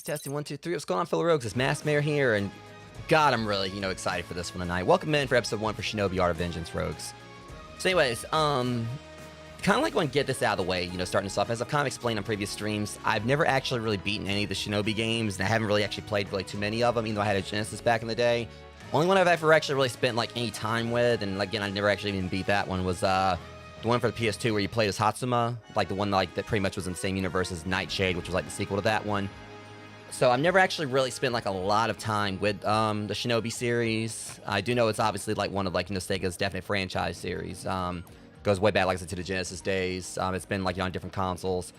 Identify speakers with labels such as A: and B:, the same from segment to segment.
A: Testing, 1, 2, 3. What's going on, fellow rogues? It's Masked Mayor here, and God, I'm really, excited for this one tonight. Welcome in for episode 1 for Shinobi Art of Vengeance, rogues. So anyways, kind of like want to get this out of the way, starting this off. As I've kind of explained on previous streams, I've never actually really beaten any of the Shinobi games, and I haven't really actually played really too many of them, even though I had a Genesis back in the day. Only one I've ever actually really spent, any time with, and again, I never actually even beat that one, was, the one for the PS2 where you played as Hatsuma, the one, that pretty much was in the same universe as Nightshade, which was, the sequel to that one. So I've never actually really spent a lot of time with the Shinobi series. I do know it's obviously one of Sega's definite franchise series. Goes way back, like I said, to the Genesis days. It's been on different consoles,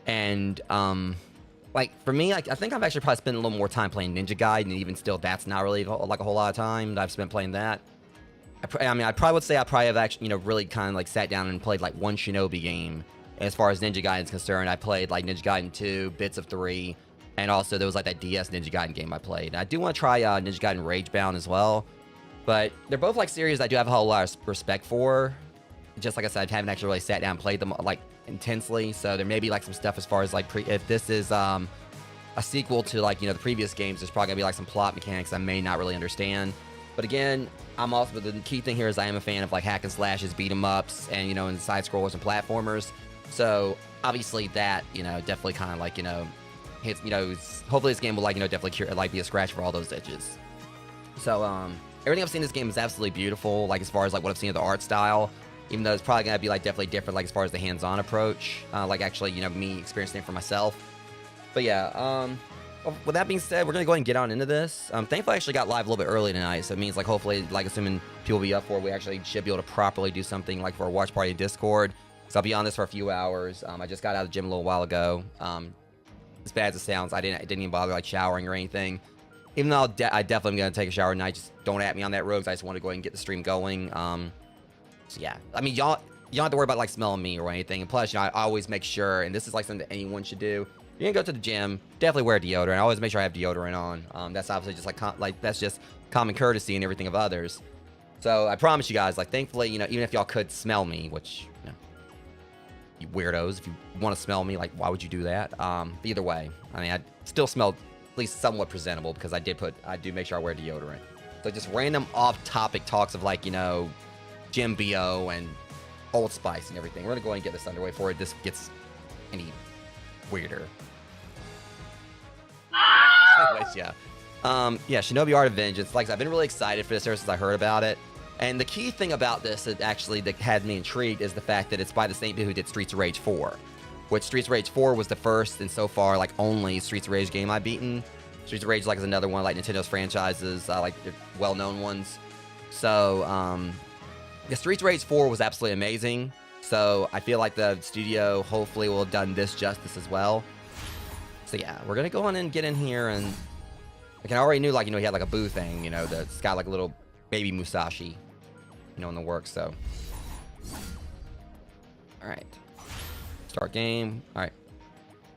A: and for me, I think I've actually probably spent a little more time playing Ninja Gaiden, and even still, that's not really a whole lot of time that I've spent playing that. I probably would say I probably have actually really kind of sat down and played one Shinobi game. As far as Ninja Gaiden is concerned, I played Ninja Gaiden 2, bits of 3. And also, there was that DS Ninja Gaiden game I played. And I do want to try Ninja Gaiden Ragebound as well. But they're both series I do have a whole lot of respect for. Just like I said, I haven't actually really sat down and played them intensely. So there may be some stuff as far as if this is a sequel to the previous games, there's probably gonna be some plot mechanics I may not really understand. But again, but the key thing here is I am a fan of hack and slashes, beat 'em ups, and and side scrollers and platformers. So obviously that definitely kind of hits, hopefully this game will definitely cure, be a scratch for all those itches. So everything I've seen in this game is absolutely beautiful, as far as what I've seen of the art style, even though it's probably gonna be definitely different as far as the hands-on approach, actually me experiencing it for myself. But yeah, with that being said, we're gonna go ahead and get on into this. Thankfully I actually got live a little bit early tonight, so it means hopefully assuming people will be up for it, we actually should be able to properly do something for a watch party in Discord. So I'll be on this for a few hours. I just got out of the gym a little while ago. As bad as it sounds, I didn't even bother showering or anything. Even though I definitely am gonna take a shower tonight. Just don't at me on that, rogues. I just want to go ahead and get the stream going. So yeah, y'all don't have to worry about smelling me or anything. And plus, I always make sure, and this is something that anyone should do. You're gonna go to the gym, definitely wear deodorant. I always make sure I have deodorant on. That's obviously just that's just common courtesy and everything of others. So I promise you guys, thankfully, even if y'all could smell me, which you weirdos. If you want to smell me, like, why would you do that? Either way, I mean, I still smell at least somewhat presentable because I do make sure I wear deodorant. So just random off-topic talks of, like, you know, Jim BO and Old Spice and everything. We're gonna go ahead and get this underway before this gets any weirder. Anyways, yeah. Yeah, Shinobi Art of Vengeance. Like I said, I've been really excited for this ever since I heard about it. And the key thing about this that had me intrigued is the fact that it's by the same people who did Streets of Rage 4. Which Streets of Rage 4 was the first and so far, like, only Streets of Rage game I've beaten. Streets of Rage, like, is another one, like, Nintendo's franchises, like, the well-known ones. So, the Streets of Rage 4 was absolutely amazing. So, I feel like the studio hopefully will have done this justice as well. So, yeah, we're gonna go on and get in here and... Like, I already knew, like, you know, he had, like, a boo thing, you know, that's got, like, a little baby Musashi, you know, in the works, so. Alright. Start game. Alright.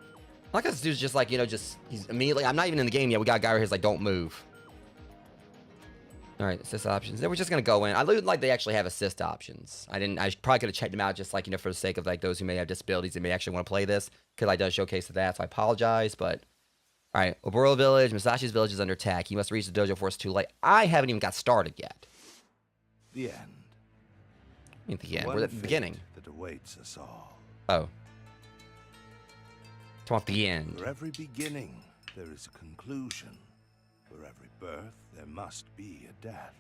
A: I like how this dude's just, like, you know, he's immediately, I'm not even in the game yet, we got a guy right here who's like, don't move. Alright, assist options. Then we're just gonna go in. I look like they actually have assist options. I probably could have checked them out just, like, you know, for the sake of, like, those who may have disabilities and may actually want to play this, because I does showcase that, so I apologize, but... Alright, Oboro Village, Musashi's village is under attack. You must reach the dojo before it's too late. I haven't even got started yet.
B: The end.
A: I mean, the end. We're at the beginning.
B: That awaits us all.
A: Oh. Come off the end.
B: For every beginning, there is a conclusion. For every birth, there must be a death.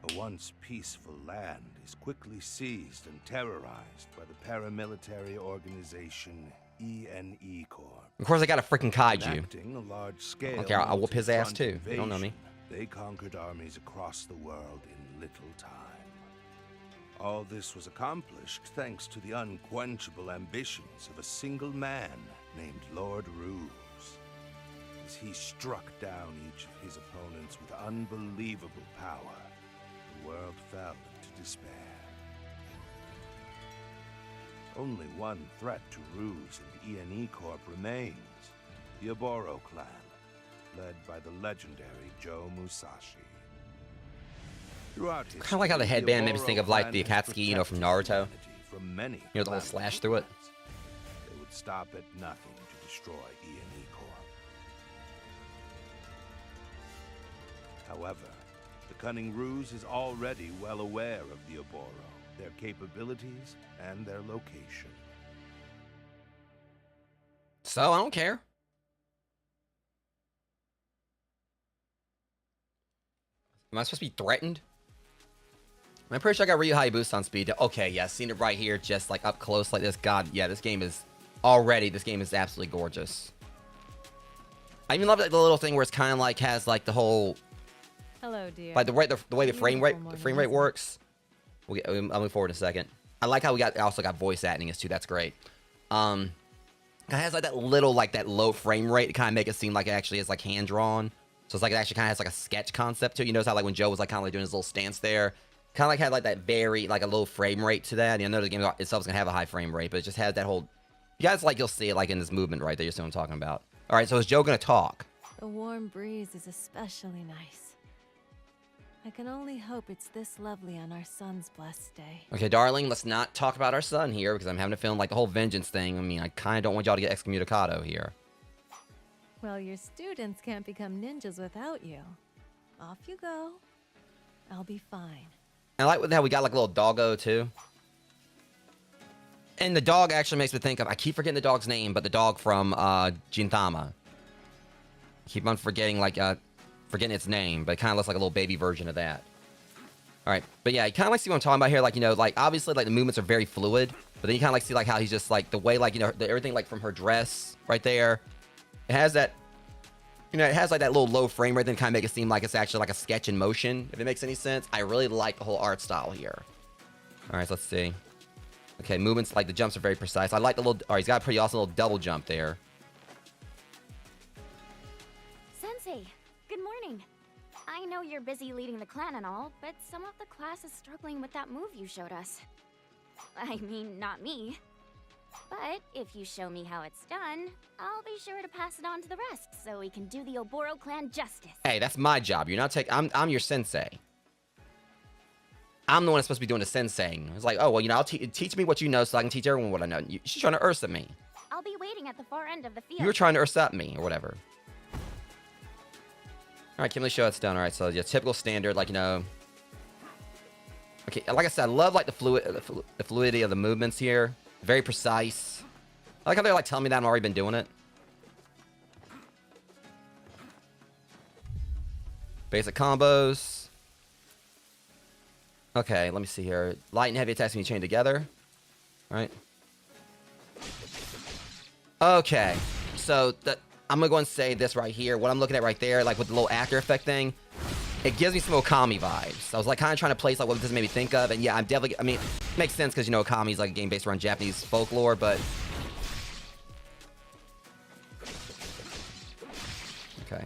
B: A once peaceful land is quickly seized and terrorized by the paramilitary organization ENE Corps.
A: Of course, I got a freaking kaiju.
B: Enacting a large-scale
A: Okay, I'll whoop his ass too.
B: invasion,
A: You don't know me.
B: They conquered armies across the world in little time. All this was accomplished thanks to the unquenchable ambitions of a single man named Lord Ruse. As he struck down each of his opponents with unbelievable power, the world fell into despair. Only one threat to Ruse and ENE Corp remains, the Oboro clan, led by the legendary Joe Musashi. Throughout history,
A: Kind of like how the headband made me think of, like, the Akatsuki, you know, from Naruto.
B: From many
A: you know, the whole slash through it.
B: They would stop at nothing to destroy ENE Corp. However, the cunning Ruse is already well aware of the Oboro, their capabilities, and their location.
A: So, I don't care. Am I supposed to be threatened? I'm pretty sure I got Ryu Hayabusa on speed. Okay, yeah, seen it right here, just, like, up close like this. God, yeah, this game is absolutely gorgeous. I even love, like, the little thing where it's kind of, like, has, like, the whole... Hello, dear. Like, the way the frame rate works. I'll move forward in a second. I like how also got voice acting too. That's great. It has like that little, like that low frame rate to kind of make it seem like it actually is like hand drawn. So it's like it actually kind of has like a sketch concept to it. You notice how like when Joe was like kind of like doing his little stance there, kind of like had like that very like a low frame rate to that. You know, the game itself is gonna have a high frame rate, but it just has that whole. You guys like you'll see it like in this movement right there. You see what I'm talking about. All right, so is Joe gonna talk?
C: The warm breeze is especially nice. I can only hope it's this lovely on our son's blessed day.
A: Okay, darling, let's not talk about our son here because I'm having to film like the whole vengeance thing. I mean, I kind of don't want y'all to get excommunicado here.
C: Well, your students can't become ninjas without you. Off you go. I'll be fine.
A: I like how we got like a little doggo too. And the dog actually makes me think of, I keep forgetting the dog's name, but the dog from Gintama. I keep on forgetting forgetting its name, but it kind of looks like a little baby version of that. All right, but yeah, you kind of like see what I'm talking about here. Like, you know, like obviously like the movements are very fluid, but then you kind of like see like how he's just like the way like, you know, everything like from her dress right there. It has that, you know, it has like that little low frame rate, then kind of make it seem like it's actually like a sketch in motion, if it makes any sense. I really like the whole art style here. All right, so let's see. Okay, movements, like the jumps are very precise. I like the little, all right, he's got a pretty awesome little double jump there.
D: Sensei, good morning. I know you're busy leading the clan and all, but some of the class is struggling with that move you showed us. I mean, not me. But if you show me how it's done, I'll be sure to pass it on to the rest so we can do the Oboro clan justice.
A: Hey, that's my job. You're not taking, I'm your sensei. I'm the one that's supposed to be doing the senseiing. It's like, oh, well, you know, teach me what you know so I can teach everyone what I know. She's trying to Ursa me.
D: I'll be waiting at the far end of the field.
A: You were trying to Ursa me or whatever. All right, Kimberly, show it's done. All right, so yeah, typical standard, like, you know. Okay, like I said, I love like the fluidity of the movements here. Very precise. I like how they're like telling me that I've already been doing it. Basic combos. Okay, let me see here. Light and heavy attacks when you chain together. All right. Okay, so I'm gonna go and say this right here. What I'm looking at right there, like with the little actor effect thing, it gives me some Okami vibes. I was like kind of trying to place like what this made me think of, and yeah, I'm definitely. I mean, it makes sense because you know Okami is like a game based around Japanese folklore, but okay.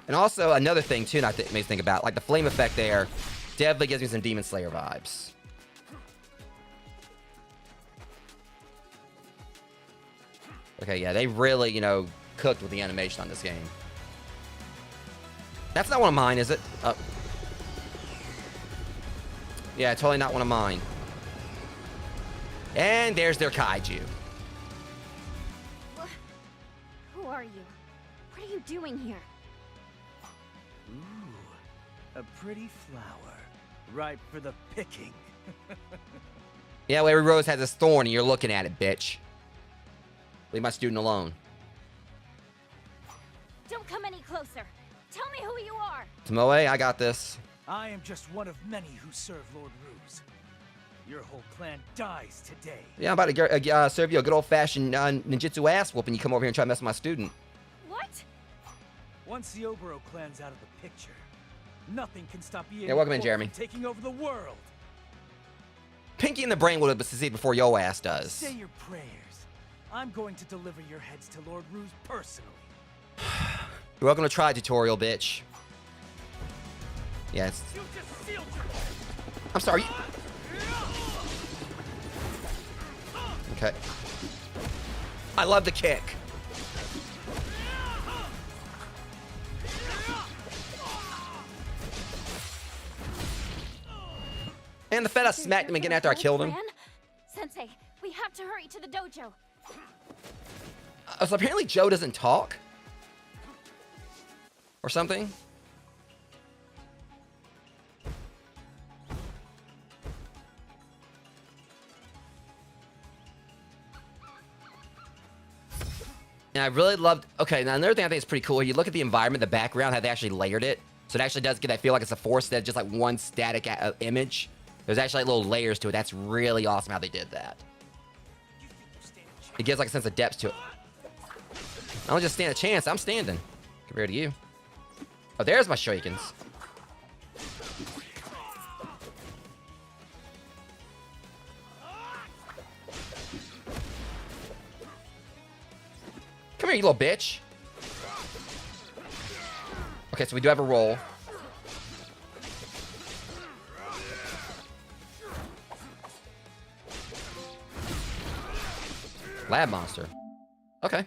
A: And also another thing too, that makes me think about like the flame effect there, definitely gives me some Demon Slayer vibes. Okay, yeah, they really, you know, cooked with the animation on this game. That's not one of mine, is it? Yeah, totally not one of mine. And there's their kaiju.
D: Who are you? What are you doing here?
E: Ooh, a pretty flower. Ripe for the picking.
A: Yeah, well, every rose has a thorn and you're looking at it, bitch. Leave my student alone.
D: Don't come any closer. Tell me who you are.
A: Tomoe, I got this.
E: I am just one of many who serve Lord Ruse. Your whole clan dies today.
A: Yeah, I'm about to serve you a good old-fashioned ninjutsu ass whooping. You come over here and try to mess with my student.
D: What?
E: Once the Oboro clan's out of the picture, nothing can stop you.
A: Yeah, welcome in, Jeremy.
E: From taking over the world.
A: Pinky in the brain will succeed before yo ass does.
E: Say your prayers. I'm going to deliver your heads to Lord Ruse personally.
A: You're welcome to try, tutorial, bitch. Yes.
E: You just sealed your...
A: I'm sorry. Okay. I love the kick. And the fact I smacked him again after I killed him.
D: Sensei, we have to hurry to the dojo.
A: So apparently Joe doesn't talk? Or something? And I really loved... Okay, now another thing I think is pretty cool. You look at the environment, the background, how they actually layered it. So it actually does get that feel like it's a forest instead of just like one static image. There's actually like little layers to it. That's really awesome how they did that. It gives like a sense of depth to it. I don't just stand a chance. I'm standing compared to you. Oh, there's my shurikens. Come here, you little bitch. Okay, so we do have a roll. Lab monster. Okay.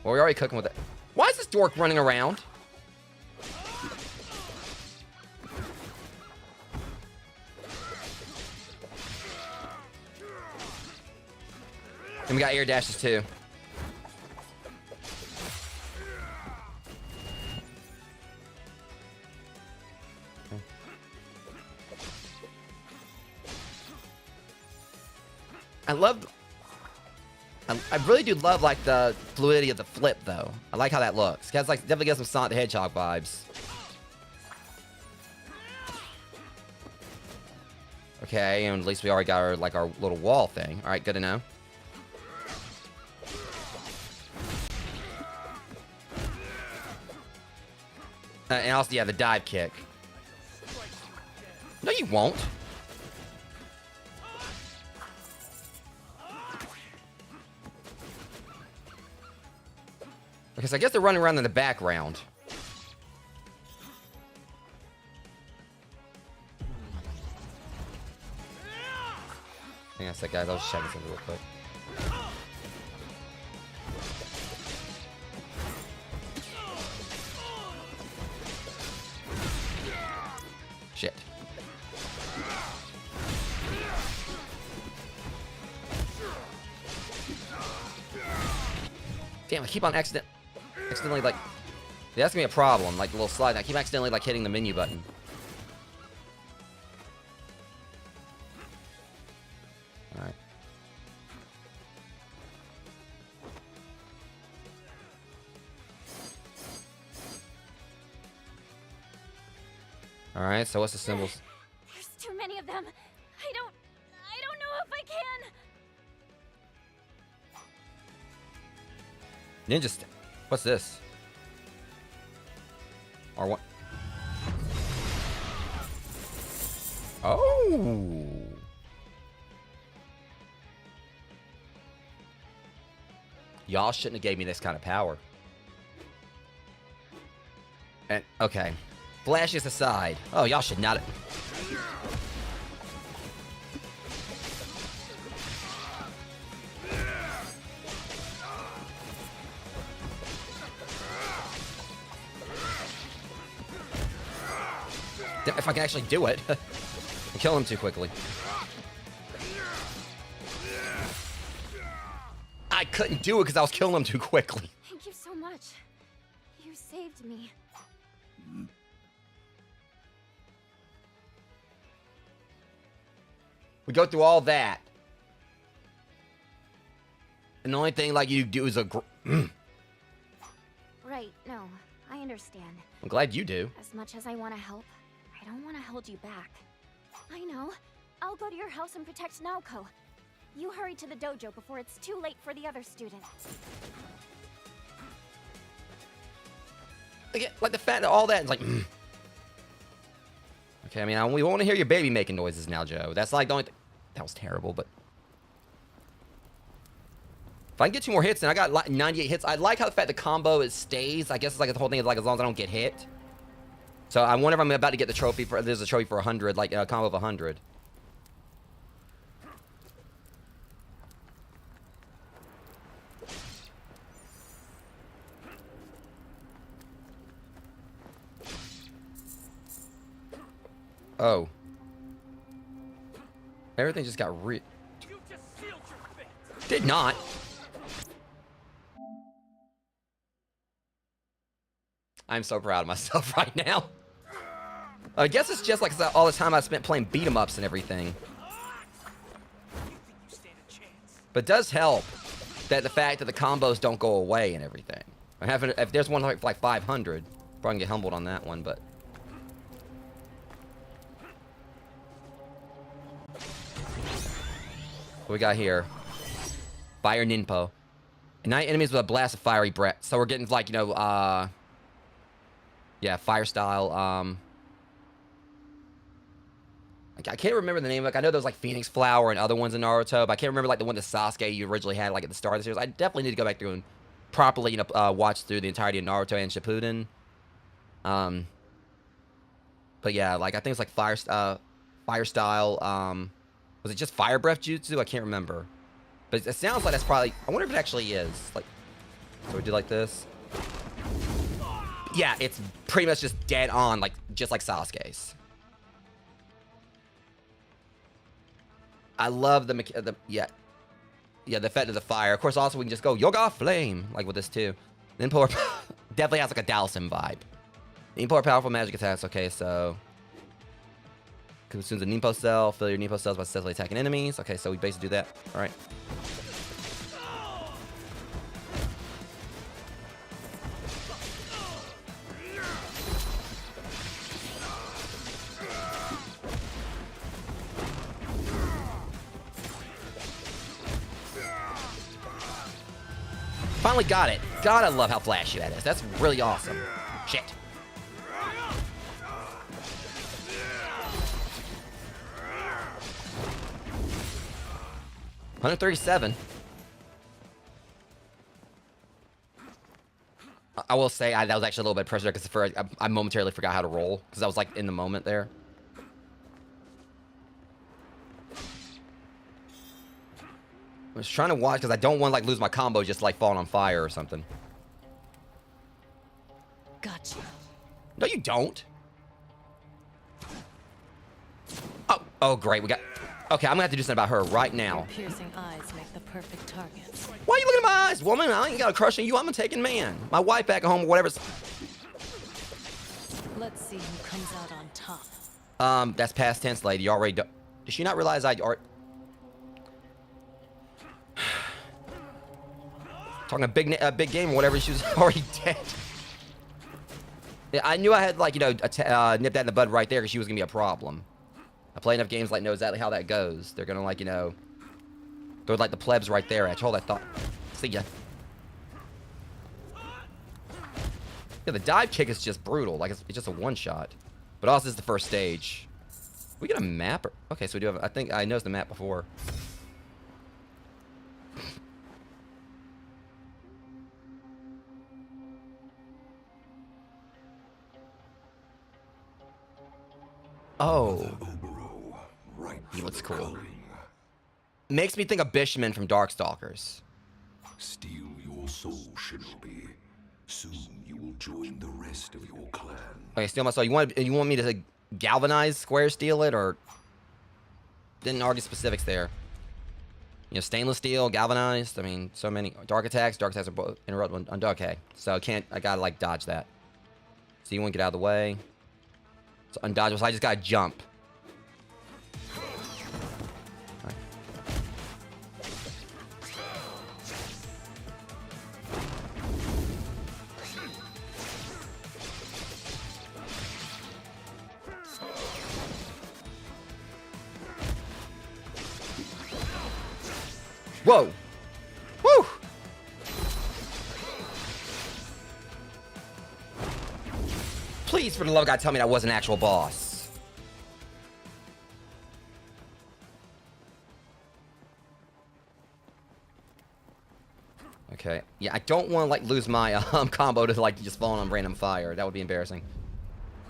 A: Well, we're already cooking with it. Why is this dork running around? And we got air dashes too. I really do love like the fluidity of the flip though. I like how that looks. Cause like definitely gets some Sonic the Hedgehog vibes. Okay, and at least we already got our like our little wall thing. All right, good to know. And also, yeah, the dive kick. No, you won't. Okay, so I guess they're running around in the background. Hang on a sec, guys. I'll just check something real quick. Damn, I keep on accidentally like... Yeah, that's gonna be a problem, like the little slide. I keep accidentally like hitting the menu button. Alright. Alright, so what's the symbols?
D: There's too many of them. I don't know if I can.
A: Ninja what's this? Or what? Oh. Y'all shouldn't have gave me this kind of power. And okay. Flashes aside. Oh, y'all should not have. If I can actually do it. And kill him too quickly. I couldn't do it because I was killing him too quickly.
D: Thank you so much. You saved me.
A: We go through all that. And the only thing like you do is a
D: Right, no, I understand.
A: I'm glad you do.
D: As much as I want to help, I don't want to hold you back. I know. I'll go to your house and protect Naoko. You hurry to the dojo before it's too late for the other students.
A: Like the fact that all that is like... Okay, I mean, we want to hear your baby making noises now, Joe. That's like the only thing... That was terrible, but... If I can get 2 more hits, then I got like 98 hits. I like how the fact the combo is stays. I guess it's like the whole thing is like as long as I don't get hit. So I wonder if I'm about to get the trophy for... There's a trophy for 100, like a combo of 100. Oh. Everything just got You just sealed your fate. Did not. I'm so proud of myself right now. I guess it's just like all the time I spent playing beat 'em ups and everything. But it does help that the fact that the combos don't go away and everything. If there's one like 500, probably gonna get humbled on that one, but... What we got here? Fire Ninpo. Ignite enemies with a blast of fiery breath. So we're getting like, you know, yeah, fire style, I can't remember the name. Like, I know there's like Phoenix Flower and other ones in Naruto, but I can't remember like the one that Sasuke you originally had like at the start of the series. I definitely need to go back through and properly, you know, watch through the entirety of Naruto and Shippuden. But yeah, like I think it's like fire style, was it just fire breath jutsu? I can't remember. But it sounds like that's probably... I wonder if it actually is. Like, so we do like this. Yeah, it's pretty much just dead on, like just like Sasuke's. I love the yeah, the effect of the fire. Of course, also we can just go Yoga Flame like with this too. Then Ninpo definitely has like a Dalsim vibe. Ninpo are powerful magic attacks. Okay, so consumes a Ninpo cell. Fill your Ninpo cells by successfully attacking enemies. Okay, so we basically do that. All right. Finally got it. God, I love how flashy that is. That's really awesome. Shit. $137. I will say that was actually a little bit of pressure because I momentarily forgot how to roll because I was like in the moment there. I was trying to watch because I don't want to like lose my combo just like falling on fire or something.
C: Gotcha.
A: No, you don't. Oh, great. We got Okay, I'm gonna have to do something about her right now.
C: Your piercing eyes make the perfect targets.
A: Why are you looking at my eyes, woman? I ain't got a crush on you. I'm a taken man. My wife back at home or whatever.
C: Let's see who comes out on top.
A: That's past tense, lady. You already did she not realize I already... Talking a big game or whatever, she was already dead. Yeah, I knew I had, like, you know, nip that in the bud right there because she was going to be a problem. I play enough games, like, know exactly how that goes. They're going to, like, you know, throw, like, the plebs right there at you. Hold that thought. See ya. Yeah, the dive kick is just brutal. Like, it's just a one-shot. But also, this is the first stage. We get a map? Okay, so we do have... I think I noticed the map before. Oh. He looks cool. Makes me think of Bishman from Darkstalkers.
F: Steal your soul, Shinobi. Soon you will join the rest of your clan.
A: Okay, steal my soul. You want me to like, galvanize Square steal it, or didn't argue specifics there? You know, stainless steel, galvanized. I mean, so many dark attacks. Dark attacks are both interrupt. Okay, so I gotta like dodge that. So you want to get out of the way. It's undodgeable. So I just gotta jump. Right. Whoa! Woo! Please, for the love of God, tell me that was an actual boss. Okay. Yeah, I don't want to, like, lose my combo to, like, just falling on random fire. That would be embarrassing.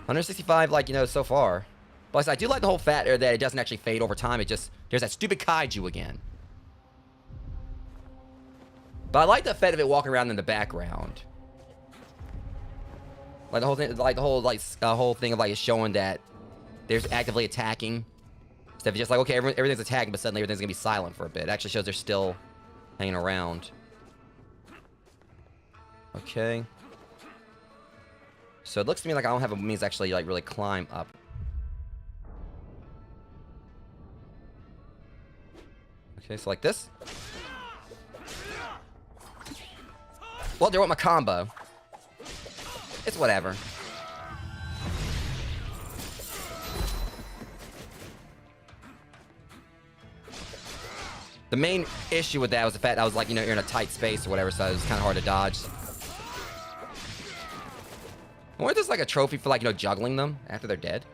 A: 165, like, you know, so far. Plus, I do like the whole fact that it doesn't actually fade over time. It just... There's that stupid kaiju again. But I like the effect of it walking around in the background. Like the whole thing, like the whole thing of like showing that there's actively attacking. Instead of just like, okay, everything's attacking, but suddenly everything's gonna be silent for a bit. It actually shows they're still hanging around. Okay. So it looks to me like I don't have a means to actually like really climb up. Okay, so like this. Well, there went my combo. It's whatever. The main issue with that was the fact that I was like, you know, you're in a tight space or whatever, so it was kind of hard to dodge. I wonder if there's like a trophy for like, you know, juggling them after they're dead.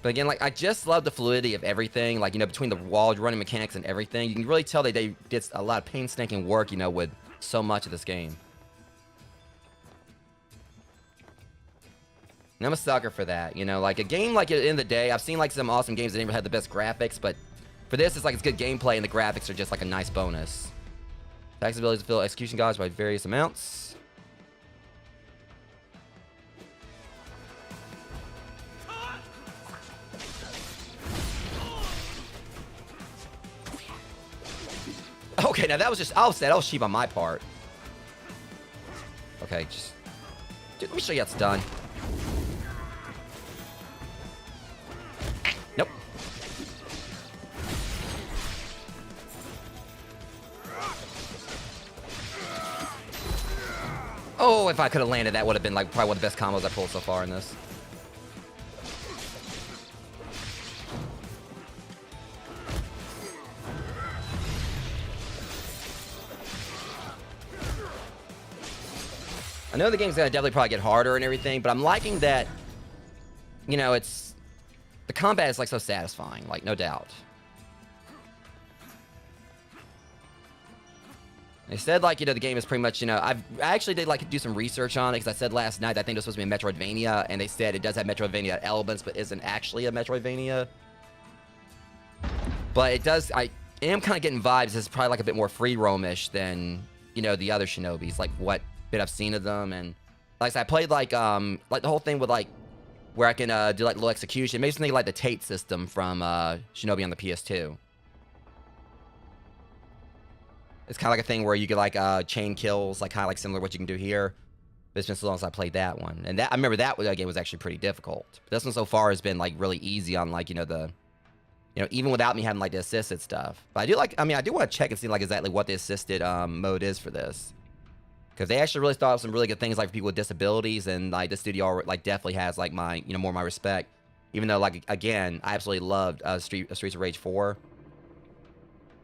A: But again, like, I just love the fluidity of everything. Like, you know, between the wall running mechanics and everything, you can really tell that they did a lot of painstaking work, you know, with so much of this game. And I'm a sucker for that, you know, like a game like at the end of the day, I've seen like some awesome games that never had the best graphics, but for this, it's like it's good gameplay and the graphics are just like a nice bonus. Attacks abilities to fill execution gauge by various amounts. Okay, now that was just, that was cheap on my part. Okay, just... Dude, let me show you how it's done. Nope. Oh, if I could have landed, that would have been like probably one of the best combos I pulled so far in this. I know the game's gonna definitely probably get harder and everything, but I'm liking that, you know, it's... The combat is, like, so satisfying, like, no doubt. They said, like, you know, the game is pretty much, you know... I actually did, like, do some research on it, because I said last night I think it was supposed to be a Metroidvania, and they said it does have Metroidvania elements, but isn't actually a Metroidvania. But it does... I am kind of getting vibes. It's probably, like, a bit more free-roam-ish than... you know, the other Shinobis, like what bit I've seen of them. And like I said, I played like the whole thing with like where I can do like little execution. It makes me think like the Tate system from Shinobi on the PS2. It's kind of like a thing where you get like chain kills, like kind of like similar to what you can do here. But it's been so long since I played that one, and that I remember that game was actually pretty difficult. But this one so far has been like really easy on like, you know, even without me having like the assisted stuff. But I do like, I mean, I do want to check and see like exactly what the assisted mode is for this, because they actually really thought of some really good things like for people with disabilities, and like the studio like definitely has like my, you know, more of my respect. Even though like again, I absolutely loved Streets of Rage 4.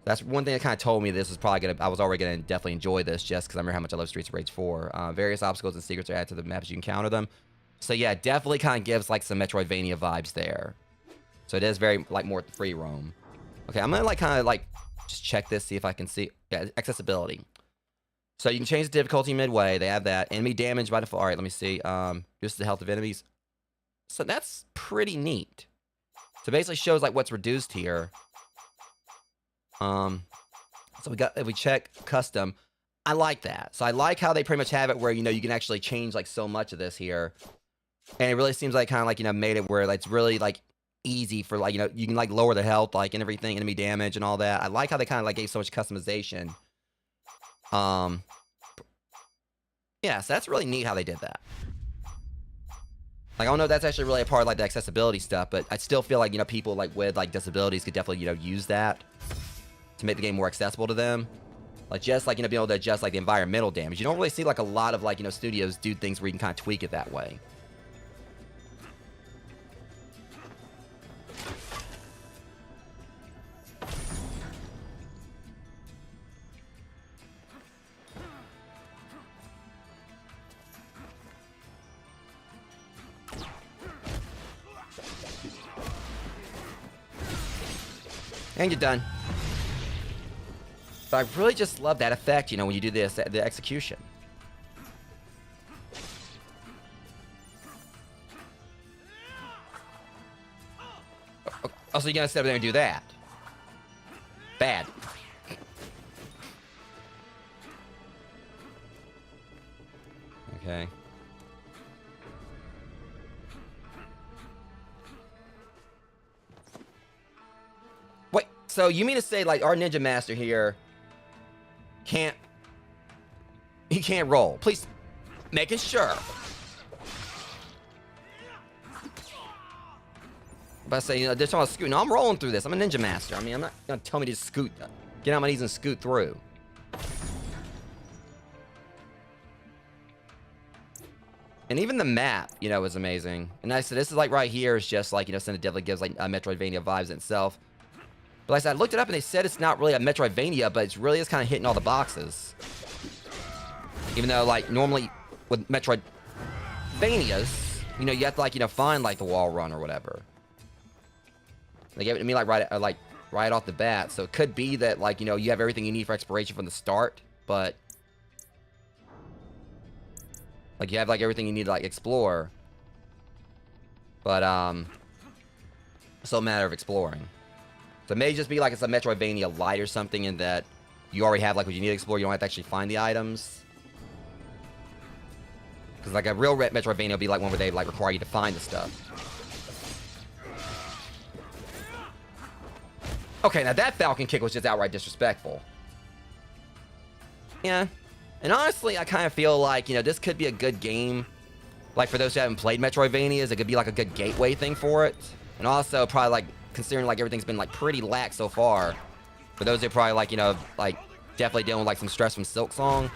A: That's one thing that kind of told me this was probably gonna. I was already gonna definitely enjoy this just because I remember how much I love Streets of Rage 4. Various obstacles and secrets are added to the map as you encounter them. So yeah, definitely kind of gives like some Metroidvania vibes there. So it is very like more free roam. Okay, I'm gonna like kind of like just check this, see if I can see. Yeah, accessibility. So you can change the difficulty midway. They have that. Enemy damage by default. All right, let me see. Reduces the health of enemies. So that's pretty neat. So it basically shows like what's reduced here. So if we check custom, I like that. So I like how they pretty much have it where, you know, you can actually change like so much of this here. And it really seems like kind of like, you know, made it where like, it's really like easy for like, you know, you can like lower the health, like and everything, enemy damage and all that. I like how they kind of like gave so much customization. Yeah, so that's really neat how they did that. Like, I don't know if that's actually really a part of like the accessibility stuff, but I still feel like, you know, people like with like disabilities could definitely, you know, use that to make the game more accessible to them. Like just like, you know, being able to adjust like the environmental damage. You don't really see like a lot of like, you know, studios do things where you can kind of tweak it that way. And you're done. But I really just love that effect, you know, when you do this, the execution. Oh, so you're gonna sit over there and do that? Bad. Okay. Wait, so you mean to say, like, our Ninja Master here he can't roll? Please, making sure. But I say, you know, they're talking about scoot. No, I'm rolling through this. I'm a Ninja Master. I mean, I'm not gonna tell me to scoot. Get on my knees and scoot through. And even the map, you know, is amazing. And I said, this is like right here is just like, you know, Sin definitely gives like Metroidvania vibes itself. But like I said, I looked it up and they said it's not really a Metroidvania, but it's really is kind of hitting all the boxes. Even though, like, normally with Metroidvanias, you know, you have to, like, you know, find, like, the wall run or whatever. They gave it to me, like, right off the bat. So it could be that, like, you know, you have everything you need for exploration from the start, but like, you have, like, everything you need to, like, explore. But, it's still a matter of exploring. So it may just be like it's a Metroidvania light or something in that you already have, like, what you need to explore. You don't have to actually find the items. Because, like, a real Metroidvania will be, like, one where they, like, require you to find the stuff. Okay, now that Falcon kick was just outright disrespectful. Yeah. And honestly, I kind of feel like, you know, this could be a good game. Like, for those who haven't played Metroidvanias, it could be, like, a good gateway thing for it. And also, probably, like, considering, like, everything's been, like, pretty lax so far. For those who are probably, like, you know, like, definitely dealing with, like, some stress from Silk Song.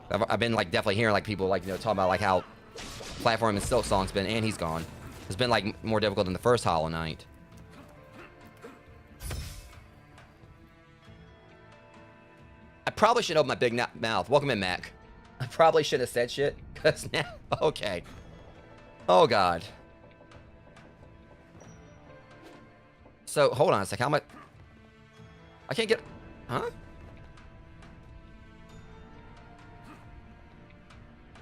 A: I've been, like, definitely hearing, like, people, like, you know, talking about, like, how platforming in Silk Song's been, and he's gone. It's been, like, more difficult than the first Hollow Knight. I probably should open my big mouth. Welcome in, Mac. I probably should have said shit, because now... Okay. Oh, God. So, hold on a sec. How much... I can't get... Huh?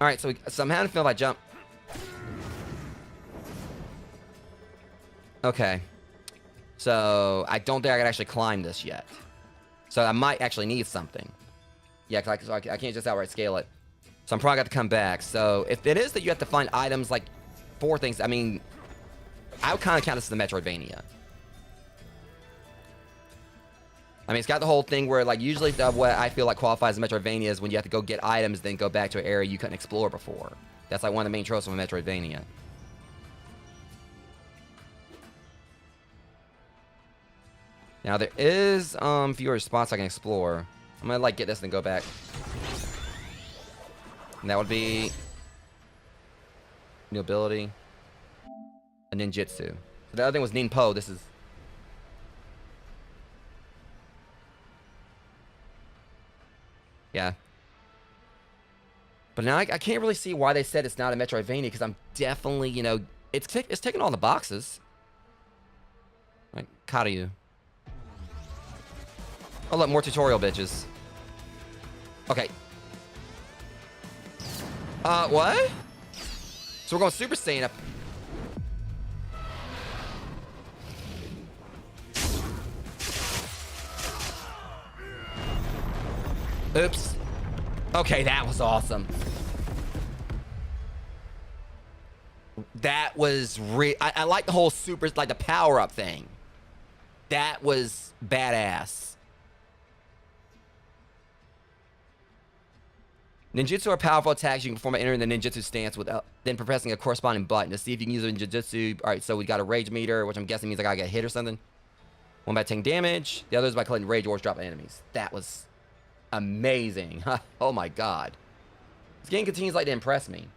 A: Alright, so I'm having to feel if I jump... Okay. So, I don't think I can actually climb this yet. So I might actually need something. Yeah, because I can't just outright scale it. So I'm probably got to come back. So if it is that you have to find items like 4 things, I mean, I would kind of count this as the Metroidvania. I mean, it's got the whole thing where, like, usually what I feel like qualifies as Metroidvania is when you have to go get items, then go back to an area you couldn't explore before. That's like one of the main tropes of a Metroidvania. Now there is fewer spots I can explore. I'm gonna like get this and go back. And that would be new ability, a ninjutsu. So the other thing was ninpo. This is yeah. But now I can't really see why they said it's not a Metroidvania, because I'm definitely, you know, it's taking all the boxes. Like Karyu. Oh look, more tutorial bitches. Okay. What? So we're going Super Saiyan up. Oops. Okay, that was awesome. That was I like the whole super, like the power-up thing. That was badass. Ninjutsu are powerful attacks you can perform by entering the ninjutsu stance without then pressing a corresponding button to see if you can use it in ninjutsu. All right, so we got a rage meter, which I'm guessing means I gotta get hit or something. One by taking damage, the other is by collecting rage ores dropped on enemies. That was amazing. Oh my god. This game continues like to impress me.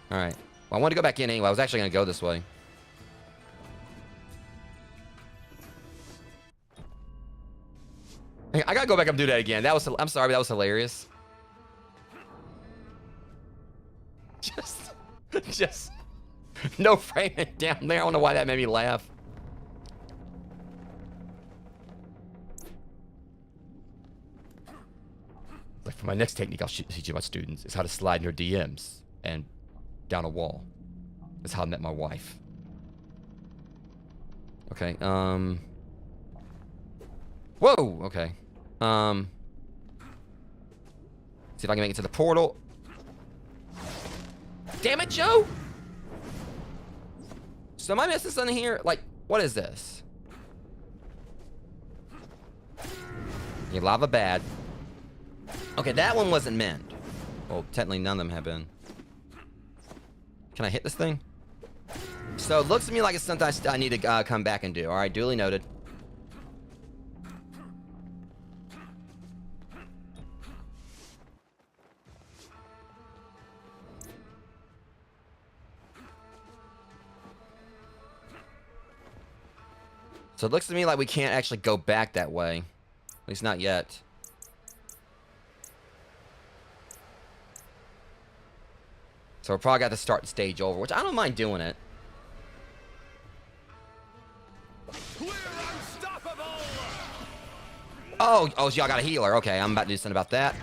A: All right. Well, I wanted to go back in anyway. I was actually gonna go this way. I gotta go back up and do that again. That was, I'm sorry, but that was hilarious. Just no framing down there. I don't know why that made me laugh. Like, for my next technique, I'll teach you my students is how to slide in your DMs and down a wall. That's how I met my wife. Okay, whoa, okay. See if I can make it to the portal. Damn it, Joe! So am I missing something here? Like, what is this? Yeah, lava bad. Okay, that one wasn't meant. Well, technically none of them have been. Can I hit this thing? So it looks to me like it's something I need to come back and do. Alright, duly noted. So it looks to me like we can't actually go back that way. At least not yet. So we're probably got to start the stage over, which I don't mind doing it. Oh, so y'all got a healer. Okay, I'm about to do something about that.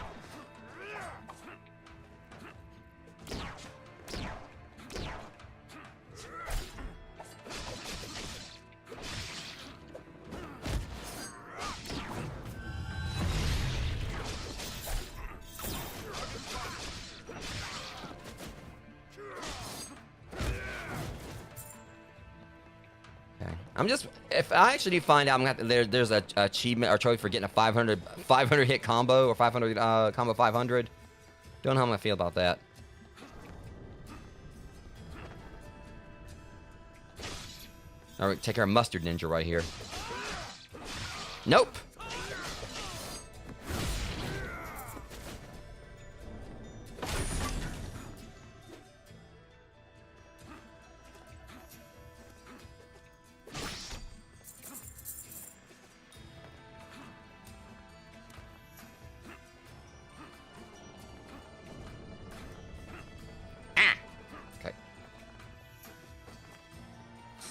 A: I'm just, if I actually do find out, I'm gonna have to, there's a achievement or trophy for getting a 500 hit combo or 500 combo 500. Don't know how I'm gonna feel about that. All right, take our mustard ninja right here. Nope.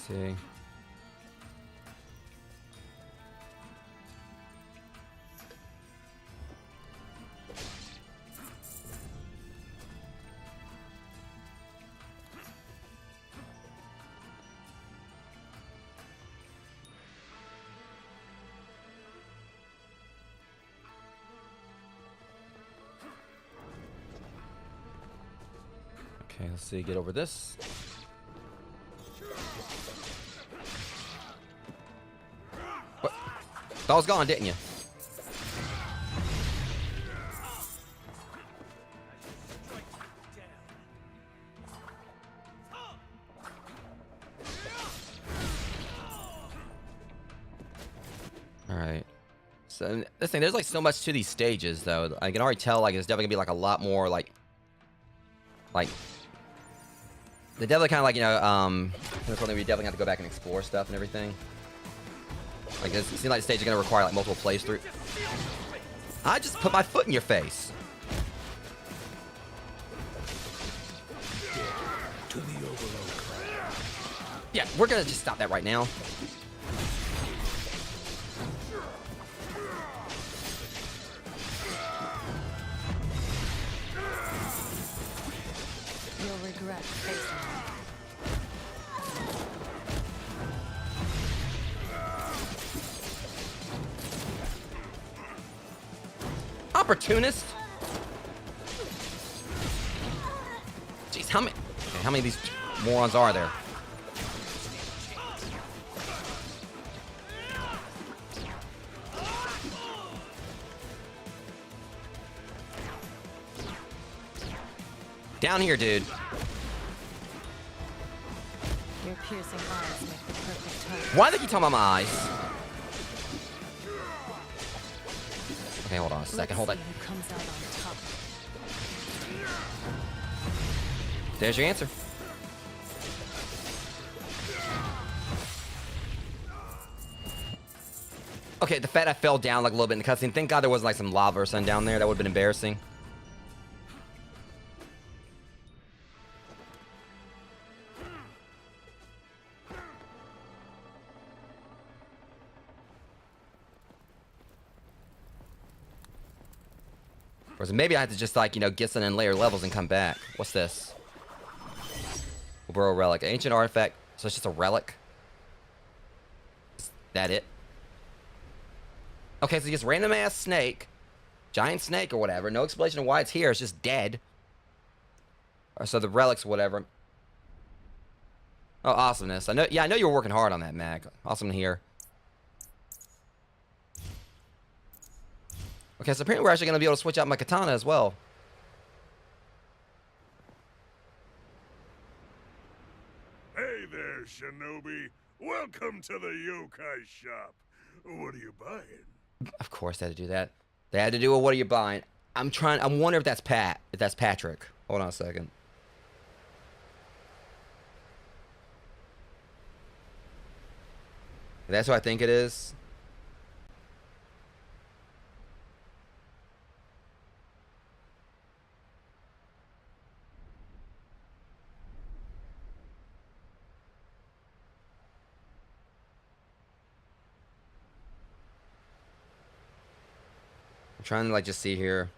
A: See. Okay, let's see. Get over this. What? Thought I was gone, didn't you? Alright. So, this thing, there's like so much to these stages, though. I can already tell, like, it's definitely gonna be like a lot more, like, they definitely kind of like, you know, we definitely have to go back and explore stuff and everything. Like, it seems like the stage is gonna require like multiple plays through. I just put my foot in your face.
F: To the Overlord.
A: Yeah, we're gonna just stop that right now.
C: You'll regret facing me.
A: Opportunist. Jeez, how many of these morons are there? Down here, dude.
C: Your piercing eyes make the perfect target.
A: Why do they keep talking about my eyes? Okay, hold on a second. Hold on.
C: Let's see who comes out on top.
A: There's your answer. Okay, the fact I fell down like a little bit in the cutscene. Thank God there wasn't like some lava or something down there. That would have been embarrassing. Or maybe I have to just like, you know, get some in later levels and come back. What's this? Burrow relic. Ancient artifact. So it's just a relic? Is that it? Okay, so just random ass snake. Giant snake or whatever. No explanation of why it's here. It's just dead. Or so the relics or whatever. Oh, awesomeness. I know. Yeah, I know you were working hard on that, Mac. Awesome to hear. Okay, so apparently we're actually going to be able to switch out my katana as well.
G: Hey there, Shinobi. Welcome to the yokai shop. What are you buying?
A: Of course they had to do that. They had to do a what are you buying? I'm wondering if that's Patrick. Hold on a second. That's what I think it is. I'm trying to like just see here.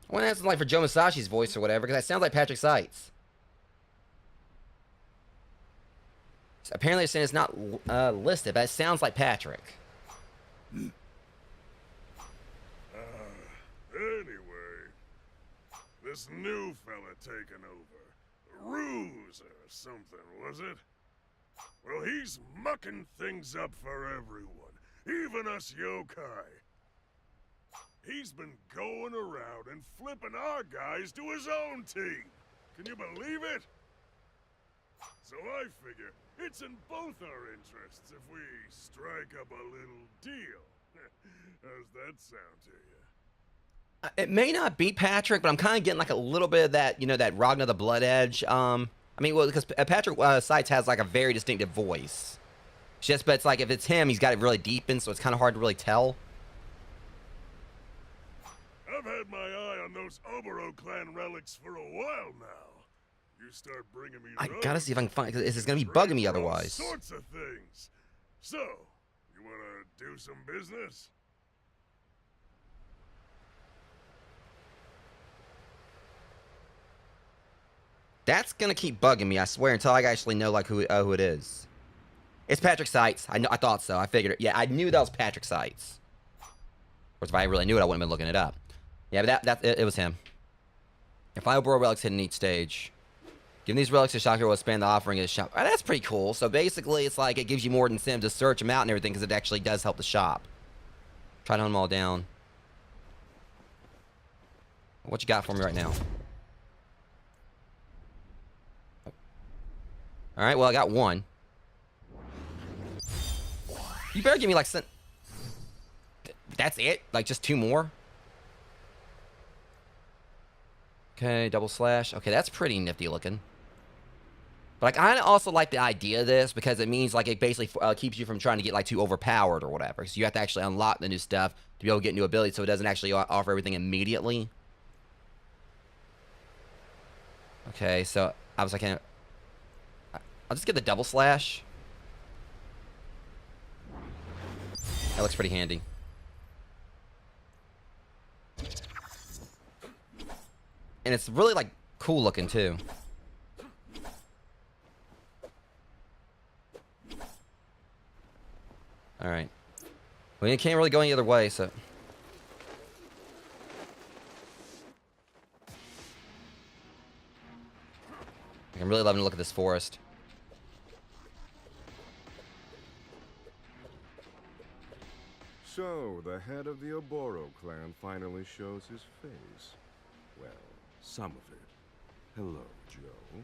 A: I want to ask like for Joe Masashi's voice or whatever, because that sounds like Patrick Seitz. So apparently they're saying it's not listed, but it sounds like Patrick.
G: Anyway, this new fella taking over. Ruse or something, was it? Well, he's mucking things up for everyone, even us yokai. He's been going around and flipping our guys to his own team. Can you believe it? So I figure it's in both our interests if we strike up a little deal. How's that sound to you?
A: It may not be Patrick, but I'm kind of getting like a little bit of that, you know, that Ragnar the Blood Edge. I mean, well, because Patrick Seitz has like a very distinctive voice. But it's like if it's him, he's got it really deep in, so it's kind of hard to really tell.
G: I've had my eye on those Oboro clan relics for a while now. You start bringing me
A: I
G: those,
A: gotta see if I can find, because this is gonna be
G: trade
A: bugging me
G: for all
A: otherwise.
G: sorts of things. So, you wanna do some business?
A: That's gonna keep bugging me, I swear, until I actually know like who it is. It's Patrick Seitz. I thought so. I figured it. Yeah, I knew that was Patrick Seitz. Of course, if I really knew it, I wouldn't have been looking it up. Yeah, but it was him. If 5 Boro relics hidden in each stage. Giving these relics to Shopkeeper will expand the offering of the shop. Oh, that's pretty cool. So basically, it's like it gives you more incentive to search them out and everything because it actually does help the shop. Try to hunt them all down. What you got for me right now? All right, well, I got one. You better give me like some... That's it? Like just 2 more? Okay, double slash. Okay, that's pretty nifty looking. But I kind of also like the idea of this because it means like it basically keeps you from trying to get like too overpowered or whatever. So you have to actually unlock the new stuff to be able to get new abilities so it doesn't actually offer everything immediately. Okay, so I was like, I'll just get the double slash. That looks pretty handy. And it's really like cool looking too. All right. Well, you can't really go any other way, so. I'm really loving to look at this forest.
H: So, the head of the Oboro clan finally shows his face. Well, some of it. Hello, Joe.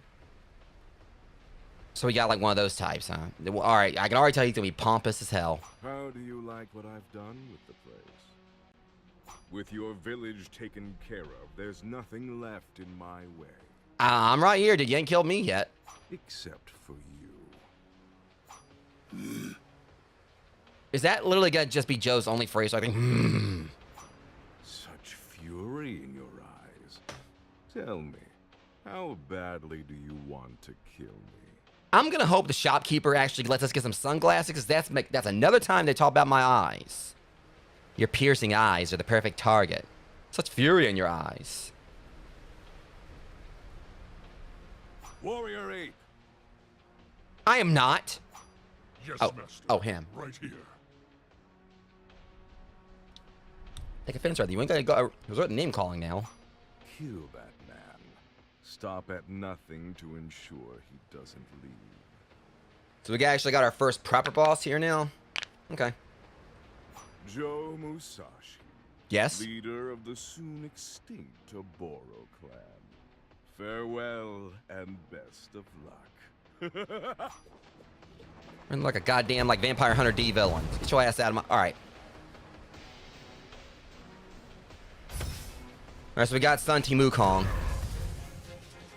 A: So we got like one of those types, huh? All right, I can already tell he's gonna be pompous as hell.
H: How do you like what I've done with the place? With your village taken care of, there's nothing left in my way.
A: I'm right here, dude. You ain't killed me yet.
H: Except for you.
A: Is that literally gonna just be Joe's only phrase? So I think,
H: Such fury in your eyes. Tell me, how badly do you want to kill me?
A: I'm gonna hope the shopkeeper actually lets us get some sunglasses, because that's another time they talk about my eyes. Your piercing eyes are the perfect target. Such fury in your eyes.
H: Warrior Ape!
A: I am not.
G: Yes,
A: Oh,
G: master.
A: oh, him.
G: Right here.
A: Take offense, right? You ain't gonna go resort to name calling now.
H: Kill that man. Stop at nothing to ensure he doesn't leave.
A: So we actually got our first proper boss here now. Okay.
H: Joe Musashi.
A: Yes.
H: Leader of the soon extinct Oboro clan. Farewell and best of luck.
A: I'm like a goddamn like Vampire Hunter D villain. Get your ass out of my. All right. All right. So we got Sun T Wukong.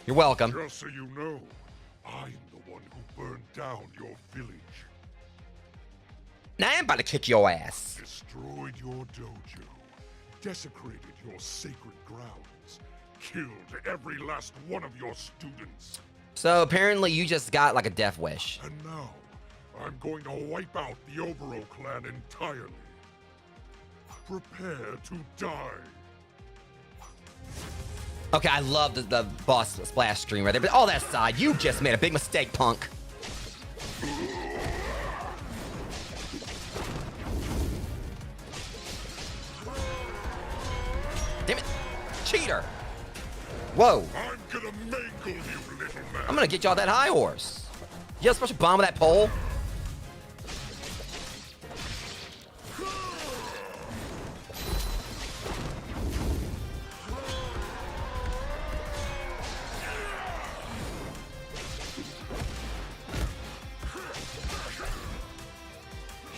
A: You're welcome.
G: Just so you know, I'm the one who burned down your village.
A: Now I'm about to kick your ass.
G: Destroyed your dojo. Desecrated your sacred grounds. Killed every last one of your students.
A: So apparently you just got like a death wish.
G: And now, I'm going to wipe out the Oboro clan entirely. Prepare to die.
A: Okay, I love the boss splash screen right there, but all that aside, you just made a big mistake, punk. Damn it. Cheater. Whoa.
G: I'm gonna mangle you, little man.
A: I'm gonna get y'all that high horse. You have a special bomb with that pole?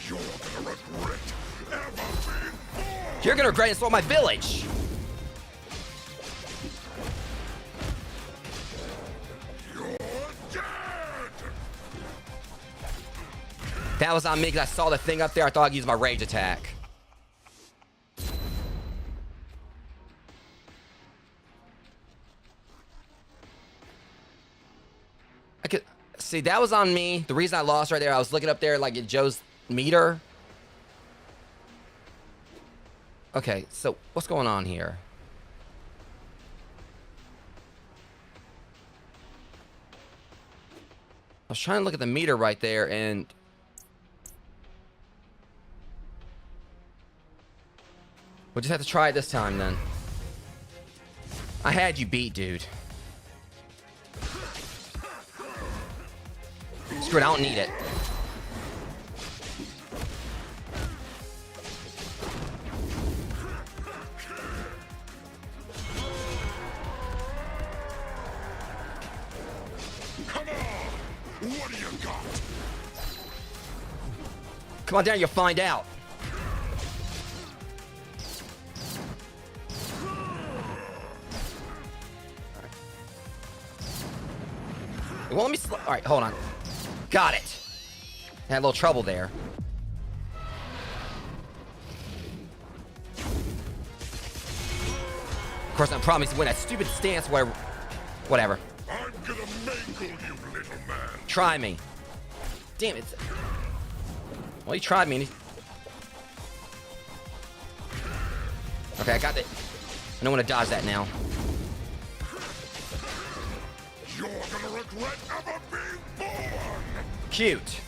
G: You're gonna regret ever being born.
A: You're gonna regret insult my village.
G: You're dead.
A: That was on me because I saw the thing up there. I thought I'd use my rage attack. I could see that was on me. The reason I lost right there, I was looking up there like at Joe's meter. Okay, so what's going on here? I was trying to look at the meter right there, and We'll just have to try it this time, then. I had you beat, dude. Screw it, I don't need it.
G: Come on! What do you got?
A: Come on down, you'll find out. Well, let me. All right, hold on. Got it. Had a little trouble there. Of course, I promised to win that stupid stance where. Whatever.
G: I'm gonna mangle you, little man.
A: Try me. Damn it. Well, he tried me. Okay, I got it. I don't want to dodge that now.
G: You're gonna regret ever being born.
A: Cute.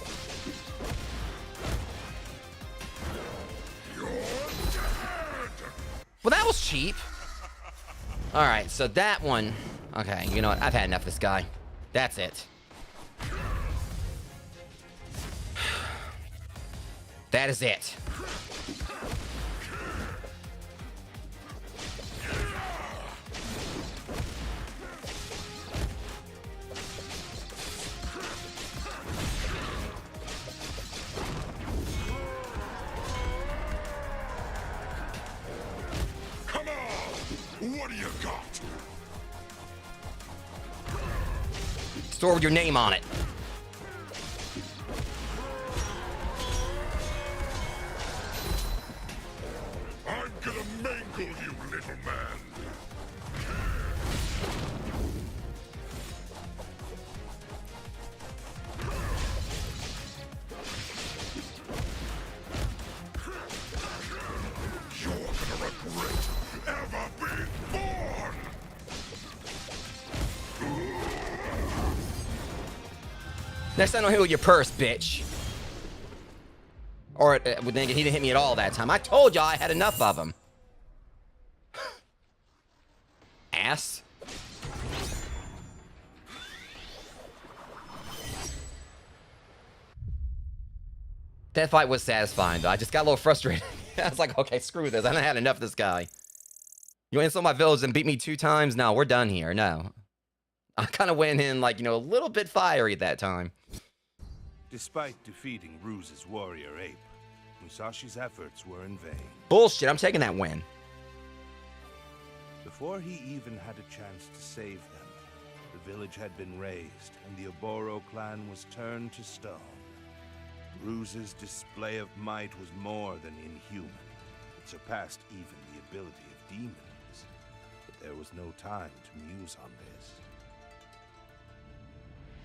G: You're dead.
A: Well, that was cheap. All right, so that one. Okay, you know what? I've had enough of this guy. That's it. That is it.
G: Come on! What do you got?
A: Store with your name on it.
G: I'm gonna mangle you, little man. You're gonna regret ever being born.
A: Next time, don't hit with your purse, bitch. Or then again, he didn't hit me at all that time. I told y'all I had enough of him. Ass. That fight was satisfying, though. I just got a little frustrated. I was like, okay, screw this. I done had enough of this guy. You insult my village and beat me 2 times? No, we're done here. No. I kind of went in, like, you know, a little bit fiery at that time.
B: Despite defeating Ruse's warrior ape, Musashi's efforts were in vain.
A: Bullshit, I'm taking that win.
B: Before he even had a chance to save them, the village had been razed and the Oboro clan was turned to stone. Ruse's display of might was more than inhuman. It surpassed even the ability of demons. But there was no time to muse on this.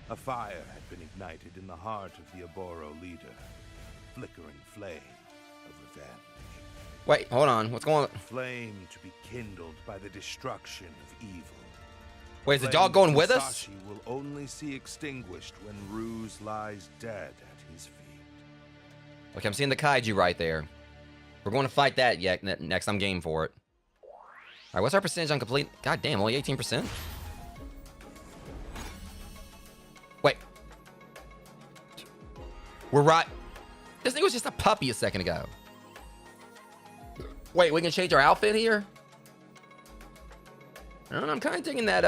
B: A fire had been ignited in the heart of the Oboro leader, a flickering flame of revenge.
A: Wait, hold on. What's going on?
B: A flame to be kindled by the destruction of evil.
A: Wait, is the dog going with us?
B: Musashi will only see extinguished when Ruse lies dead at his feet.
A: Okay, I'm seeing the kaiju right there. We're going to fight that next. I'm game for it. All right, what's our percentage on complete? God damn, only 18%? Wait. We're right. This thing was just a puppy a second ago. Wait, we can change our outfit here? I don't know, I'm kind of digging that,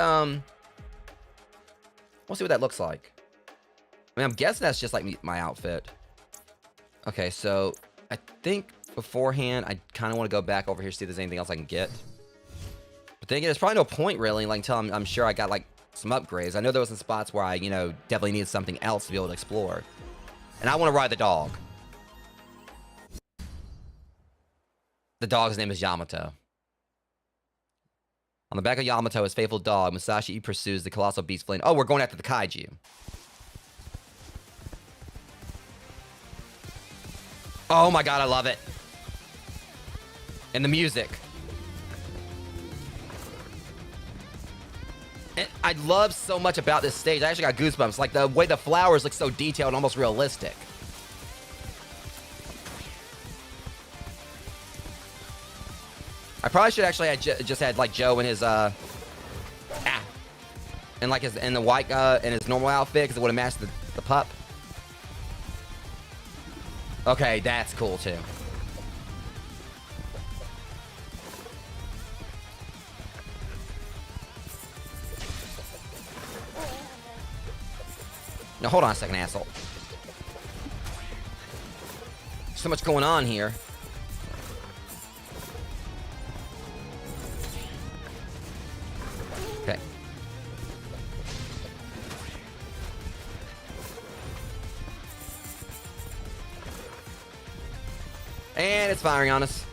A: we'll see what that looks like. I mean, I'm guessing that's just like my outfit. Okay, so I think beforehand, I kind of want to go back over here, see if there's anything else I can get. But then again, there's probably no point really, like until I'm sure I got like some upgrades. I know there was some spots where I, you know, definitely needed something else to be able to explore. And I want to ride the dog. The dog's name is Yamato. On the back of Yamato, his faithful dog, Musashi pursues the colossal beast flame. Oh, we're going after the kaiju. Oh my god, I love it. And the music. And I love so much about this stage. I actually got goosebumps. Like the way the flowers look so detailed and almost realistic. I probably should actually have just had like Joe in his and like in the white in his normal outfit because it would have matched the pup. Okay, that's cool too. Now hold on a second, asshole. So much going on here. Okay. And it's firing on us.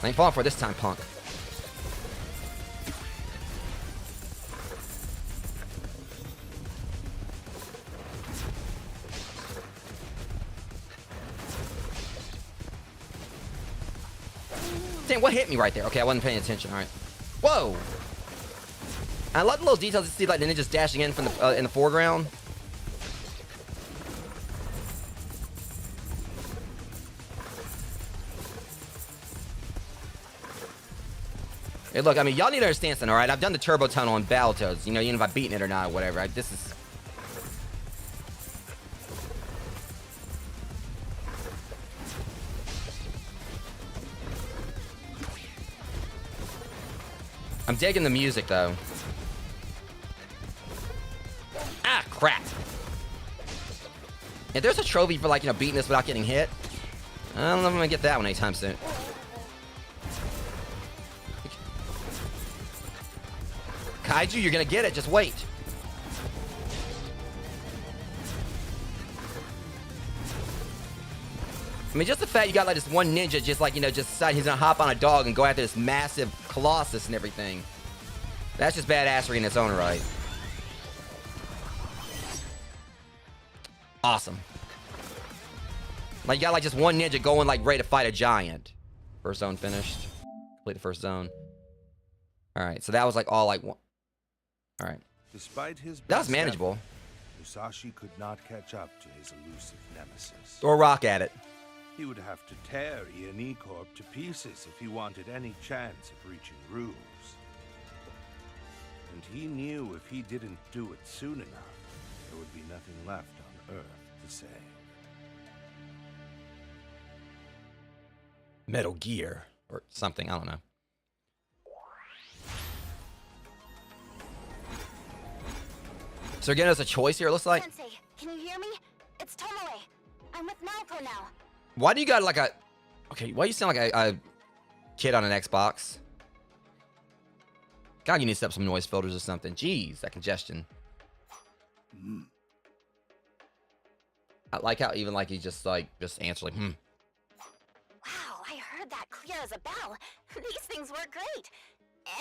A: I ain't falling for it this time, punk. Damn, what hit me right there? Okay, I wasn't paying attention. All right. Whoa! I love the little details to see, like the ninjas dashing in from the in the foreground. Hey, look, I mean, y'all need to understand something, all right? I've done the turbo tunnel on Battletoads. You know, even if I've beaten it or not or whatever. This is... I'm digging the music, though. Ah, crap. If there's a trophy for, like, you know, beating this without getting hit, I don't know if I'm gonna get that one anytime soon. Kaiju, you're gonna get it. Just wait. I mean, just the fact you got like this one ninja just like, you know, just decide he's gonna hop on a dog and go after this massive colossus and everything. That's just badassery in its own right. Awesome. Like, you got like just one ninja going like ready to fight a giant. First zone finished. Complete the first zone. Alright, so that was like all like one. Alright.
B: Despite his
A: That was
B: best
A: manageable.
B: effort, Musashi could not catch up to his elusive nemesis.
A: Throw a rock at it.
B: He would have to tear Ian E. Corp to pieces if he wanted any chance of reaching Ruse. And he knew if he didn't do it soon enough, there would be nothing left on Earth to save.
A: Metal Gear. Or something, I don't know. So they're giving us a choice here, it looks like.
D: Sensei, can you hear me? It's Tomoe. I'm with Naoko now.
A: Why do you got like a... Okay, why do you sound like a kid on an Xbox? God, you need to set up some noise filters or something. Jeez, that congestion. I like how even like he just answers like,
D: Wow, I heard that clear as a bell. These things work great.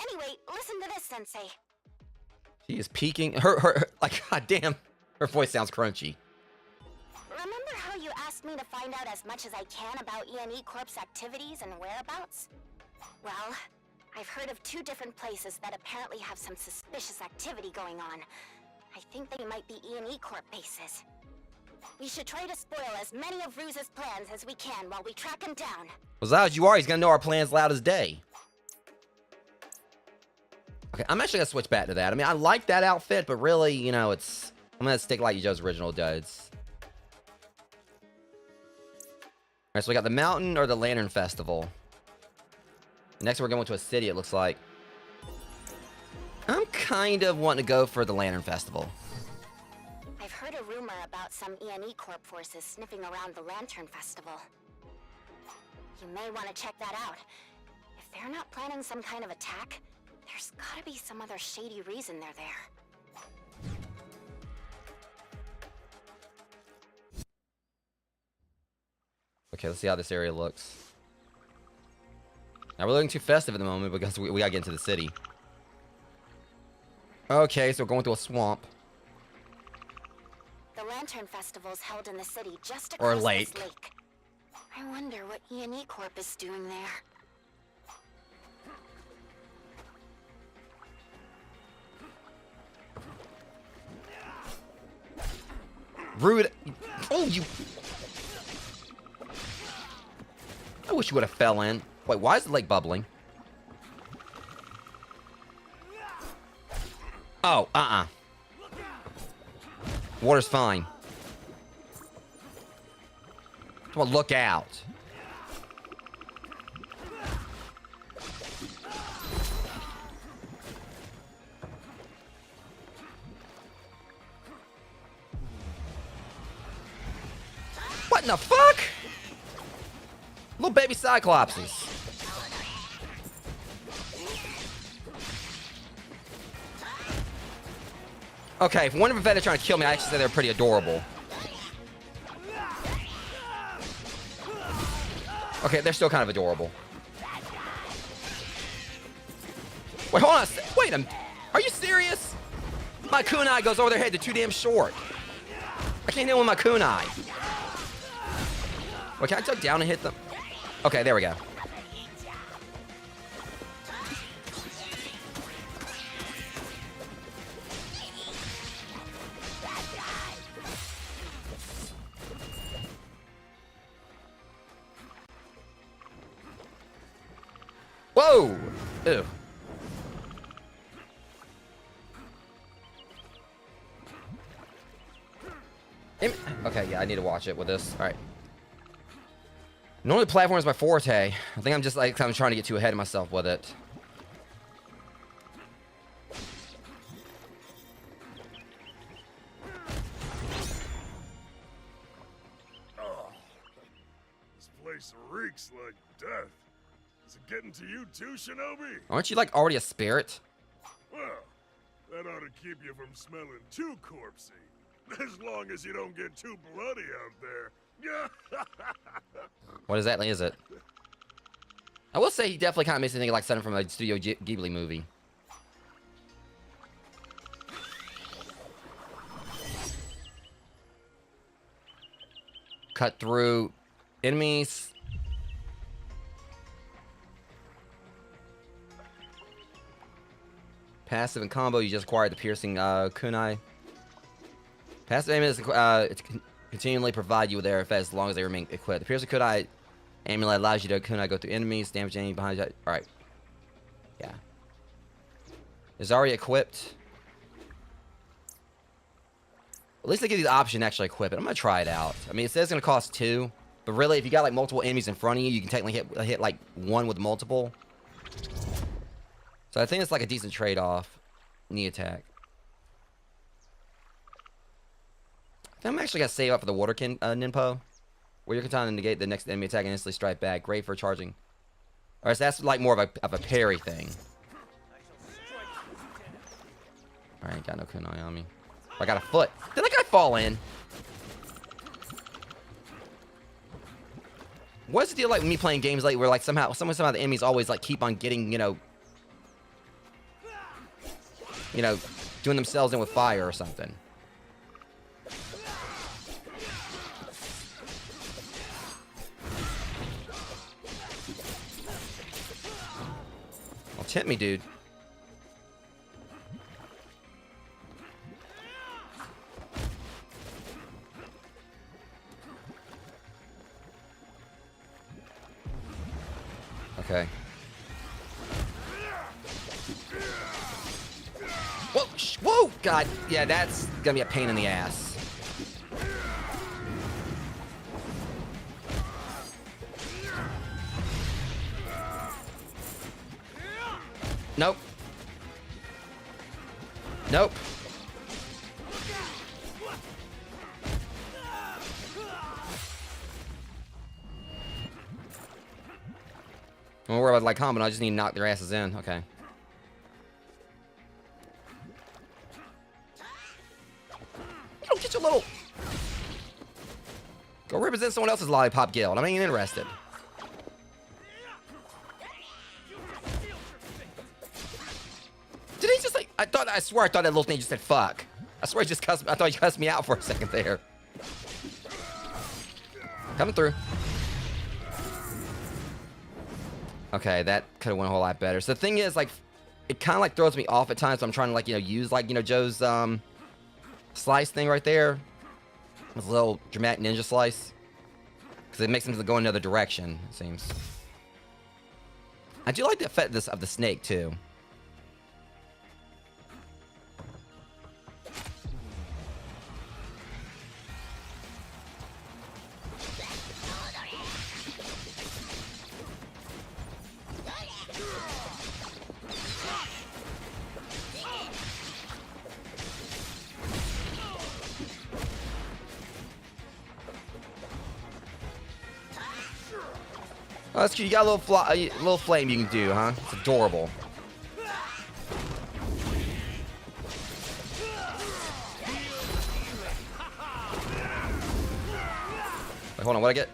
D: Anyway, listen to this, Sensei.
A: She is peeking. Her like, god damn. Her voice sounds crunchy.
D: Remember how you asked me to find out as much as I can about E&E Corp's activities and whereabouts? Well, I've heard of 2 different places that apparently have some suspicious activity going on. I think they might be E&E Corp bases. We should try to spoil as many of Ruse's plans as we can while we track him down.
A: As loud as you are, he's gonna know our plans loud as day. Okay, I'm actually gonna switch back to that. I mean, I like that outfit, but really, you know, I'm gonna stick like Joe's original duds. Alright, so we got the mountain or the Lantern Festival. Next, we're going to a city, it looks like. I'm kind of wanting to go for the Lantern Festival.
D: I've heard a rumor about some E&E Corp forces sniffing around the Lantern Festival. You may want to check that out. If they're not planning some kind of attack, there's gotta be some other shady reason they're there.
A: Okay, let's see how this area looks. Now, we're looking too festive at the moment because we gotta get into the city. Okay, so we're going through a swamp.
D: The Lantern Festival's held in the city just
A: Or
D: across
A: lake.
D: this lake. I wonder what E&E Corp is doing there.
A: Rude. Oh, you. I wish you would have fell in. Wait, why is the lake bubbling? Oh, Water's fine. Come on, look out. What in the fuck? Little baby Cyclopses. Okay, if one of them are trying to kill me, I actually say they're pretty adorable. Okay, they're still kind of adorable. Wait, hold on. Wait a minute. Are you serious? My kunai goes over their head. They're too damn short. I can't hit them with my kunai. Wait, can I duck down and hit them? Okay, there we go. Whoa! Ew. Okay, yeah, I need to watch it with this. All right. Normally platform is my forte. I think I'm just like I'm trying to get too ahead of myself with it.
G: Oh, this place reeks like death. Is it getting to you too, Shinobi?
A: Aren't you like already a spirit?
G: Well, that ought to keep you from smelling too corpsey. As long as you don't get too bloody out there.
A: What exactly is it? I will say he definitely kind of makes me think like something from a Studio Ghibli movie. Cut through enemies. Passive and combo, you just acquired the piercing kunai. Passive aim is it's continually provide you with their effects as long as they remain equipped. The piercing kunai amulet allows you to kunai go through enemies, damage enemy behind you. Alright. Yeah. It's already equipped. At least they give you the option to actually equip it. I'm gonna try it out. I mean, it says it's gonna cost 2, but really, if you got like multiple enemies in front of you, you can technically hit like one with multiple. So I think it's like a decent trade-off. Knee attack. I think I'm actually gonna save up for the water ninpo, where your katana negate the next enemy attack and instantly strike back. Great for charging. Alright, so that's like more of a parry thing. Alright, got no kunai on me. I got a foot. Did that guy fall in? What's the deal like with me playing games like where like somehow the enemies always like keep on getting, you know, doing themselves in with fire or something. Well, tempt me, dude. Okay. Whoa! Whoa! God, yeah, that's gonna be a pain in the ass. Nope. Nope. Don't worry about like combo. I just need to knock their asses in. Okay. You don't get your little. Go represent someone else's lollipop guild. I'm not even interested. Did he just like? I swear I thought that little thing just said fuck. I swear he just cussed. I thought he cussed me out for a second there. Coming through. Okay, that could have went a whole lot better. So the thing is, like, it kind of like throws me off at times. So I'm trying to like, use like, Joe's slice thing right there. With a little dramatic ninja slice. Because it makes him go in another direction, it seems. I do like the effect of the snake, too. Oh, that's cute. You got a little flame you can do, huh? It's adorable. Wait, hold on. What I get?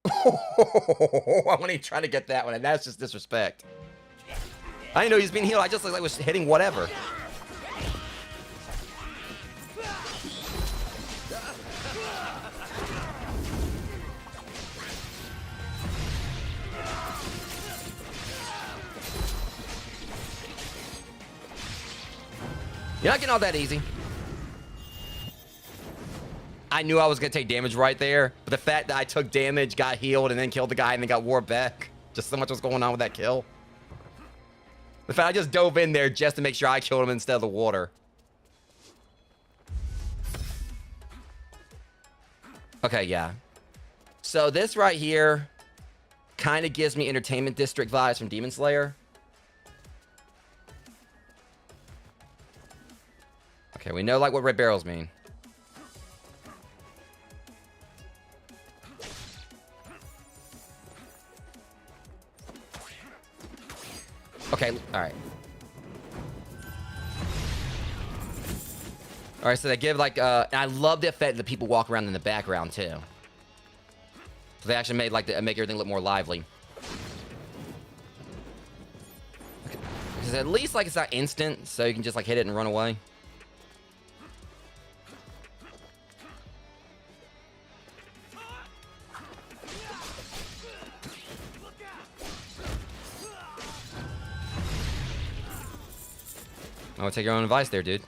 A: I wasn't even trying to get that one, and that's just disrespect. I didn't know he was being healed. I just like was hitting whatever. You're not getting all that easy. I knew I was going to take damage right there, but the fact that I took damage, got healed, and then killed the guy, and then got warped back. Just so much was going on with that kill. The fact I just dove in there just to make sure I killed him instead of the water. Okay, yeah. So this right here kind of gives me Entertainment District vibes from Demon Slayer. Okay, we know like what red barrels mean. Okay, alright. Alright, so they give like, and I love the effect that people walk around in the background too. So they actually made like, make everything look more lively. Because at least like it's not instant, so you can just like hit it and run away. I'm gonna take your own advice there, dude.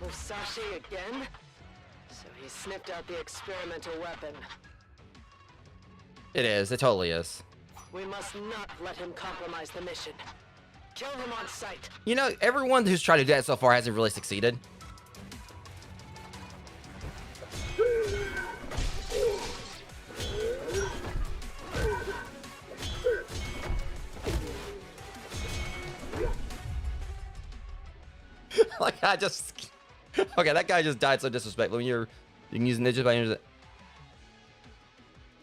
I: Musashi again? So he snipped out the experimental weapon.
A: It is. It totally is.
I: We must not let him compromise the mission. Kill him on sight.
A: You know, everyone who's tried to do that so far hasn't really succeeded. Like, I just... Okay, that guy just died so disrespectful. When you can use ninja by...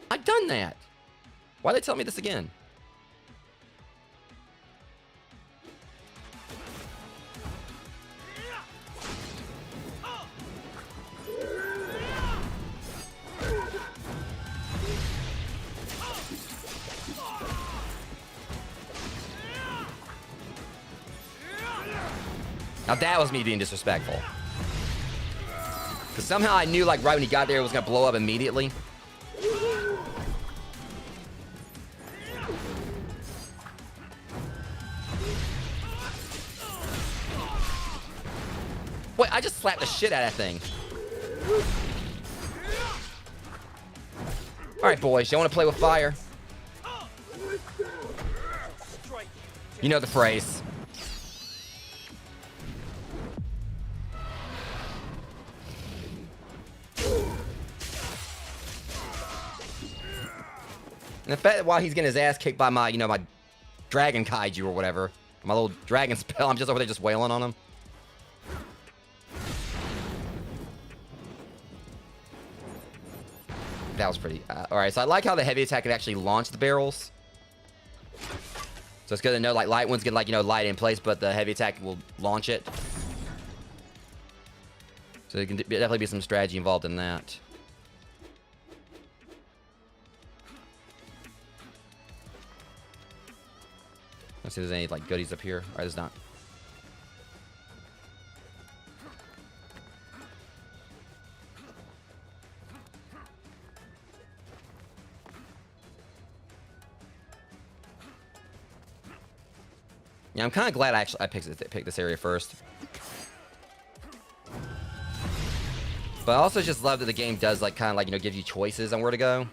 A: I've done that. Why they tell me this again? Now that was me being disrespectful. Because somehow I knew, like, right when he got there, it was going to blow up immediately. Wait, I just slapped the shit out of that thing. Alright, boys, you want to play with fire? You know the phrase. And the fact that while he's getting his ass kicked by my, you know, my dragon kaiju or whatever, my little dragon spell, I'm just over there just wailing on him. That was pretty... Alright, so I like how the heavy attack can actually launch the barrels. So it's good to know, like, light ones can, like, you know, light in place, but the heavy attack will launch it. So there can definitely be some strategy involved in that. Let's see if there's any, like, goodies up here. Alright, there's not. Yeah, I'm kind of glad I picked this area first. But I also just love that the game does like kind of like, you know, give you choices on where to go.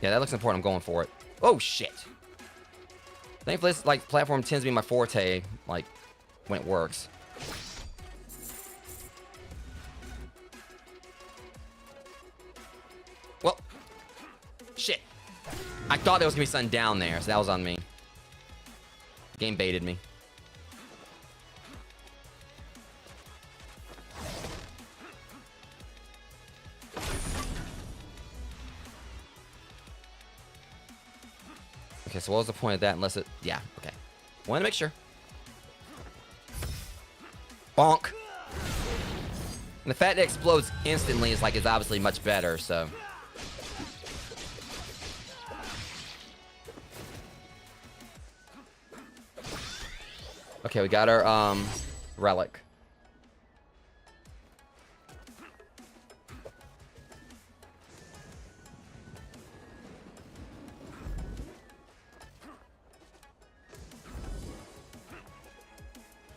A: Yeah, that looks important. I'm going for it. Oh shit. Thankfully, this like platform tends to be my forte, like when it works. Well, shit. I thought there was gonna be something down there, so that was on me. The game baited me. Okay, so what was the point of that unless it... Yeah, okay. Wanted to make sure. Bonk. And the fact that it explodes instantly is obviously much better, so... Okay, we got our, relic.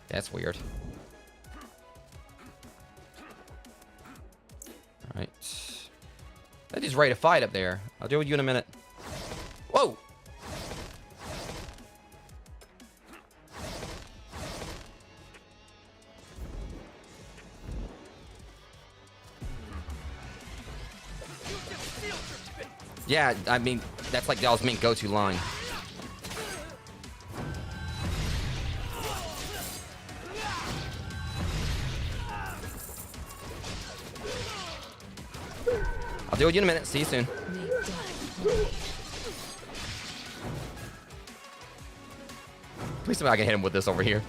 A: That's weird. Alright. That dude's ready to fight up there. I'll deal with you in a minute. Whoa! Yeah, I mean, that's like y'all's main go-to line. I'll deal with you in a minute. See you soon. Please tell me I can hit him with this over here.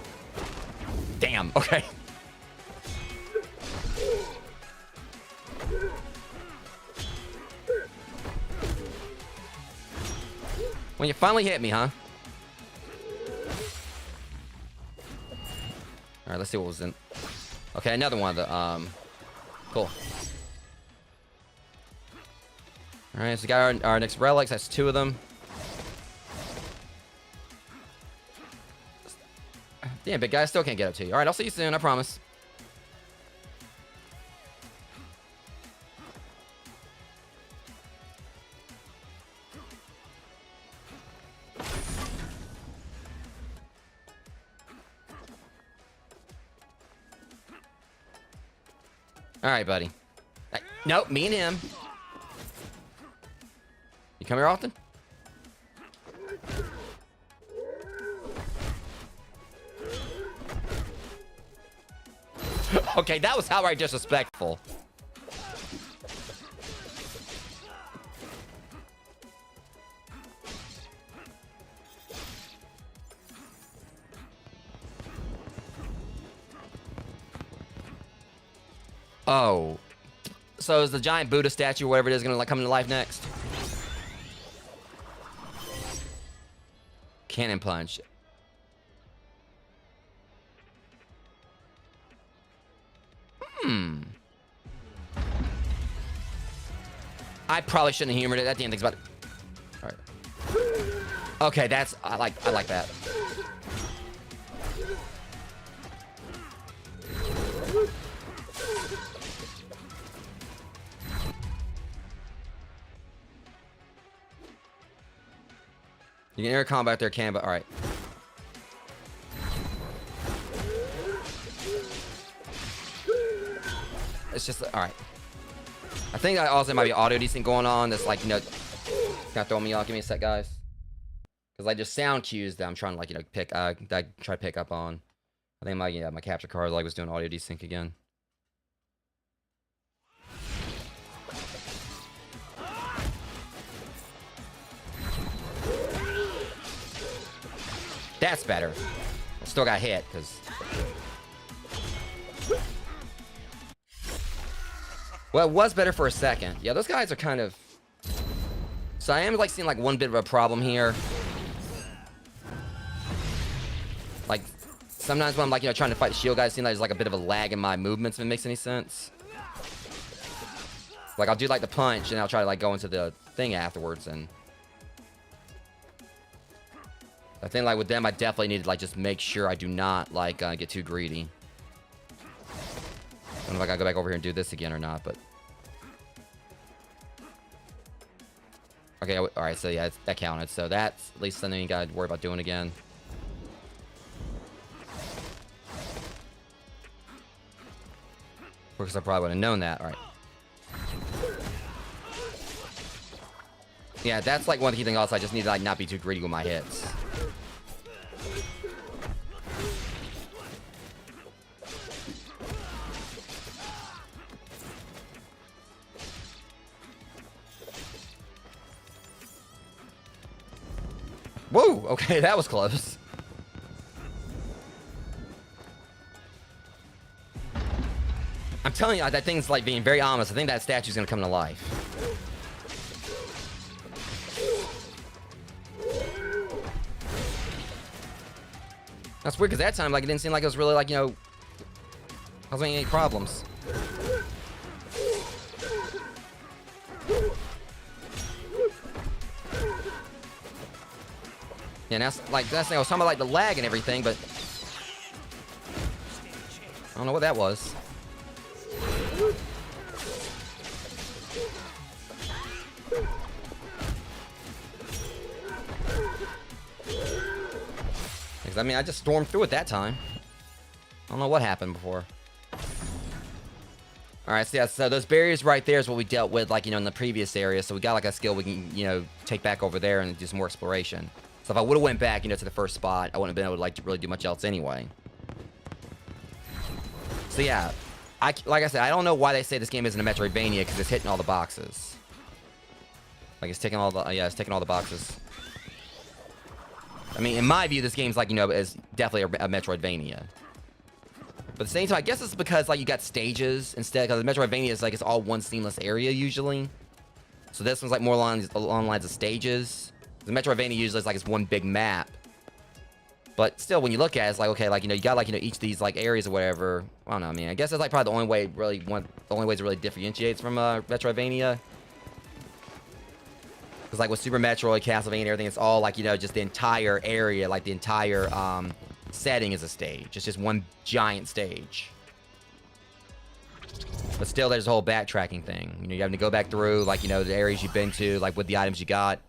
A: Damn, okay. When you finally hit me, huh? Alright, let's see what was in. Okay, another one of the, cool. Alright, so we got our next relics. That's 2 of them. Damn, big guy, I still can't get up to you. Alright, I'll see you soon, I promise. Alright, buddy. Nope, me and him. You come here often? Okay, that was outright disrespectful. Oh. So is the giant Buddha statue, whatever it is, gonna like come to life next? Cannon punch. I probably shouldn't have humored it. That damn thing's about it. All right. Okay, that's I like that. You can air combat there, can, but all right. It's just all right. I think I also might be audio decent going on. That's like, you know, kind of throwing me off. Give me a sec, guys. Because like just sound cues that I'm trying to like, you know, try to pick up on. I think my capture card like was doing audio desync again. That's better. I still got hit because. Well, it was better for a second. Yeah, those guys are kind of... So I am like seeing like one bit of a problem here. Like sometimes when I'm like, you know, trying to fight shield guys, it seems like there's like a bit of a lag in my movements, if it makes any sense. Like, I'll do, like, the punch, and I'll try to, like, go into the thing afterwards, and... I think, like, with them, I definitely need to, like, just make sure I do not, like, get too greedy. I don't know if I gotta go back over here and do this again or not, but... Okay, alright, so yeah, that counted. So that's at least something you gotta worry about doing again. Because I probably would have known that. Alright. Yeah, that's like one of the key things also. I just need to like not be too greedy with my hits. Whoa! Okay, that was close. I'm telling you, that thing's like being very ominous. I think that statue's gonna come to life. That's weird, because that time, like, it didn't seem like it was really, like, you know, causing any problems. Yeah, and that's the thing. I was talking about, like, the lag and everything, but I don't know what that was. Because, I mean, I just stormed through it that time. I don't know what happened before. Alright, so yeah, so those barriers right there is what we dealt with, like, you know, in the previous area. So we got, like, a skill we can, you know, take back over there and do some more exploration. So if I would have went back, you know, to the first spot, I wouldn't have been able to, like, to really do much else anyway. So yeah, like I said, I don't know why they say this game isn't a Metroidvania, because it's hitting all the boxes. Like, it's taking all the, yeah, it's taking all the boxes. I mean, in my view, this game's, like, you know, is definitely a Metroidvania. But at the same time, I guess it's because, like, you got stages instead, because the Metroidvania is, like, it's all one seamless area, usually. So this one's, like, more along the lines of stages. The Metroidvania usually is, like, it's one big map. But still, when you look at it, it's like, okay, like, you know, you got, like, you know, each of these, like, areas or whatever. I don't know, I mean, I guess that's, like, probably the only way it really, the only ways it really differentiates from Metroidvania. Because, like, with Super Metroid, Castlevania, and everything, it's all, like, you know, just the entire area, like, the entire, setting is a stage. It's just one giant stage. But still, there's a whole backtracking thing. You know, you have to go back through, like, you know, the areas you've been to, like, with the items you got.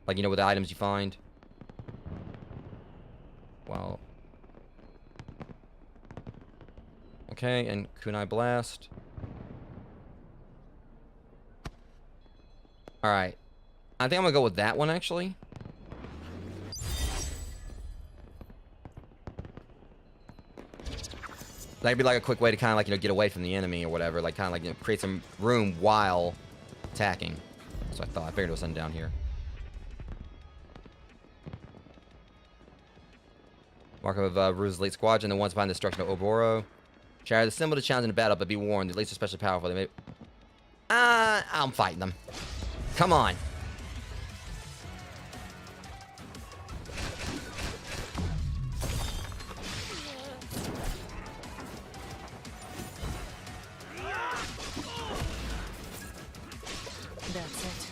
A: Like, you know, with the items you find. Well. Okay, and Kunai Blast. Alright. I think I'm gonna go with that one, actually. That'd be like a quick way to kind of like, you know, get away from the enemy or whatever. Like, kind of like, you know, create some room while attacking. So I thought. I figured it was something down here. Mark of Rue's elite squadron, the ones behind the destruction of Oboro. Share the symbol to challenge in a battle, but be warned, the elites are especially powerful. They may... I'm fighting them. Come on.
C: That's it.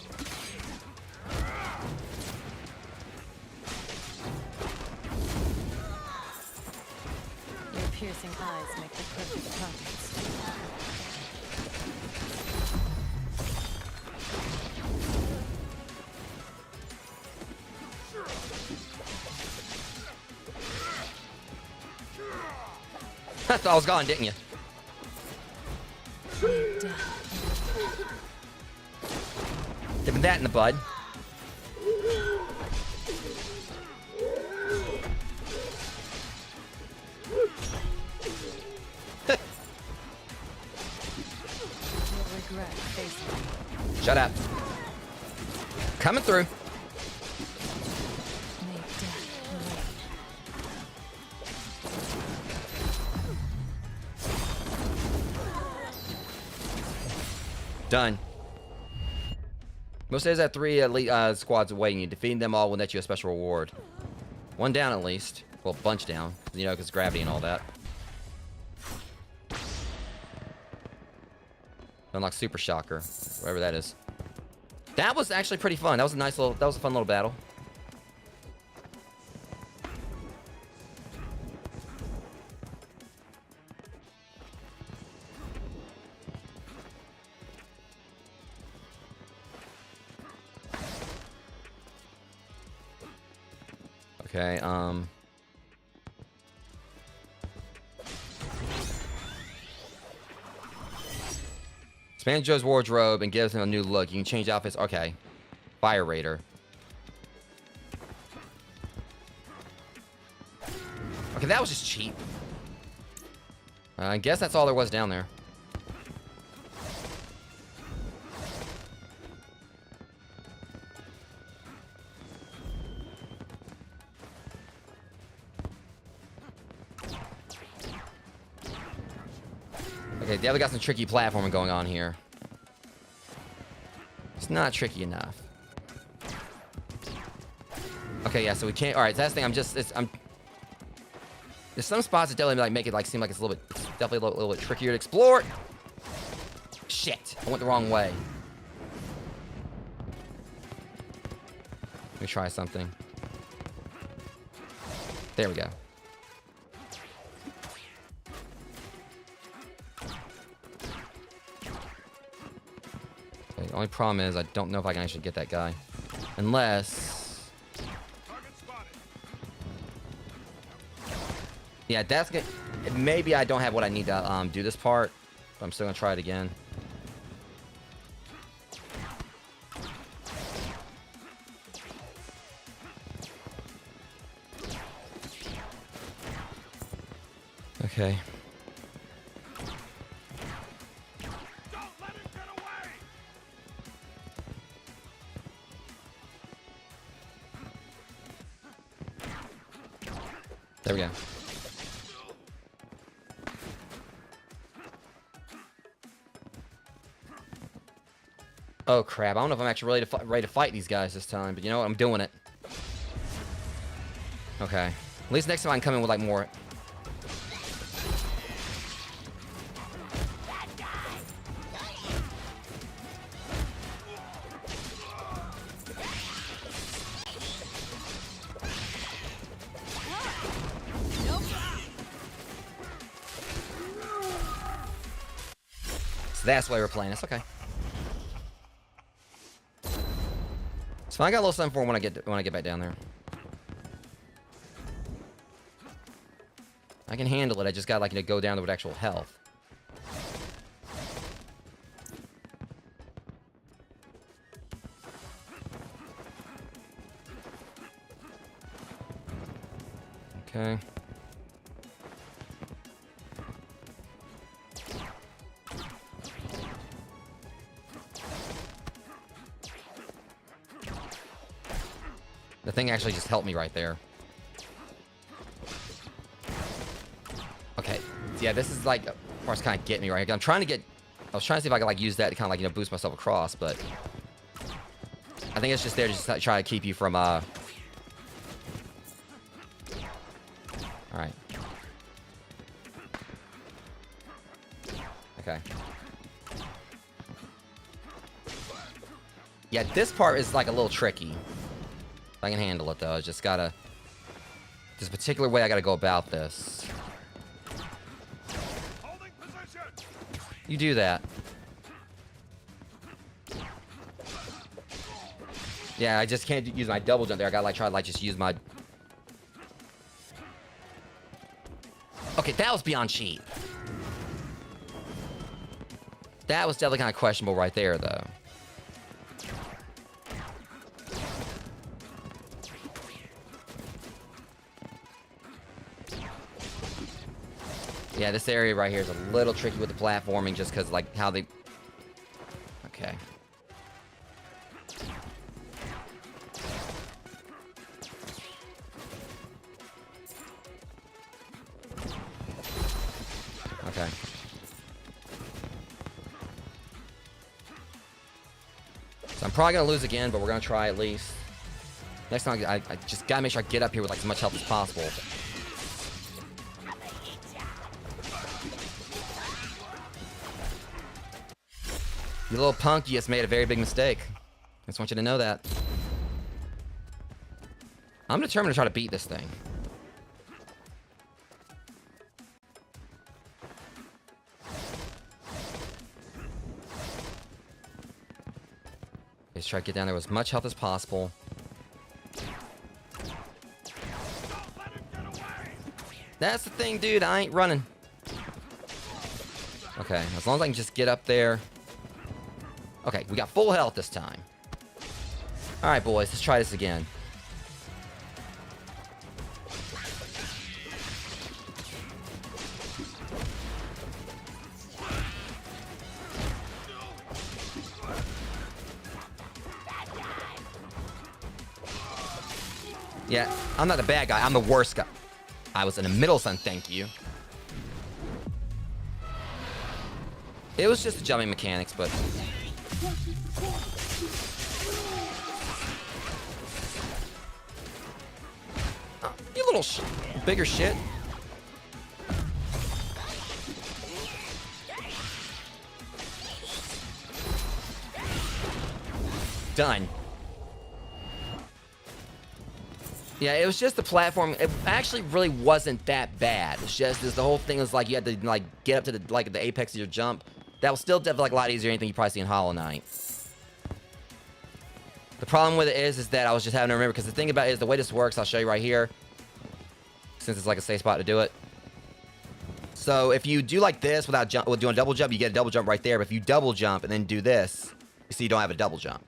C: Your piercing eyes make the perfect targets.
A: I thought I was gone, didn't you? Dipping that in the bud. Shut up. Coming through. Done. Most days have 3 elite squads awaiting you. Defeating them all will net you a special reward. 1 down at least. Well, bunch down. You know, because gravity and all that. Unlock Super Shocker, whatever that is. That was actually pretty fun. That was a fun little battle. Okay, expand Joe's wardrobe and gives him a new look. You can change outfits. Okay. Fire Raider. Okay, that was just cheap. I guess that's all there was down there. Okay, definitely got some tricky platforming going on here. It's not tricky enough. Okay, yeah, so we can't. All right, so that's the thing. There's some spots that definitely like make it like seem like it's a little bit, definitely a little bit trickier to explore. Shit, I went the wrong way. Let me try something. There we go. The only problem is I don't know if I can actually get that guy. Unless... Yeah, that's good. Maybe I don't have what I need to do this part, but I'm still gonna try it again. Okay. There we go. Oh crap, I don't know if I'm actually ready to fight these guys this time, but you know what, I'm doing it. Okay. At least next time I can come in with like more... So that's why we're playing. It's okay. So I got a little something for when I get back down there. I can handle it. I just got like to go down to with actual health. Okay. The thing actually just helped me right there. Okay. Yeah, this is like, of course, kind of get me right here. I was trying to see if I could like use that to kind of like, boost myself across, but I think it's just there to just try to keep you from, All right. Okay. Yeah, this part is like a little tricky. I can handle it though. I just gotta... There's a particular way I gotta go about this. You do that. Yeah, I just can't use my double jump there. I gotta like try to like just use my... Okay, that was beyond cheat. That was definitely kind of questionable right there though. Yeah, this area right here is a little tricky with the platforming just because, like, how they... Okay. Okay. So I'm probably going to lose again, but we're going to try at least. Next time, I just got to make sure I get up here with, like, as much health as possible. You little punk, you just made a very big mistake. I just want you to know that. I'm determined to try to beat this thing. Just try to get down there with as much health as possible. That's the thing, dude. I ain't running. Okay, as long as I can just get up there. Okay, we got full health this time. Alright, boys. Let's try this again. Yeah, I'm not the bad guy. I'm the worst guy. I was in the middle, son. Thank you. It was just the jumping mechanics, but... Oh, you little bigger shit. Done. Yeah, it was just the platform. It actually really wasn't that bad. It's just the whole thing was like you had to like get up to the apex of your jump. That was still definitely like a lot easier than anything you probably see in Hollow Knight. The problem with it is that I was just having to remember, because the thing about it is the way this works, I'll show you right here, since it's like a safe spot to do it. So if you do like this without doing a double jump, you get a double jump right there. But if you double jump and then do this, you see you don't have a double jump.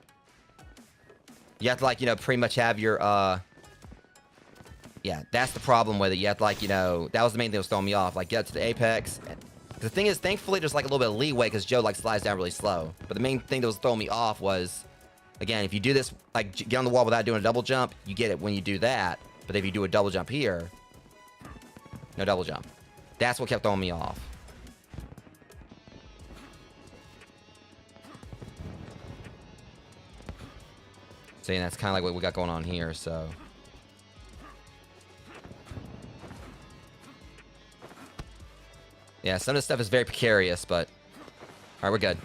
A: You have to like, you know, pretty much have your yeah, that's the problem with it. You have to like, you know, that was the main thing that was throwing me off. Like, get up to the apex. The thing is, thankfully, there's like a little bit of leeway because Joe like slides down really slow. But the main thing that was throwing me off was, again, if you do this, like get on the wall without doing a double jump, you get it when you do that. But if you do a double jump here, no double jump. That's what kept throwing me off. See, and that's kind of like what we got going on here, so... Yeah, some of this stuff is very precarious, but... Alright, we're good.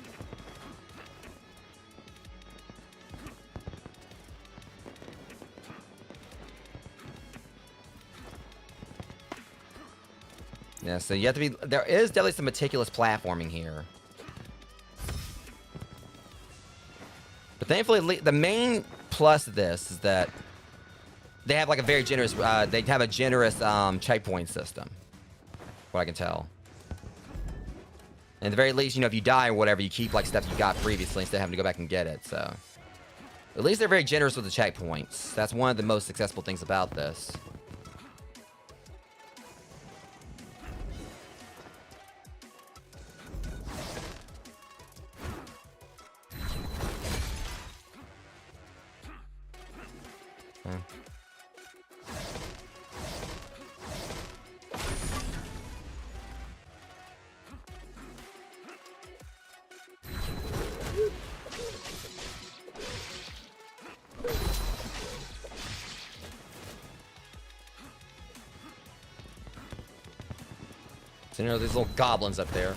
A: Yeah, so you have to be... There is definitely some meticulous platforming here. But thankfully, the main plus of this is that... They have like a very generous... they have a generous checkpoint system. What I can tell. And at the very least, you know, if you die or whatever, you keep like stuff you got previously instead of having to go back and get it, so... At least they're very generous with the checkpoints. That's one of the most successful things about this. Okay. So, you know, these little goblins up there.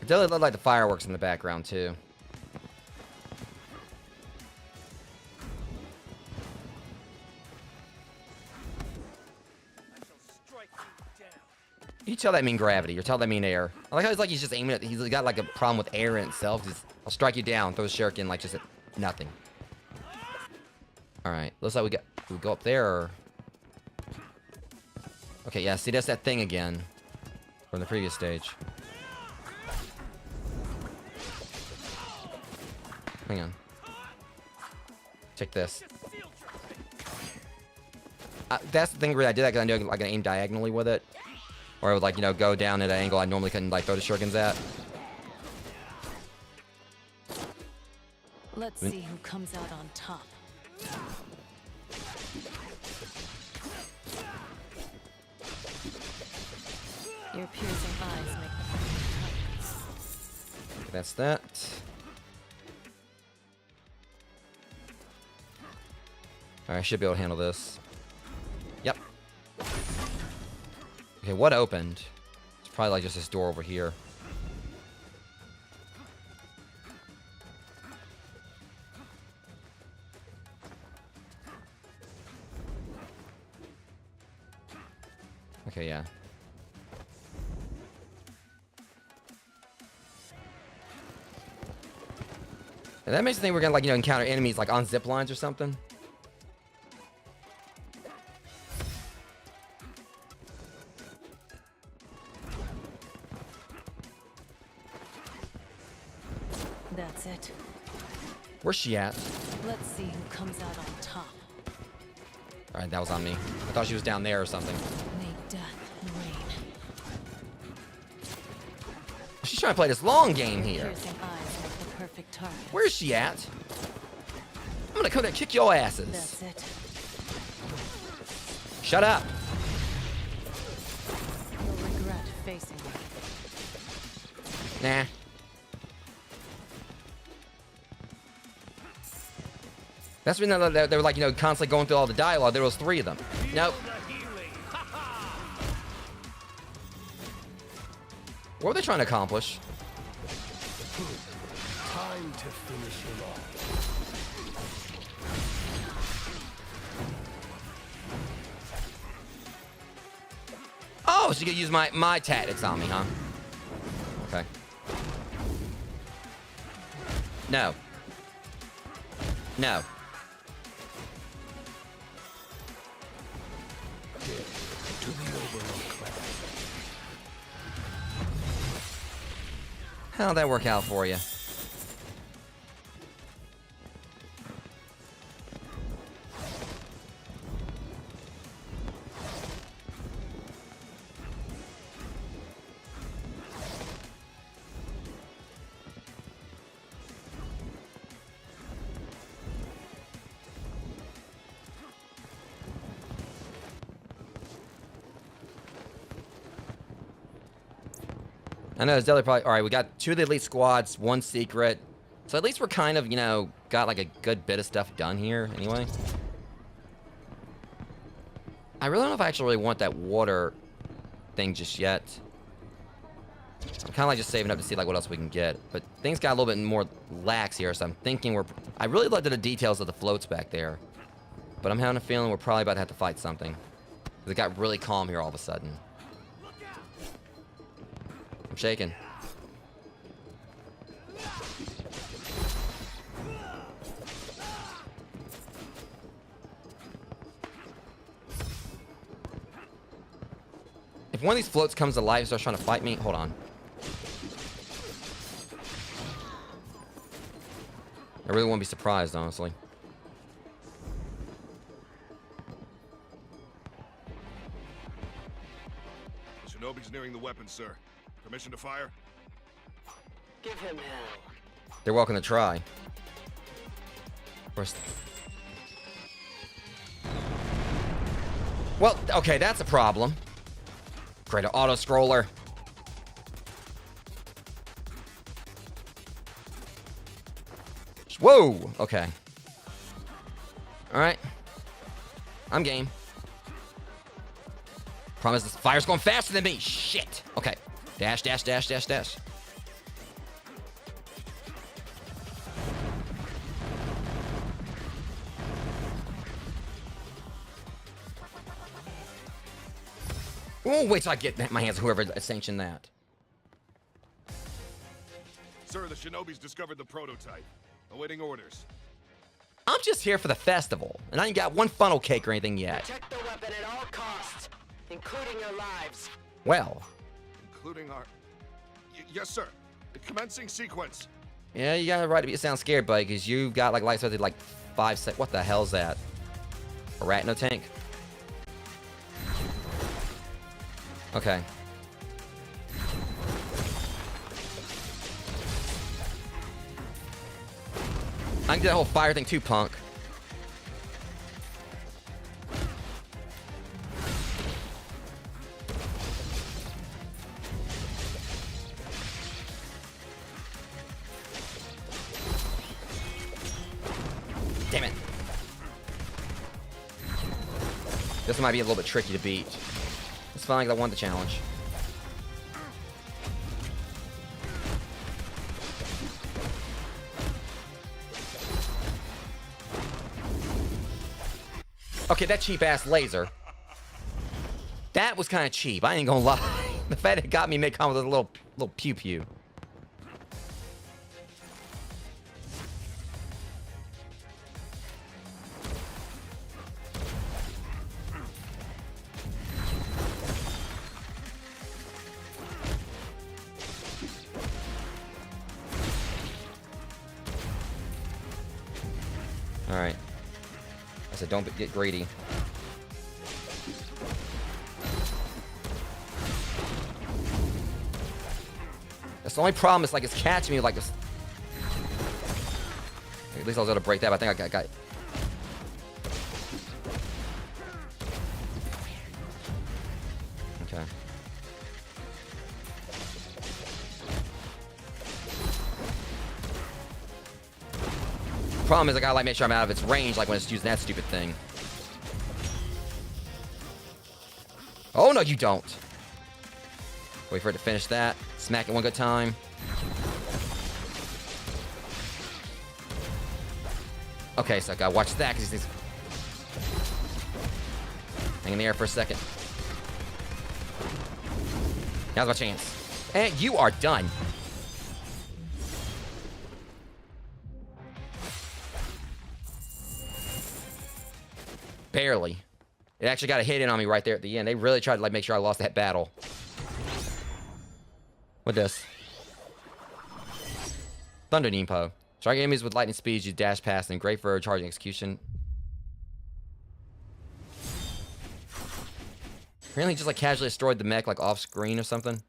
A: It does look like the fireworks in the background, too. You tell that mean gravity. You tell that mean air. I like how he's just aiming at. He's got like a problem with air in itself. I'll strike you down. Throw the shuriken like just at nothing. All right. Looks like we go up there. Or... Okay. Yeah. See, that's that thing again from the previous stage. Hang on. Take this. That's the thing where I did that because I know I can aim diagonally with it. Or I would, like, you know, go down at an angle I normally couldn't, like, throw the shurikens at.
C: Let's see who comes out on top. Your piercing eyes make the
A: Okay, that's that. Alright, I should be able to handle this. Yep. Okay, what opened? It's probably like just this door over here. Okay, yeah. And that makes me think we're gonna, like, you know, encounter enemies like on zip lines or something.
C: That's it.
A: Where's she at?
C: Let's see who comes out on top.
A: Alright, that was on me. I thought she was down there or something.
C: May death reign.
A: She's trying to play this long game here.
C: Piercing eyes make the perfect target.
A: Where is she at? I'm gonna come there and kick your asses.
C: That's it.
A: Shut up.
C: You'll regret facing me.
A: Nah. That's when they were like, you know, constantly going through all the dialogue. There was 3 of them. Nope. What were they trying to accomplish?
F: Time to finish him off.
A: Oh, so you could use my tactics on me, huh? Okay. No. No.
F: To the Overlord clan.
A: How'd that work out for you? I know it's definitely probably... Alright, we got 2 of the elite squads, 1 secret. So at least we're kind of, you know, got like a good bit of stuff done here, anyway. I really don't know if I actually really want that water thing just yet. I'm kind of like just saving up to see like what else we can get. But things got a little bit more lax here, so I'm thinking we're... I really looked at the details of the floats back there. But I'm having a feeling we're probably about to have to fight something. Because it got really calm here all of a sudden. I'm shaking. If one of these floats comes to life and starts trying to fight me, hold on. I really won't be surprised, honestly.
H: Shinobi's nearing the weapon, sir. Permission to fire?
I: Give him hell.
A: They're welcome to try. Of course. Well, okay, that's a problem. Great auto scroller. Whoa! Okay. Alright. I'm game. Promise this fire's going faster than me. Shit! Okay. Dash, dash, dash, dash, dash. Oh, wait till I get my hands on whoever sanctioned that.
H: Sir, the Shinobi's discovered the prototype. Awaiting orders.
A: I'm just here for the festival, and I ain't got 1 funnel cake or anything yet.
I: Protect the weapon at all costs, including your lives.
A: Well.
H: Including our... yes, sir. The commencing sequence.
A: Yeah, you got a right to sound scared, buddy, because you've got like life like 5 seconds. What the hell's that? A rat in a tank? Okay. I can do that whole fire thing too, punk. Damn it. This might be a little bit tricky to beat. It's fine, 'cause I won the challenge. Okay, that cheap-ass laser. That was kind of cheap. I ain't gonna lie. The fact it got me mid-combo with a little pew-pew. Alright. I said don't get greedy. That's the only problem, is like it's catching me like this. At least I was able to break that, but I think I got it. Okay. Problem is I gotta like make sure I'm out of its range, like when it's using that stupid thing. Oh no, you don't. Wait for it to finish that. Smack it one good time. Okay, so I gotta watch that because these things hang in the air for a second. Now's my chance. And you are done. Barely. It actually got a hit in on me right there at the end. They really tried to like make sure I lost that battle. What this? Thunder Ninpo. Strike enemies with lightning speeds, you dash past them. Great for charging execution. Apparently just like casually destroyed the mech like off screen or something.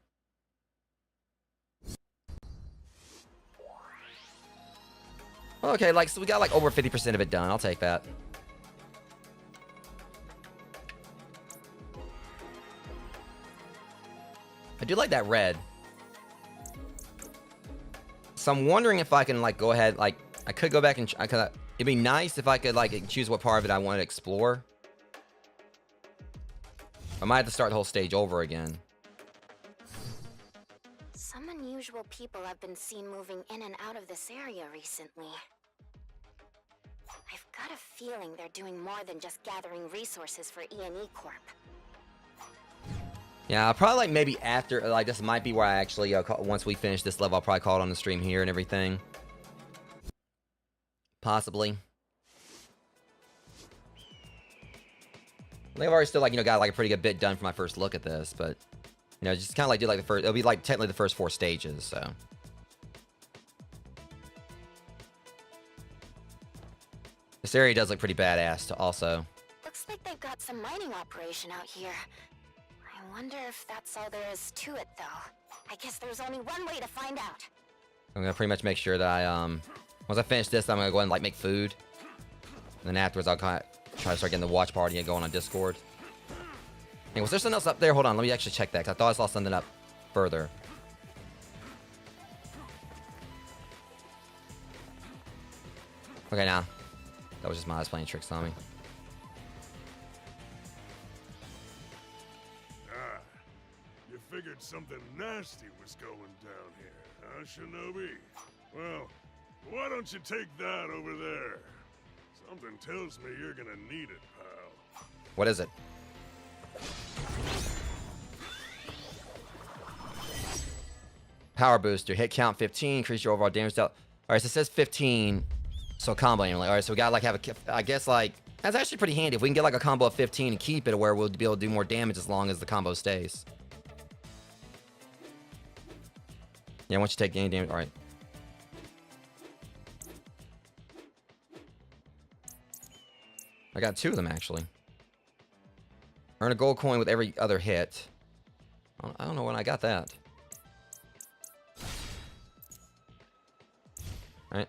A: Okay, like so we got like over 50% of it done. I'll take that. I do like that red. So I'm wondering if I can like go ahead, like I could go back and it'd be nice if I could like choose what part of it I want to explore. I might have to start the whole stage over again.
D: Some unusual people have been seen moving in and out of this area recently. I've got a feeling they're doing more than just gathering resources for E&E Corp.
A: Yeah, I'll probably like maybe after, like this might be where I actually, once we finish this level, I'll probably call it on the stream here and everything. Possibly. I think I've already still like, got like a pretty good bit done for my first look at this, but, just kind of like do like the first, it'll be like technically the first 4 stages, so. This area does look pretty badass also.
D: Looks like they've got some mining operation out here. I wonder if that's all there is to it, though. I guess there's only one way to find out.
A: I'm gonna pretty much make sure that I, once I finish this, I'm gonna go ahead and like make food. And then afterwards, I'll kind of try to start getting the watch party and going on Discord. Hey, was there something else up there? Hold on, let me actually check that, 'cause I thought I saw something up further. Okay, now. That was just my eyes playing tricks on me.
G: You figured something nasty was going down here, huh, Shinobi? Well, why don't you take that over there? Something tells me you're gonna need it, pal.
A: What is it? Power booster. Hit count 15. Increase your overall damage dealt. Alright, so it says 15. So combo aim. Alright, so we gotta like have a, I guess like, that's actually pretty handy. If we can get like a combo of 15 and keep it where we'll be able to do more damage as long as the combo stays. Yeah, once you take any damage, alright. I got 2 of them actually. Earn a gold coin with every other hit. I don't know when I got that. Alright.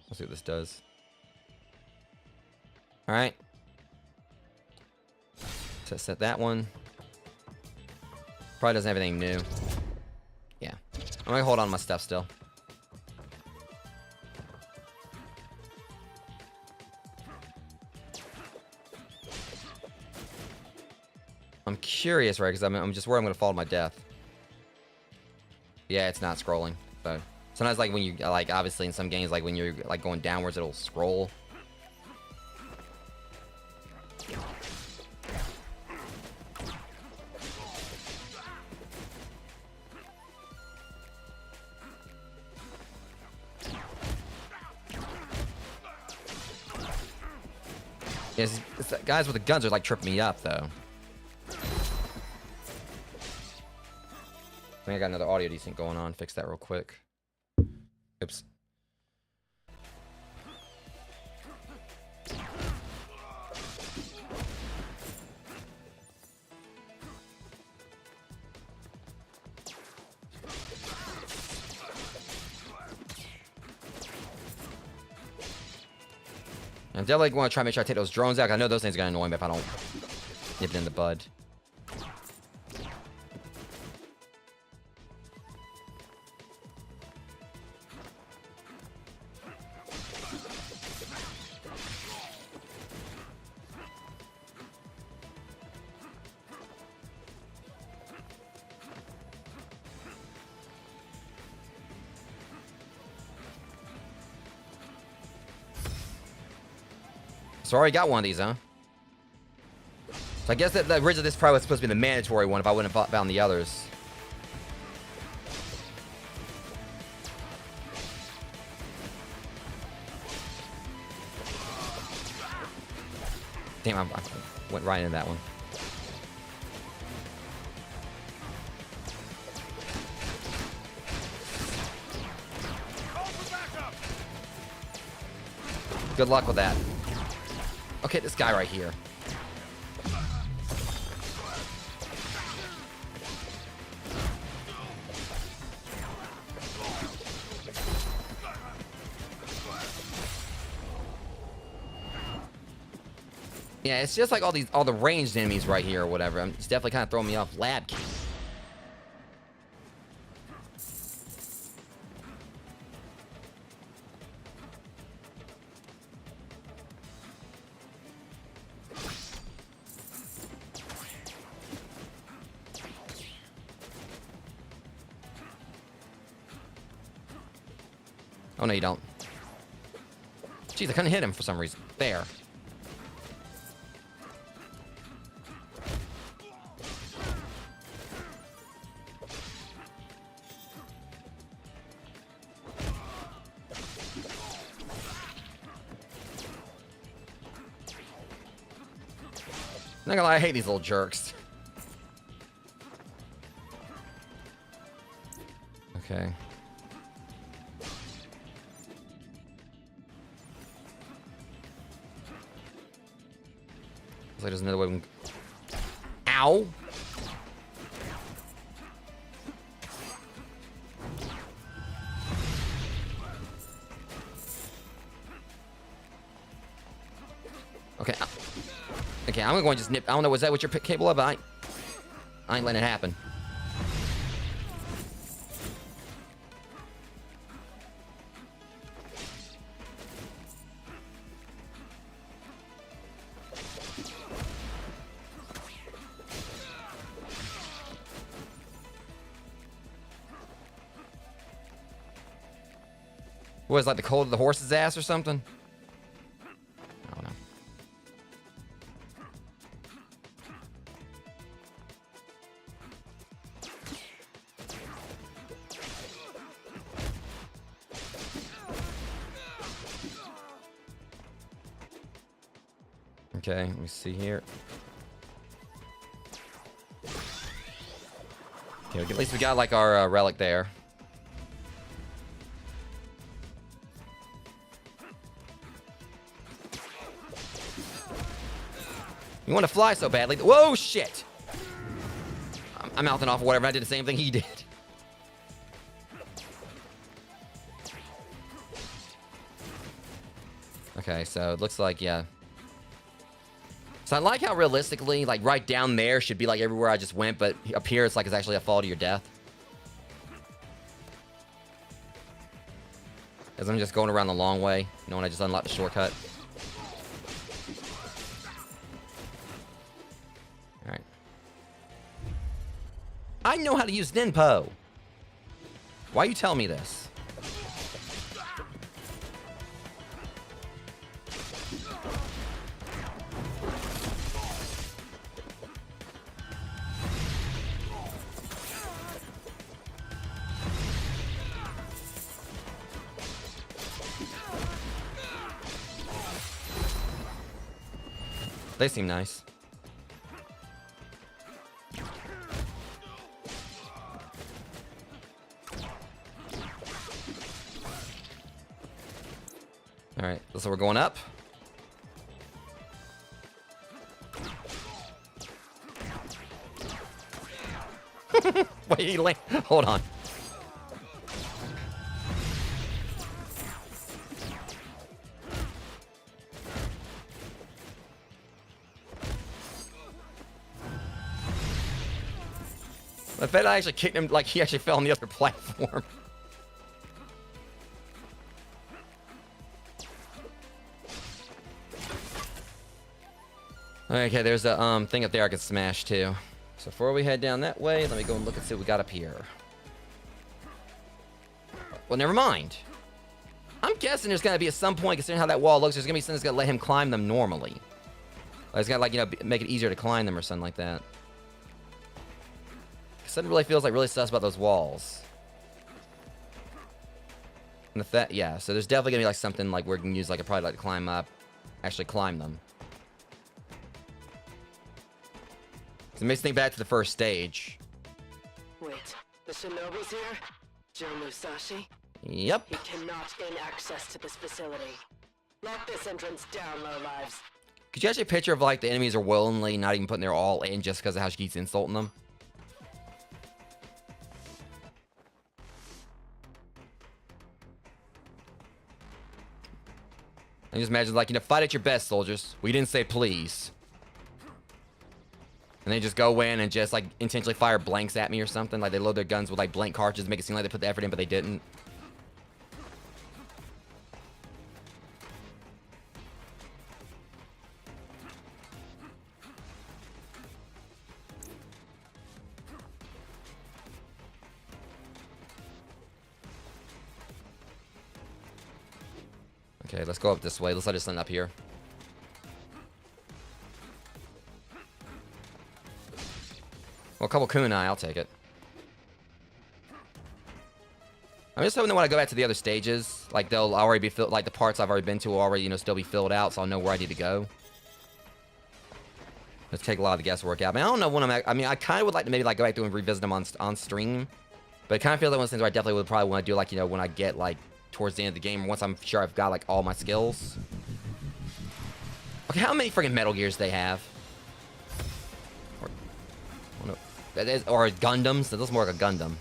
A: Let's see what this does. Alright. So set that one. Probably doesn't have anything new. Yeah. I'm gonna hold on to my stuff still. I'm curious, right? Because I'm just worried I'm gonna fall to my death. Yeah, it's not scrolling. So sometimes, like when you like, obviously in some games, like when you're like going downwards, it'll scroll. Yes, it's the guys with the guns are like tripping me up though. I think I got another audio desync going on. Fix that real quick. Oops. I definitely want to try to make sure I take those drones out. I know those things are gonna annoy me if I don't nip it in the bud. So I already got one of these, huh? So I guess that originally this probably was supposed to be the mandatory one if I wouldn't have found the others. Damn, I went right into that one. Good luck with that. Okay, this guy right here. Yeah, it's just like all the ranged enemies right here or whatever. It's definitely kind of throwing me off. Lab key. Oh, no, you don't. Jeez, I couldn't hit him for some reason. There. Not gonna lie, I hate these little jerks. Okay. Looks like there's another way we can... Ow! Okay. Okay, I'm gonna just nip... I don't know, was that what you're capable of? I ain't letting it happen. What, is like the cold of the horse's ass or something? I don't know. Okay, let me see here. Okay, at least we got like our relic there. You want to fly so badly. Whoa, shit! I'm mouthing off or whatever. I did the same thing he did. Okay, so it looks like, yeah. So I like how realistically, like right down there should be like everywhere I just went, but up here it's like it's actually a fall to your death. As I'm just going around the long way, you know, when I just unlocked the shortcut. Alright. I know how to use Ninpo. Why you tell me this? They seem nice. All right, so we're going up. Wait, he land. Hold on. I bet I actually kicked him like he actually fell on the other platform. Okay, there's a thing up there I can smash too. So before we head down that way, let me go and look and see what we got up here. Well, never mind. I'm guessing there's gonna be at some point, considering how that wall looks, there's gonna be something that's gonna let him climb them normally. Like, it's gonna, like, you know, make it easier to climb them or something like that. Something really feels like really sus about those walls. And yeah, so there's definitely gonna be like something like where we can use like a probably like to climb up, actually climb them. So it makes me think back to the first stage.
I: Wait, the Shinobi's here? Joe Musashi?
A: Yep.
I: He cannot gain access to this facility. Lock this entrance down, lowlives.
A: Could you actually picture if like the enemies are willingly not even putting their all in just because of how she keeps insulting them? I just imagine, like, you know, fight at your best, soldiers. We didn't say please. And they just go in and just, like, intentionally fire blanks at me or something. Like, they load their guns with, like, blank cartridges to make it seem like they put the effort in, but they didn't. Okay, let's go up this way. Let's let us end up here. Well, a couple kunai, I'll take it. I'm just hoping that when I go back to the other stages, like they'll already be filled, like the parts I've already been to will already, you know, still be filled out, so I'll know where I need to go. Let's take a lot of the guesswork out. I mean, I don't know when I mean, I kind of would like to maybe like go back through and revisit them on stream, but it kind of feels like one of those things where I definitely would probably want to do, like, you know, when I get like towards the end of the game, once I'm sure I've got like all my skills. Okay, how many freaking Metal Gears they have? Or Gundams? That looks more like a Gundam.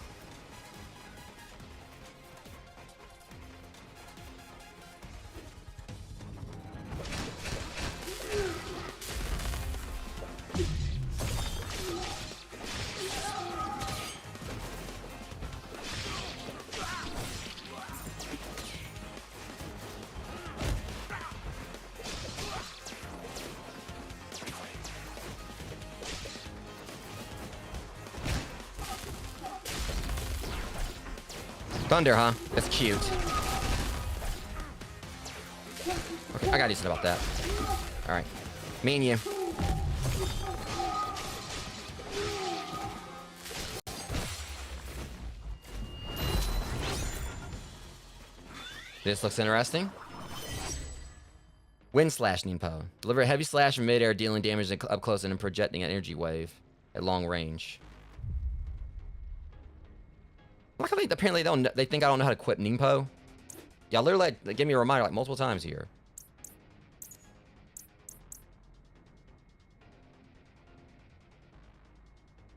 A: Thunder, huh? That's cute. Okay, I gotta do something about that. Alright. Me and you. This looks interesting. Wind Slash Ninpo. Deliver a heavy slash from midair, dealing damage up close and projecting an energy wave at long range. Like, I think apparently they think I don't know how to equip Ninpo. Y'all literally like, give me a reminder like multiple times here.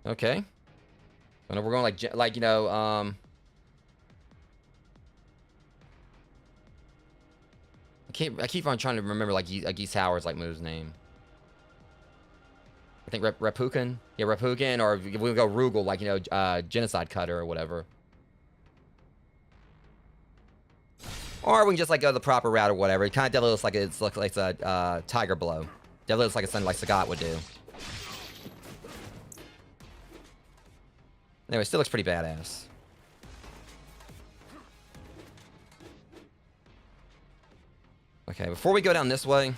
A: Okay. So now we're going like you know I keep on trying to remember like Geese Howard's like move's name. I think Reppuken. Yeah, Reppuken, or we'll go Rugal, like, you know, Genocide Cutter or whatever. Or we can just like go the proper route or whatever. It kind of definitely looks like it's a Tiger Blow. Definitely looks like it's something like Sagat would do. Anyway, still looks pretty badass. Okay, before we go down this way...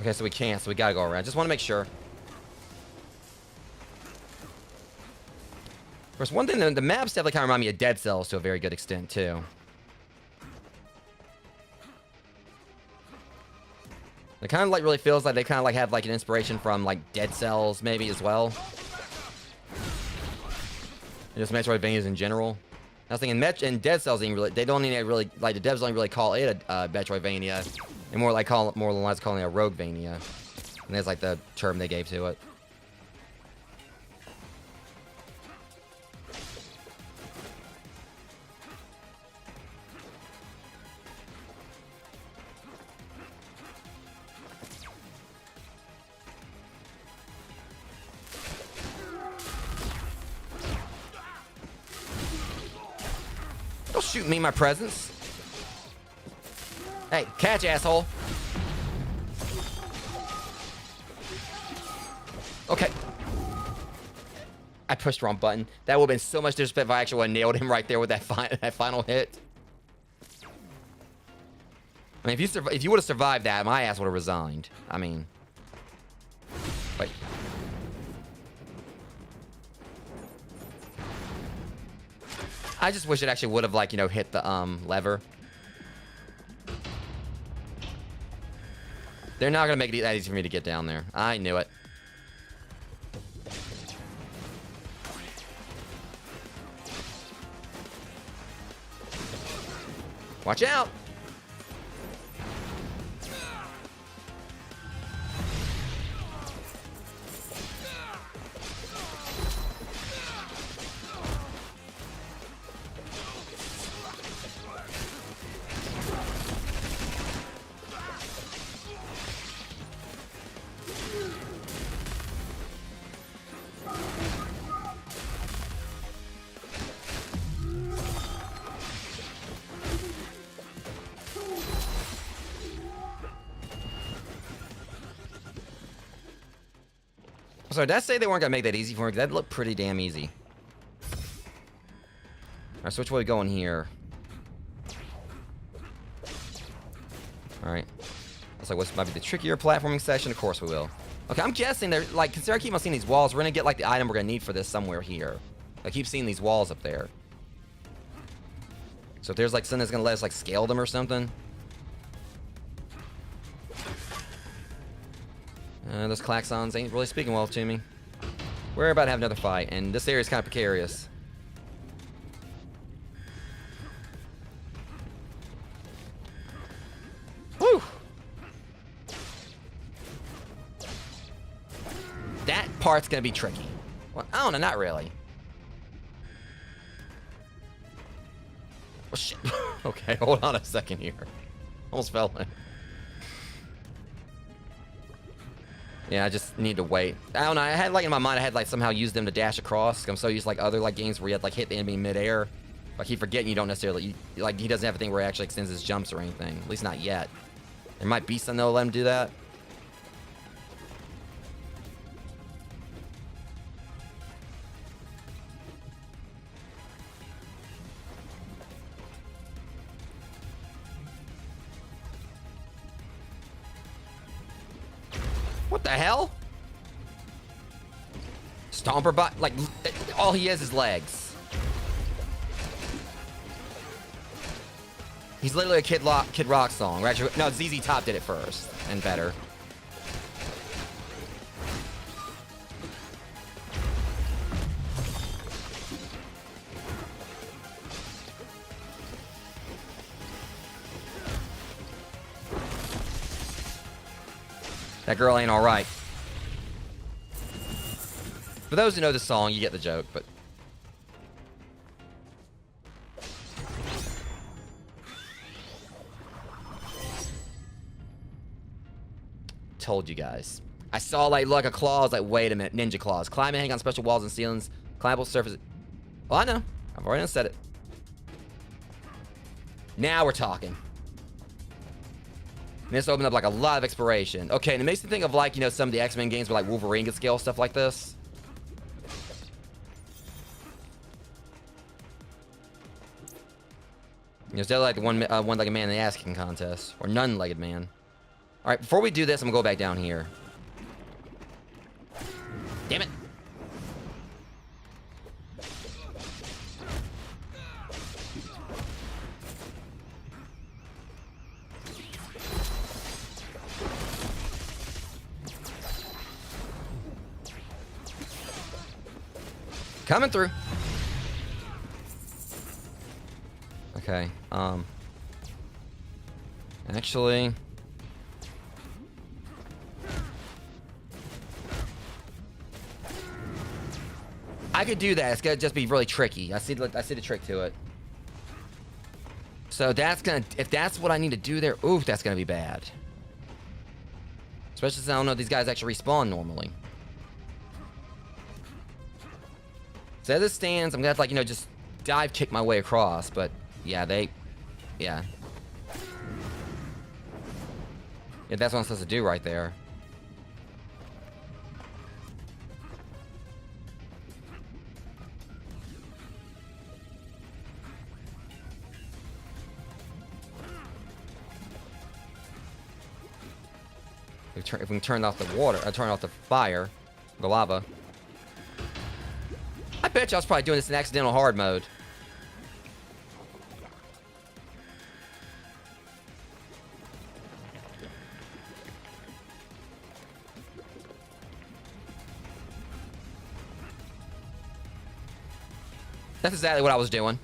A: Okay, so we can't, so we gotta go around. Just want to make sure. Of course, one thing, the maps definitely kind of remind me of Dead Cells to a very good extent, too. It kind of like really feels like they kind of like have like an inspiration from like Dead Cells maybe as well. And just Metroidvanias in general. I was thinking Dead Cells they don't even really like the devs don't even really call it a Metroidvania, and more like more than less calling it a Roguevania. And that's like the term they gave to it. Don't shoot me, my presence. Hey, catch, asshole. Okay. I pushed the wrong button. That would have been so much disrespect if I actually would have nailed him right there with that final hit. I mean, if you would have survived that, my ass would have resigned. I mean... Wait. I just wish it actually would have, like, you know, hit the, lever. They're not gonna make it that easy for me to get down there. I knew it. Watch out! So did I say they weren't gonna make that easy for me? 'Cause that looked pretty damn easy. Alright, so which way are we going here? Alright. Looks like what might be the trickier platforming section. Of course we will. Okay, I'm guessing they're like, considering I keep on seeing these walls, we're gonna get like the item we're gonna need for this somewhere here. I keep seeing these walls up there. So if there's like something that's gonna let us like scale them or something. Those klaxons ain't really speaking well to me. We're about to have another fight, and this area is kind of precarious. Woo! That part's gonna be tricky. Well, I don't know, not really. Well, shit. Okay, hold on a second here. Almost fell in. Yeah, I just need to wait. I don't know. I had like in my mind, I had like somehow used them to dash across. I'm so used to like other like games where you had like hit the enemy midair. I keep forgetting you don't necessarily like he doesn't have a thing where he actually extends his jumps or anything. At least not yet. There might be something that'll let him do that. What the hell? Stomper bot, like, all he has is legs. He's literally a Kid Rock song. Right? No, ZZ Top did it first, and better. That girl ain't alright. For those who know the song, you get the joke, but... Told you guys. I saw like a claw, I was like, wait a minute, ninja claws. Climb and hang on special walls and ceilings, climbable surfaces. Well, I know. I've already said it. Now we're talking. And this opened up like a lot of exploration. Okay, and it makes me think of like, you know, some of the X-Men games where like Wolverine could scale stuff like this. You know, instead of like the one-legged man in the ass-kicking contest. Or none-legged man. Alright, before we do this, I'm gonna go back down here. Damn it! Coming through. Okay, actually, I could do that. It's gonna just be really tricky. I see the trick to it. So that's gonna, if that's what I need to do there, oof, that's gonna be bad. Especially since I don't know if these guys actually respawn normally. So as it stands, I'm gonna have to, like, you know, just dive kick my way across, but yeah, yeah, that's what I'm supposed to do right there. If we can turn off the water, turn off the fire, the lava. I bet you I was probably doing this in accidental hard mode. That's exactly what I was doing.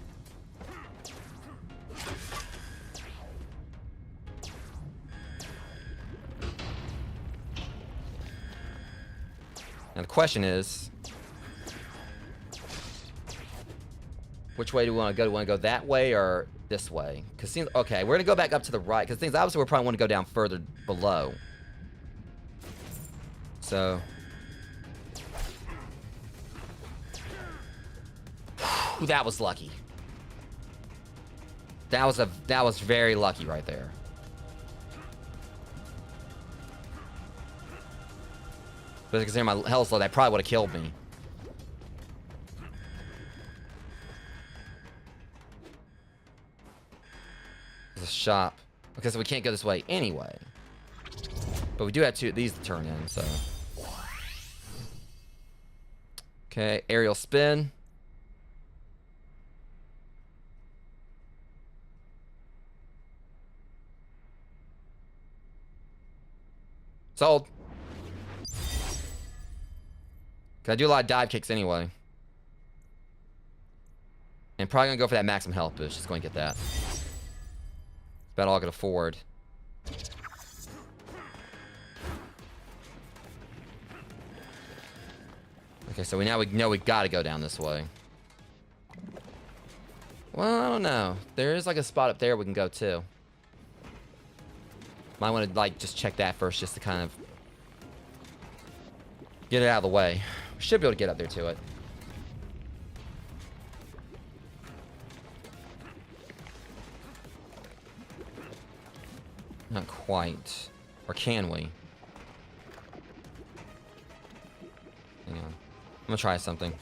A: Now the question is, which way do we want to go? Do we want to go that way or this way? Because seems okay. We're gonna go back up to the right because things obviously we're probably want to go down further below. So. Whew, that was lucky. That was very lucky right there. But considering my health low, that probably would have killed me. There's a shop. Okay, so we can't go this way anyway. But we do have these to turn in, so. Okay, aerial spin. Sold. Cause I do a lot of dive kicks anyway. And probably gonna go for that maximum health boost. Just going to get that. It's about all I could afford. Okay, so now we know we gotta go down this way. Well, I don't know. There is like a spot up there we can go to. Might want to like just check that first, just to kind of get it out of the way. We should be able to get up there to it. Not quite. Or can we? Hang on. I'm gonna try something.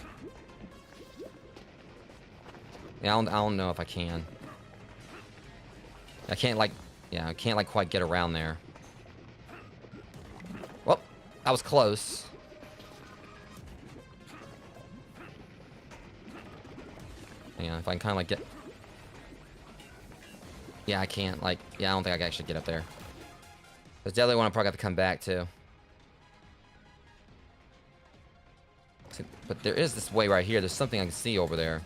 A: Yeah, I don't know if I can. I can't like, yeah, I can't like quite get around there. Well, I was close. Hang on, if I can kind of like get... Yeah, I can't, like... Yeah, I don't think I can actually get up there. There's definitely one I probably got to come back to. But there is this way right here. There's something I can see over there.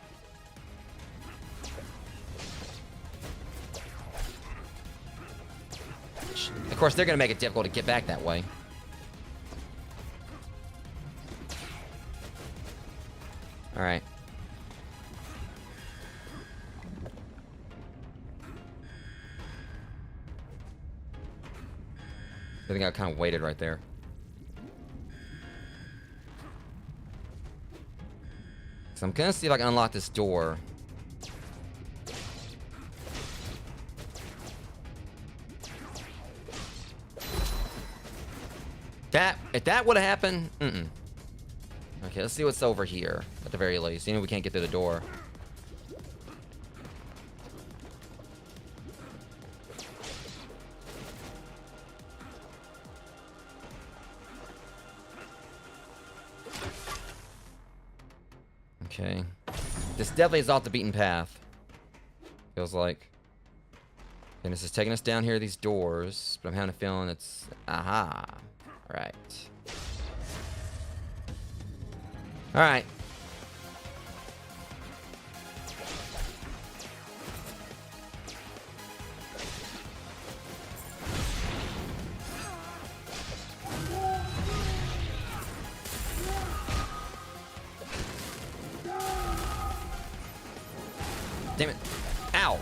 A: Of course, they're going to make it difficult to get back that way. Alright. I think I kind of waited right there. So I'm gonna see if I can unlock this door. If that would have happened, Okay, let's see what's over here at the very least. You know, we can't get through the door. Okay. This definitely is off the beaten path. Feels like. And this is taking us down here, these doors. But I'm having a feeling it's... Aha. Alright. Alright. Damn it. Ow.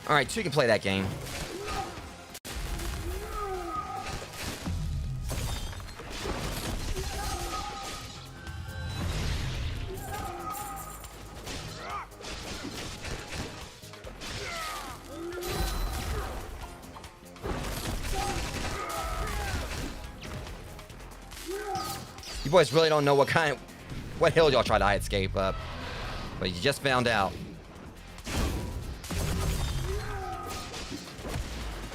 A: Alright, so you can play that game. You boys really don't know what hill y'all try to escape up. But you just found out.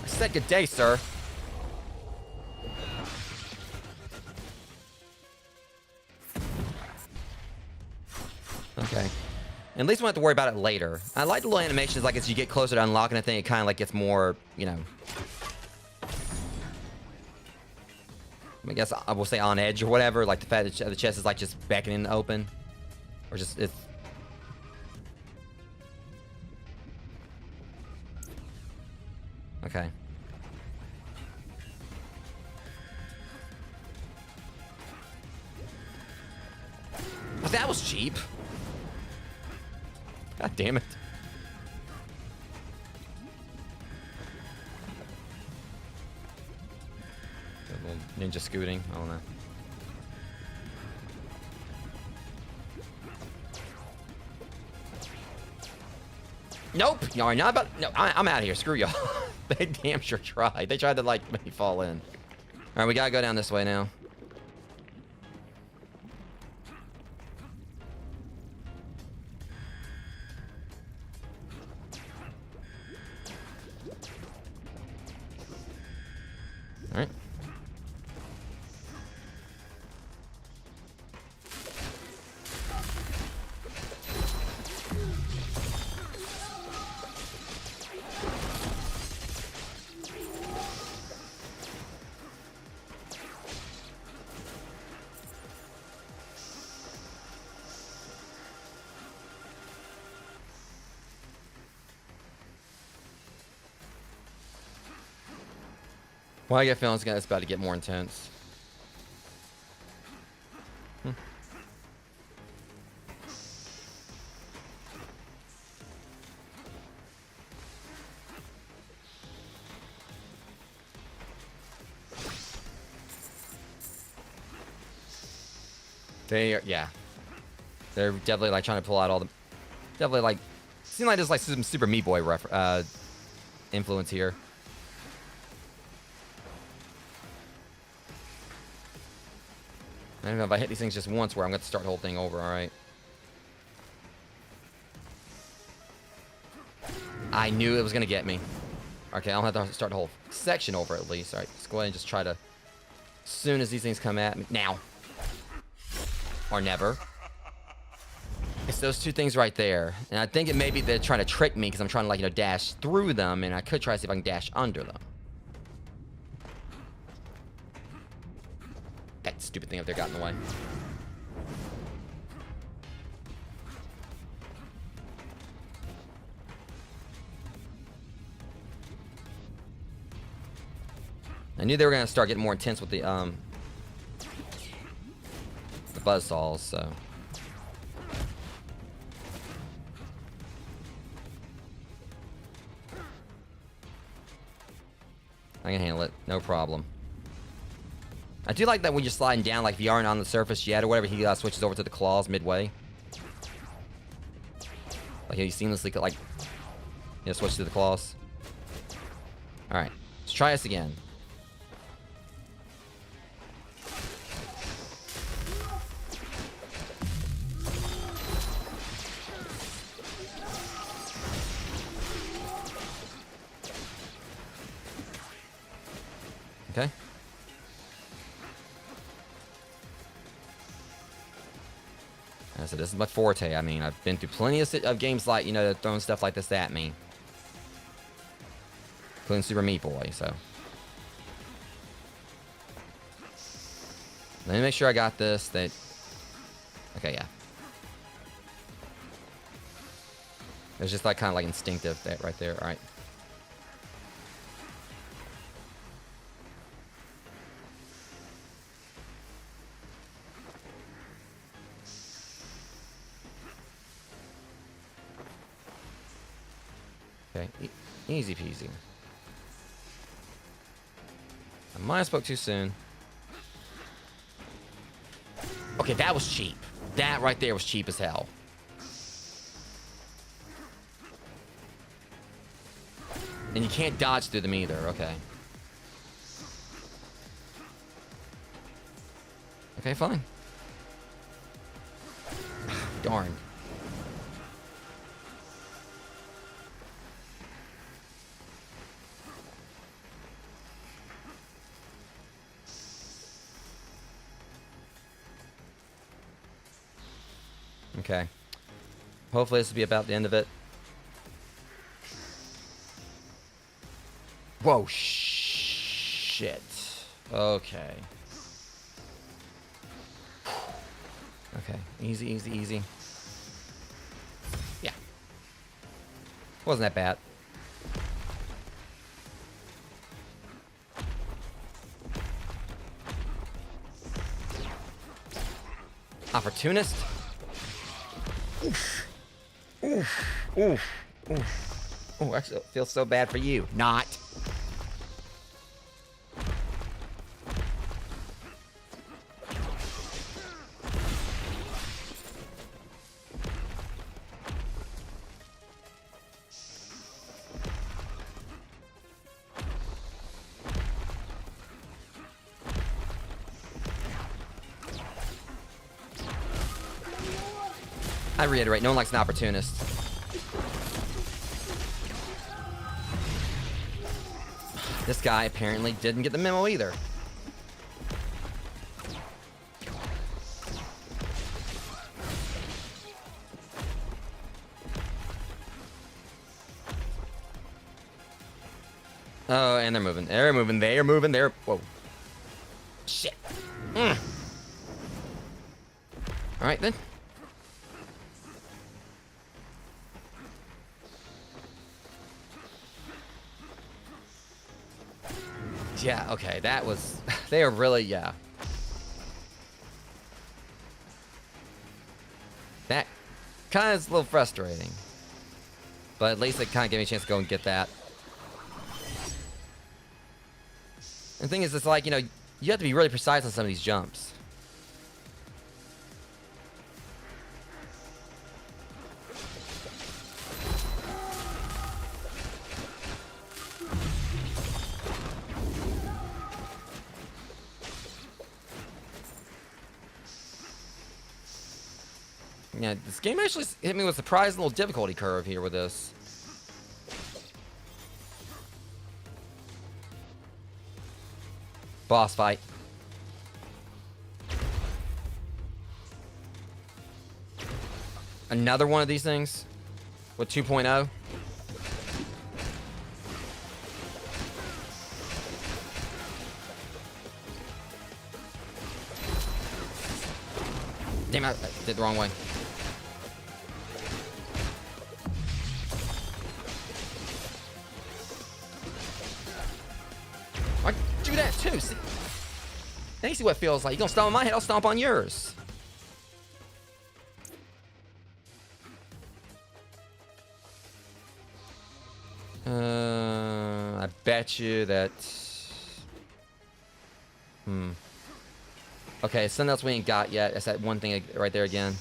A: I said good day, sir. Okay. At least we don't have to worry about it later. I like the little animations, like as you get closer to unlocking a thing, it kind of like gets more, you know. I guess I will say on edge or whatever. Like the fact that the chest is like just beckoning to open, or just it's. Okay. But that was cheap. God damn it. A little ninja scooting. I don't know. Nope. Y'all are not about. No, I'm out of here. Screw y'all. They damn sure tried. They tried to like make me fall in. All right, we gotta go down this way now. All right. Well, I get a feeling it's about to get more intense. They are, yeah. They're definitely like trying to pull out all the, definitely like, seem like there's like some Super Meat Boy influence here. I don't know if I hit these things just once where I'm going to start the whole thing over, alright. I knew it was going to get me. Okay, I don't have to start the whole section over at least. Alright, let's go ahead and just try to... As soon as these things come at me... Now! Or never. It's those two things right there. And I think it may be they're trying to trick me because I'm trying to, like, you know, dash through them. And I could try to see if I can dash under them. That stupid thing up there got in the way. I knew they were gonna start getting more intense with the buzzsaws, so. I can handle it, no problem. I do like that when you're sliding down, like if you aren't on the surface yet or whatever, he switches over to the claws midway. Like he seamlessly could, like, you know, switch to the claws. Alright, let's try this again. Okay. So this is my forte. I mean, I've been through plenty of games like, you know, throwing stuff like this at me. Including Super Meat Boy, so. Let me make sure I got this. Okay, yeah. It's just like kind of like instinctive that right there. All right. Okay, easy peasy. I might have spoke too soon. Okay, that was cheap. That right there was cheap as hell. And you can't dodge through them either. Okay. Okay, fine. Darn. Okay. Hopefully this will be about the end of it. Whoa, shit. Okay. Okay, easy, easy, easy. Yeah. Wasn't that bad. Opportunist? Oof. Oof. Oof. Oof. Oh, actually, it feels so bad for you. Not. I reiterate, no one likes an opportunist. This guy apparently didn't get the memo either. Oh, and they're moving. They're moving. They're moving. They're... Whoa. Shit. Mm. All right, then. Yeah, okay, that was... They are really... Yeah. That kind of is a little frustrating. But at least it kind of gave me a chance to go and get that. And the thing is, it's like, you know, you have to be really precise on some of these jumps. Yeah, this game actually hit me with a surprising little difficulty curve here with this. Boss fight. Another one of these things? With 2.0? Damn, I did the wrong way. I do that too. See? Now you see what it feels like. You gonna stomp on my head, I'll stomp on yours. I bet you that... Okay, something else we ain't got yet. That's that one thing right there again.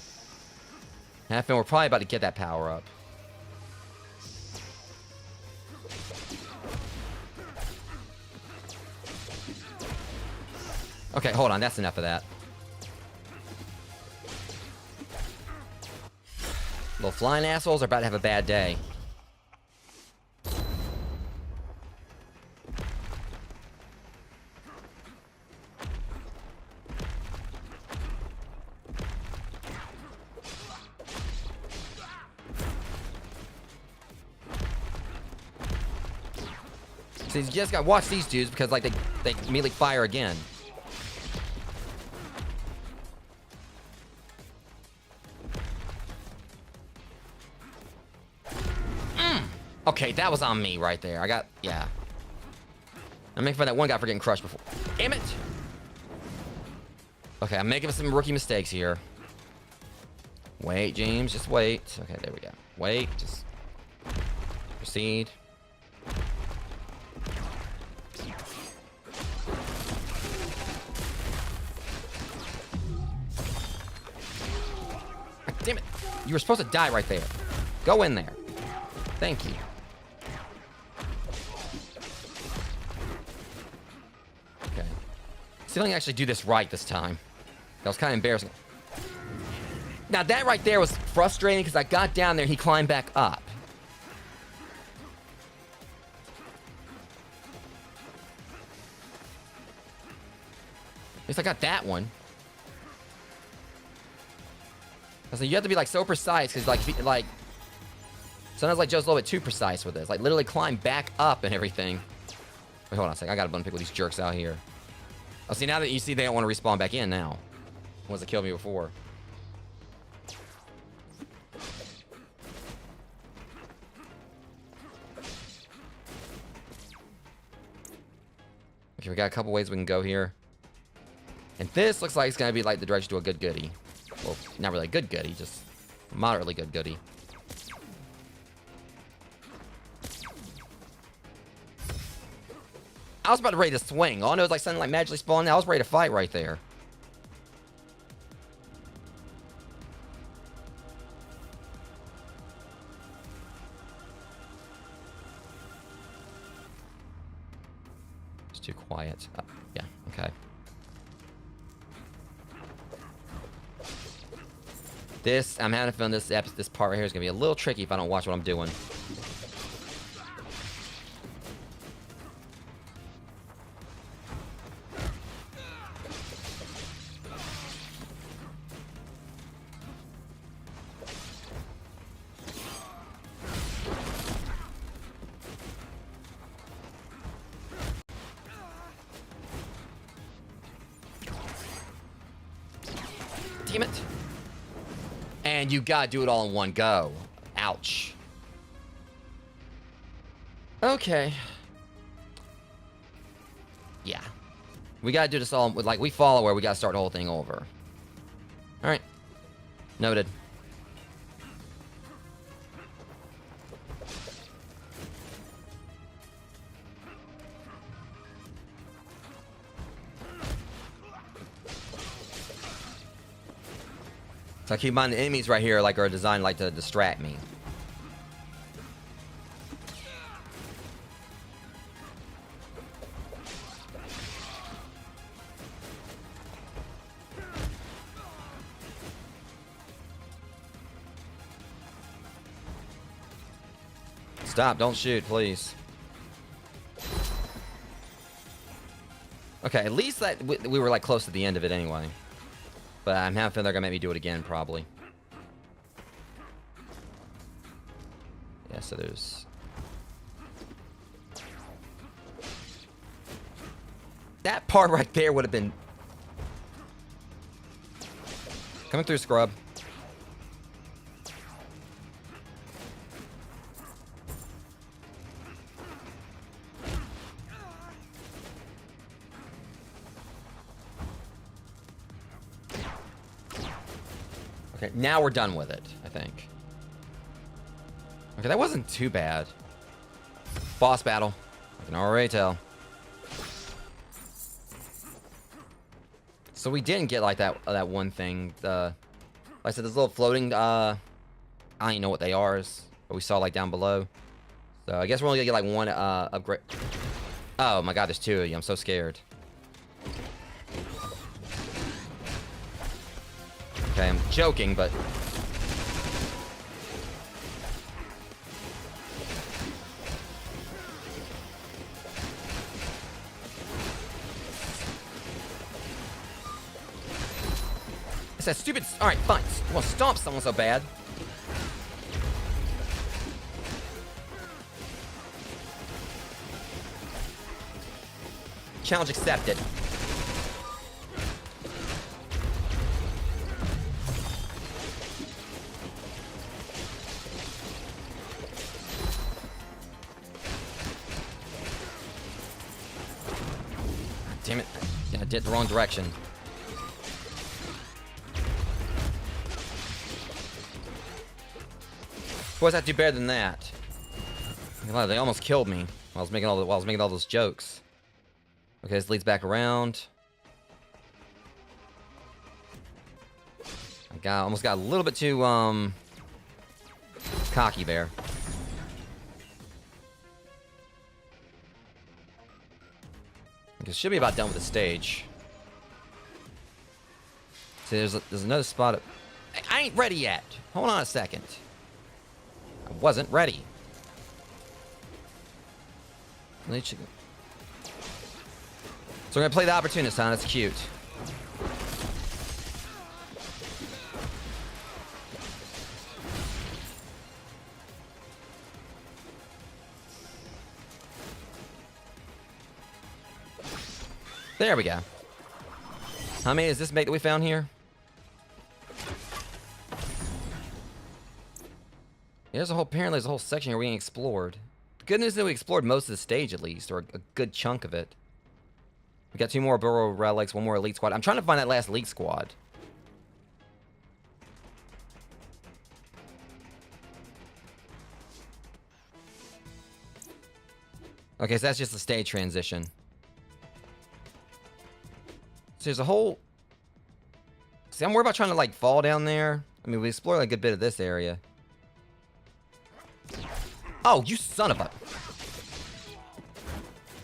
A: And I feel we're probably about to get that power up. Okay, hold on. That's enough of that. Little flying assholes are about to have a bad day. So you just gotta watch these dudes because like they immediately fire again. Okay, that was on me right there. Yeah. I'm making fun of that one guy for getting crushed before. Damn it! Okay, I'm making some rookie mistakes here. Wait, James, just wait. Okay, there we go. Wait, just proceed. Damn it! You were supposed to die right there. Go in there. Thank you. Okay. See if I can actually do this right this time. That was kind of embarrassing. Now that right there was frustrating because I got down there and he climbed back up. At least I got that one. So you have to be like so precise because like sometimes like Joe's a little bit too precise with this. Like literally climb back up and everything. Wait, hold on a second. I gotta pick with these jerks out here. Oh, see, now that you see they don't want to respawn back in now. The ones that killed me before. Okay, we got a couple ways we can go here. And this looks like it's gonna be like the direction to a good goodie. Well, not really a good goodie, just moderately good goodie. I was about to ready to swing. All I know is like something like magically spawned. I was ready to fight right there. It's too quiet. Yeah, okay. I'm having a feeling this part right here is gonna be a little tricky if I don't watch what I'm doing. Damn it. And you gotta do it all in one go. Ouch. Okay. Yeah. We gotta do this all with, like, we follow where we gotta start the whole thing over. Alright. Noted. So I keep in mind the enemies right here like are designed like to distract me. Stop, don't shoot, please. Okay, at least that we were like close to the end of it anyway. But I'm having a feeling they're gonna make me do it again, probably. Yeah, so there's... That part right there would have been... Coming through, scrub. Okay, now we're done with it, I think. Okay, that wasn't too bad. Boss battle. I can already tell. So we didn't get like that one thing. Like I said, this little floating, I don't even know what they are, but we saw like down below. So I guess we're only gonna get like one upgrade. Oh my god, there's two of you. I'm so scared. Okay, I'm joking, but... It's that stupid... Alright, fine. You want to stomp someone so bad? Challenge accepted. Damn it. Yeah, I did the wrong direction. Of course, I have to do better than that. They almost killed me while I was making all those jokes. Okay, this leads back around. I almost got a little bit too cocky there. Okay, should be about done with the stage. See, there's another spot. I ain't ready yet. Hold on a second. I wasn't ready. So we're gonna play the opportunist, huh? That's cute. There we go. How many does this make that we found here? Apparently there's a whole section here we ain't explored. The good news is that we explored most of the stage at least, or a good chunk of it. We got 2 more Burrow relics, 1 more elite squad. I'm trying to find that last elite squad. Okay, so that's just the stage transition. So there's a whole... See, I'm worried about trying to, like, fall down there. I mean, we explored like, a good bit of this area. Oh, you son of a...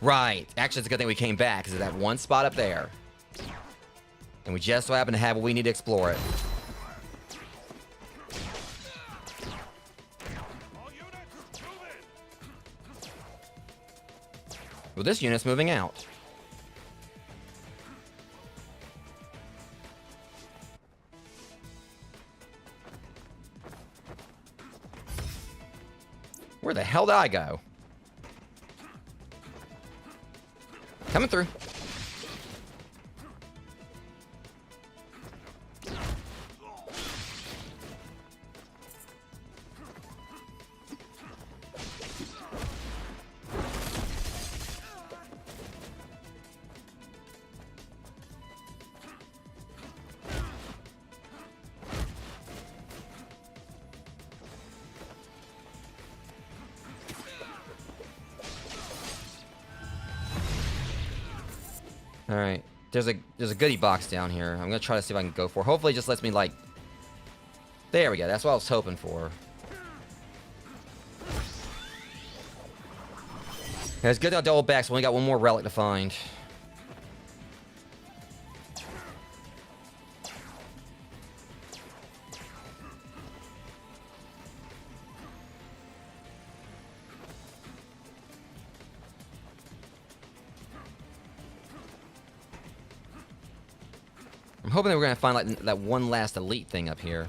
A: Right. Actually, it's a good thing we came back, because there's that one spot up there. And we just so happen to have what we need to explore it. Well, this unit's moving out. Where the hell did I go? Coming through. Alright. There's a goodie box down here. I'm gonna try to see if I can go for it. Hopefully it just lets me, like... There we go. That's what I was hoping for. Yeah, it's good to double back, so we only got 1 more relic to find. I'm hoping that we're gonna find like that one last elite thing up here.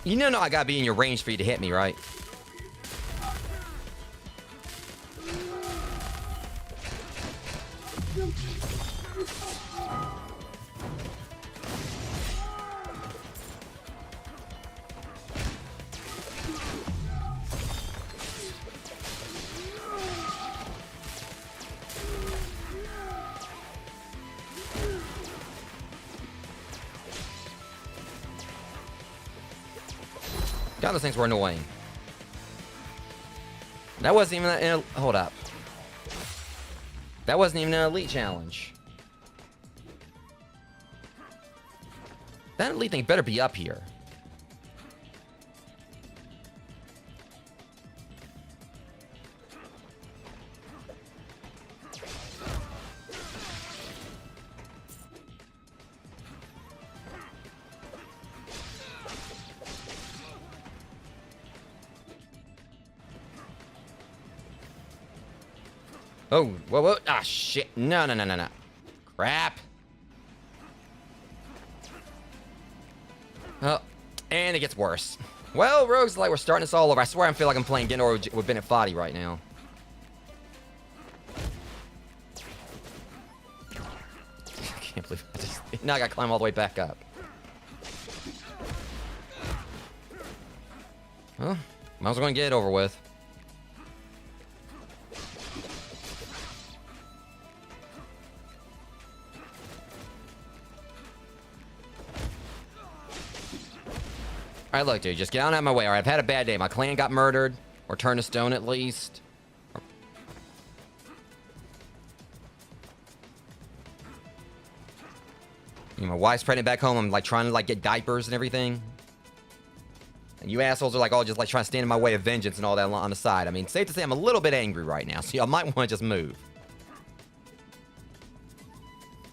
A: You know I gotta be in your range for you to hit me, right? God, those things were annoying. That wasn't even an... Hold up. That wasn't even an elite challenge. That elite thing better be up here. Oh, whoa. Ah, shit. No. Crap. Oh, and it gets worse. Well, Rogues, like we're starting this all over. I swear I feel like I'm playing Gennor with Bennett Foddy right now. I can't believe I just... Now I gotta climb all the way back up. Well, might as well get it over with. Alright, look, dude, just get on out of my way. Alright, I've had a bad day. My clan got murdered. Or turned to stone, at least. You know, my wife's pregnant back home. I'm, like, trying to, like, get diapers and everything. And you assholes are, like, all just, like, trying to stand in my way of vengeance and all that on the side. I mean, safe to say I'm a little bit angry right now. So y'all might want to just move.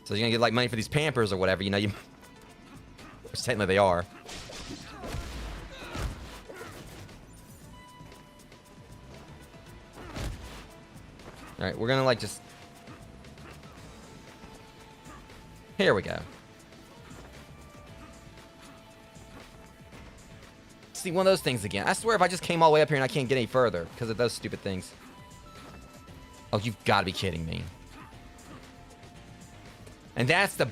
A: So you're gonna get, like, money for these Pampers or whatever. You know, which technically they are. Alright, we're gonna, like, just... Here we go. See, one of those things again. I swear if I just came all the way up here and I can't get any further because of those stupid things. Oh, you've got to be kidding me. And that's the...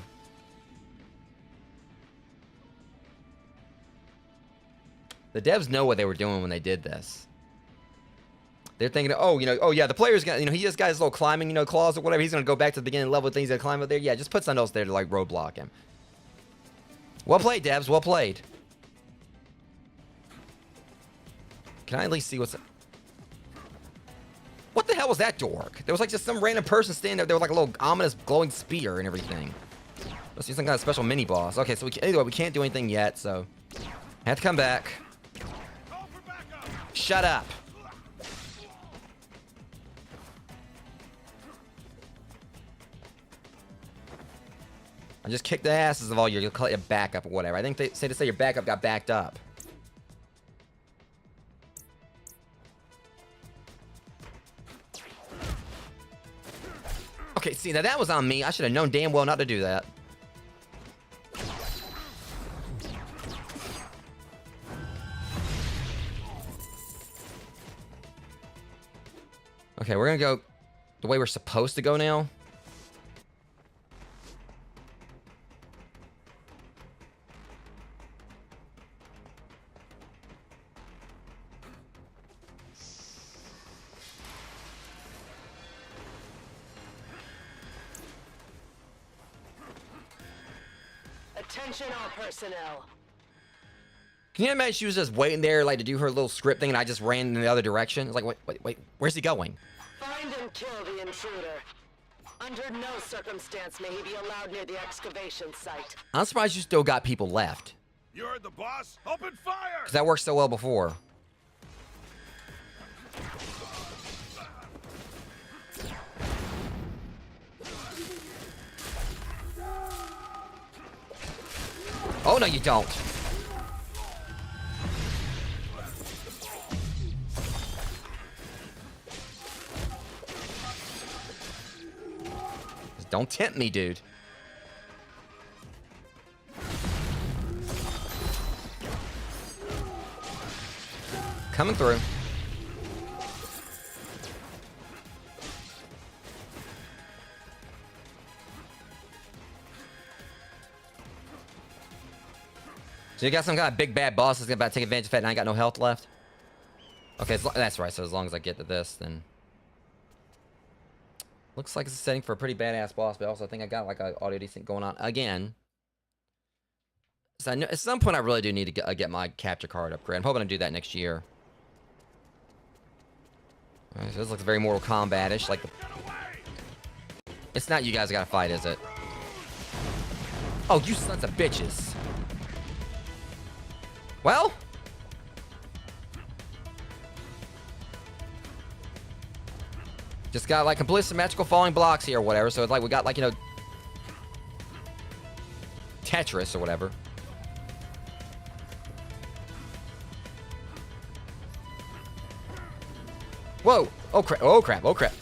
A: The devs know what they were doing when they did this. They're thinking, oh, you know, oh yeah, the player's gonna, you know, he just got his little climbing, you know, claws or whatever. He's gonna go back to the beginning level things. He's gonna climb up there. Yeah, just put something else there to like roadblock him. Well played, devs. Well played. Can I at least see what's... What the hell was that dork? There was like just some random person standing there. There was like a little ominous glowing spear and everything. Let's see some kind of special mini boss. Okay, so anyway, we can't do anything yet, so I have to come back. Shut up. I just kicked the asses of all your backup or whatever. I think they say your backup got backed up. Okay, see, now that was on me. I should have known damn well not to do that. Okay, we're gonna go the way we're supposed to go now.
I: Attention all personnel.
A: Can you imagine she was just waiting there like to do her little script thing and I just ran in the other direction? It's like, wait, where's he going?
I: Find and kill the intruder. Under no circumstance may he be allowed near the excavation site.
A: I'm surprised you still got people left.
G: You heard the boss? Open fire!
A: Because that worked so well before. Oh, no, you don't. Just don't tempt me, dude. Coming through. So you got some kind of big bad boss that's about to take advantage of that and I ain't got no health left? Okay, that's right. So as long as I get to this, then... Looks like it's a setting for a pretty badass boss, but also I think I got like an audio decent going on again. So I know, at some point I really do need to get my capture card upgrade. I'm hoping to do that next year. Alright, so this looks very Mortal Kombat-ish. Like it's not you guys gotta fight, is it? Oh, you sons of bitches. Well, just got like complete symmetrical falling blocks here or whatever. So it's like we got like, you know, Tetris or whatever. Whoa! Oh crap! Oh crap! Oh crap!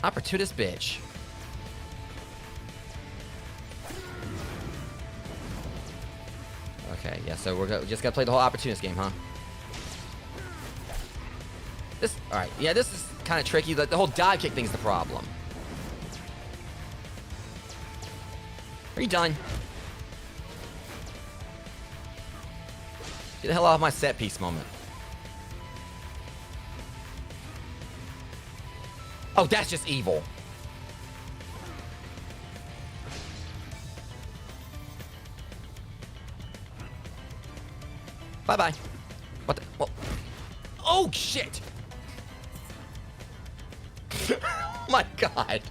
A: Opportunist bitch. Okay, yeah, so we just gotta play the whole opportunist game, huh? Alright, yeah, this is kind of tricky. The whole dive kick thing's the problem. Are you done? Get the hell off my set piece moment. Oh, that's just evil. Bye-bye. What the? Well, oh, shit. Oh, my God.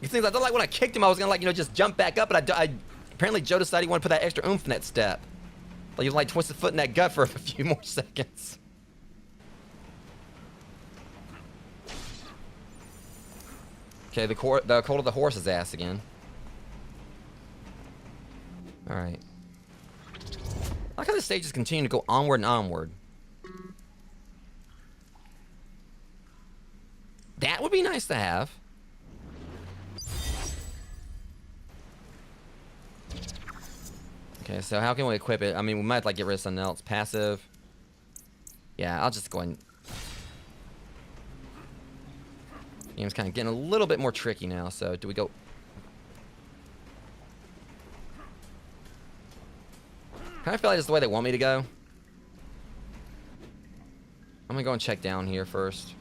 A: These things, I thought like when I kicked him, I was gonna like, you know, just jump back up, but I apparently Joe decided he wanted to put that extra oomph in that step. Like he like twist his foot in that gut for a few more seconds. Okay, the cold of the horse's ass again. All right. I like how the stages continue to go onward and onward. That would be nice to have. Okay, so how can we equip it? I mean, we might like get rid of something else. Passive. Yeah, I'll just go ahead and... Game's kind of getting a little bit more tricky now, so do we go... Kind of feel like this is the way they want me to go. I'm gonna go and check down here first.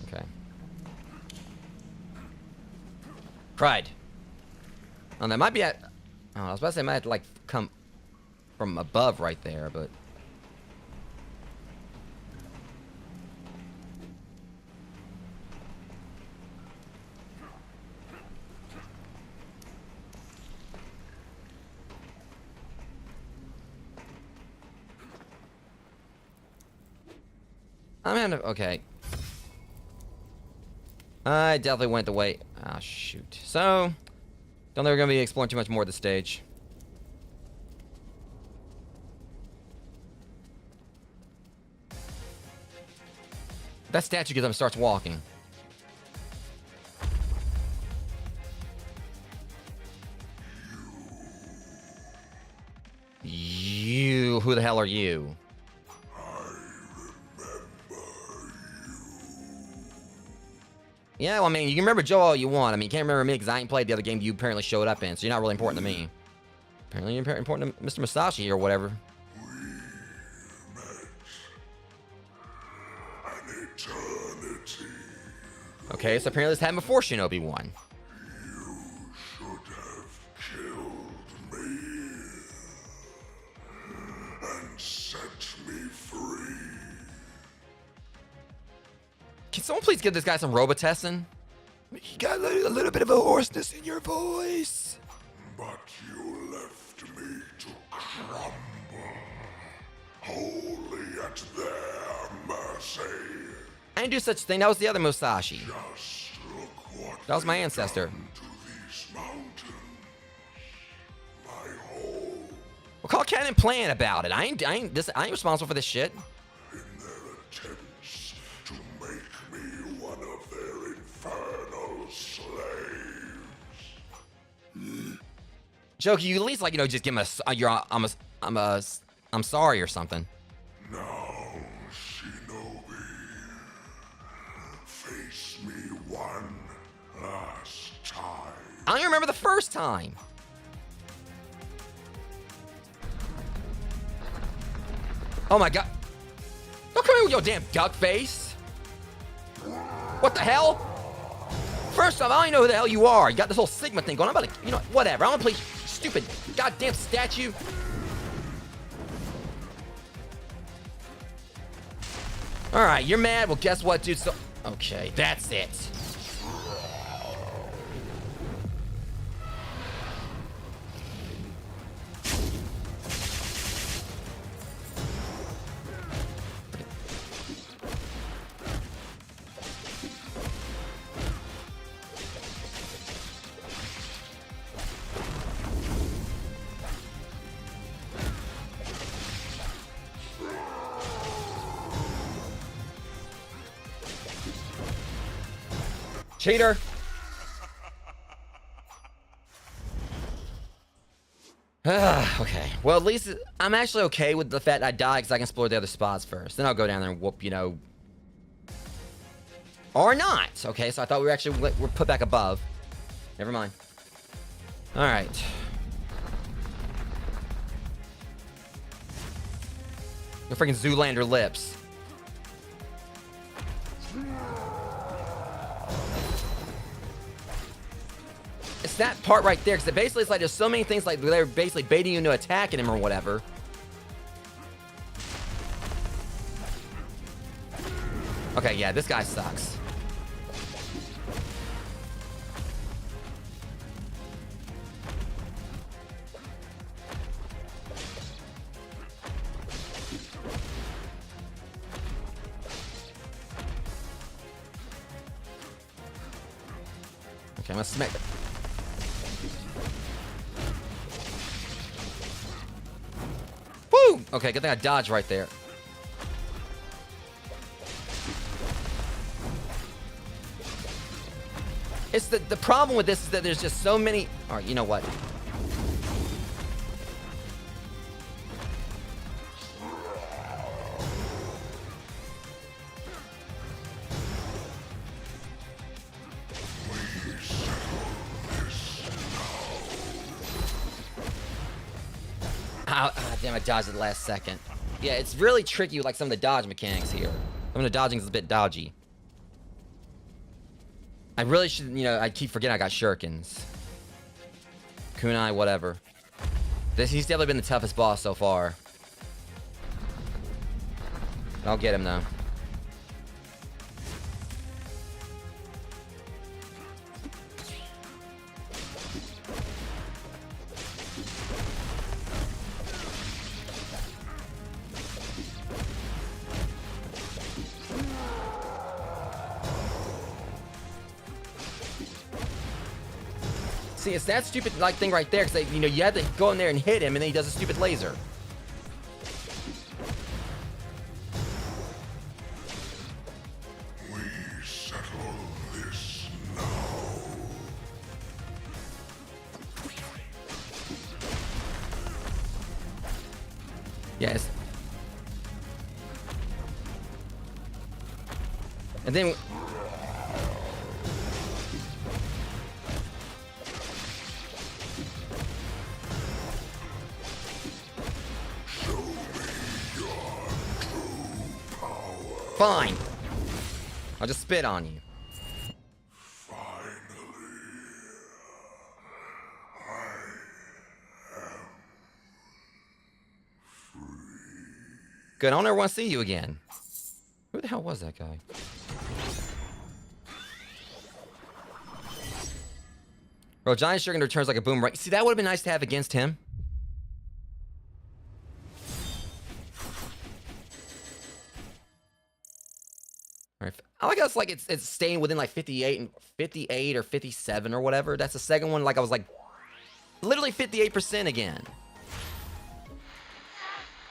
A: Okay. Pride. Oh, that might be at... Oh, I was about to say I might have to, like, come from above right there, but... I'm gonna... Okay. I definitely went the way... Ah, shoot. So... Don't think we're gonna be exploring too much more of the stage. That statue gets up and starts walking. You... Who the hell are you? Yeah, well, I mean, you can remember Joe all you want. I mean, you can't remember me because I ain't played the other game you apparently showed up in, so you're not really important to me. Apparently you're important to Mr. Musashi or whatever. Okay, so apparently this happened before Shinobi won.
F: You should have killed me and set me free.
A: Can someone please give this guy some Robotessin? You got a little bit of a hoarseness in your voice.
F: But you left me to crumble, wholly at their mercy.
A: I didn't do such a thing. That was the other Musashi.
F: Just look what
A: That was my
F: they've
A: ancestor.
F: done to these mountains. My whole...
A: Well, call Cat and Plan about it. I ain't responsible for this shit.
F: In their attempts to make me one of their infernal slaves.
A: Joe, can you at least, like, you know, just give him I'm sorry or something.
F: Now, Shinobi, face me one last time.
A: I don't even remember the first time. Oh my god. Don't come in with your damn duck face. What the hell? First off, I don't even know who the hell you are. You got this whole Sigma thing going on. I'm about to, you know, whatever. I want to play stupid goddamn statue. Alright, you're mad? Well, guess what, dude? So, okay, that's it. Cheater! Okay. Well, at least I'm actually okay with the fact that I die because I can explore the other spots first. Then I'll go down there and whoop, you know. Or not. Okay, so I thought we were put back above. Never mind. All right. The freaking Zoolander lips. It's that part right there, because basically it's like there's so many things like they're basically baiting you into attacking him or whatever. Okay, yeah, this guy sucks. Okay, I'm gonna smack it. Woo! Okay, good thing I dodged right there. It's the problem with this is that there's just so many. All right, you know what? Damn, I dodged at the last second. Yeah, it's really tricky with like some of the dodge mechanics here. Some of the dodging is a bit dodgy. I really should, you know, I keep forgetting I got shurikens. Kunai, whatever. He's definitely been the toughest boss so far. I'll get him though. See, it's that stupid like thing right there, because you know you have to go in there and hit him, and then he does a stupid laser.
F: We settle this now.
A: Yes. And then. Fine. I'll just spit on you.
F: Finally, I am free.
A: Good. I don't ever want to see you again. Who the hell was that guy? Bro, Giant Shuriken returns like a boomerang. See, that would have been nice to have against him. I like how it's like it's staying within like 58 or 57 or whatever. That's the second one. Like I was like literally 58% again.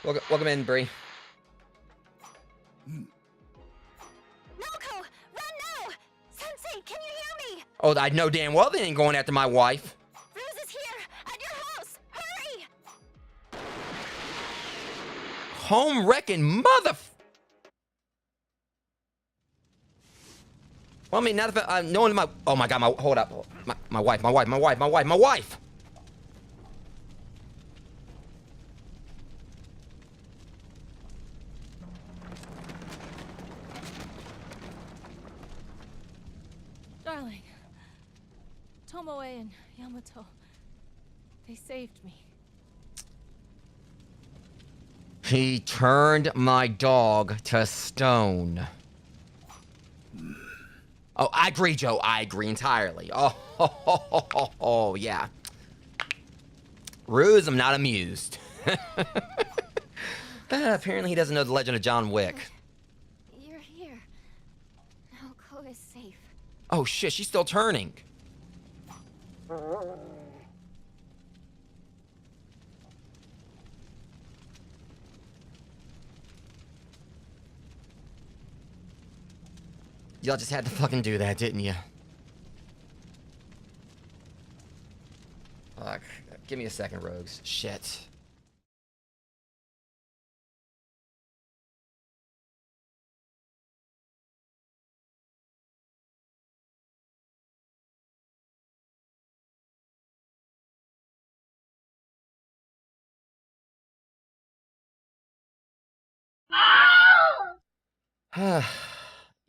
A: Welcome in, Bree.
D: Naoko, run now! Sensei, can you hear me?
A: Oh, I know damn well they ain't going after my wife.
D: Ruse is here, at your house. Hurry!
A: Home wrecking mother. Well, I mean, not if I'm knowing my. Oh my God! Hold up! My wife!
C: Darling, Tomoe and Yamato, they saved me.
A: He turned my dog to stone. Oh, I agree, Joe. I agree entirely. Oh, yeah. Ruse, I'm not amused. Apparently he doesn't know the legend of John Wick.
D: You're here. Naoko is safe.
A: Oh, shit, she's still turning. Y'all just had to fucking do that, didn't you? Fuck. Give me a second, Rogues. Shit.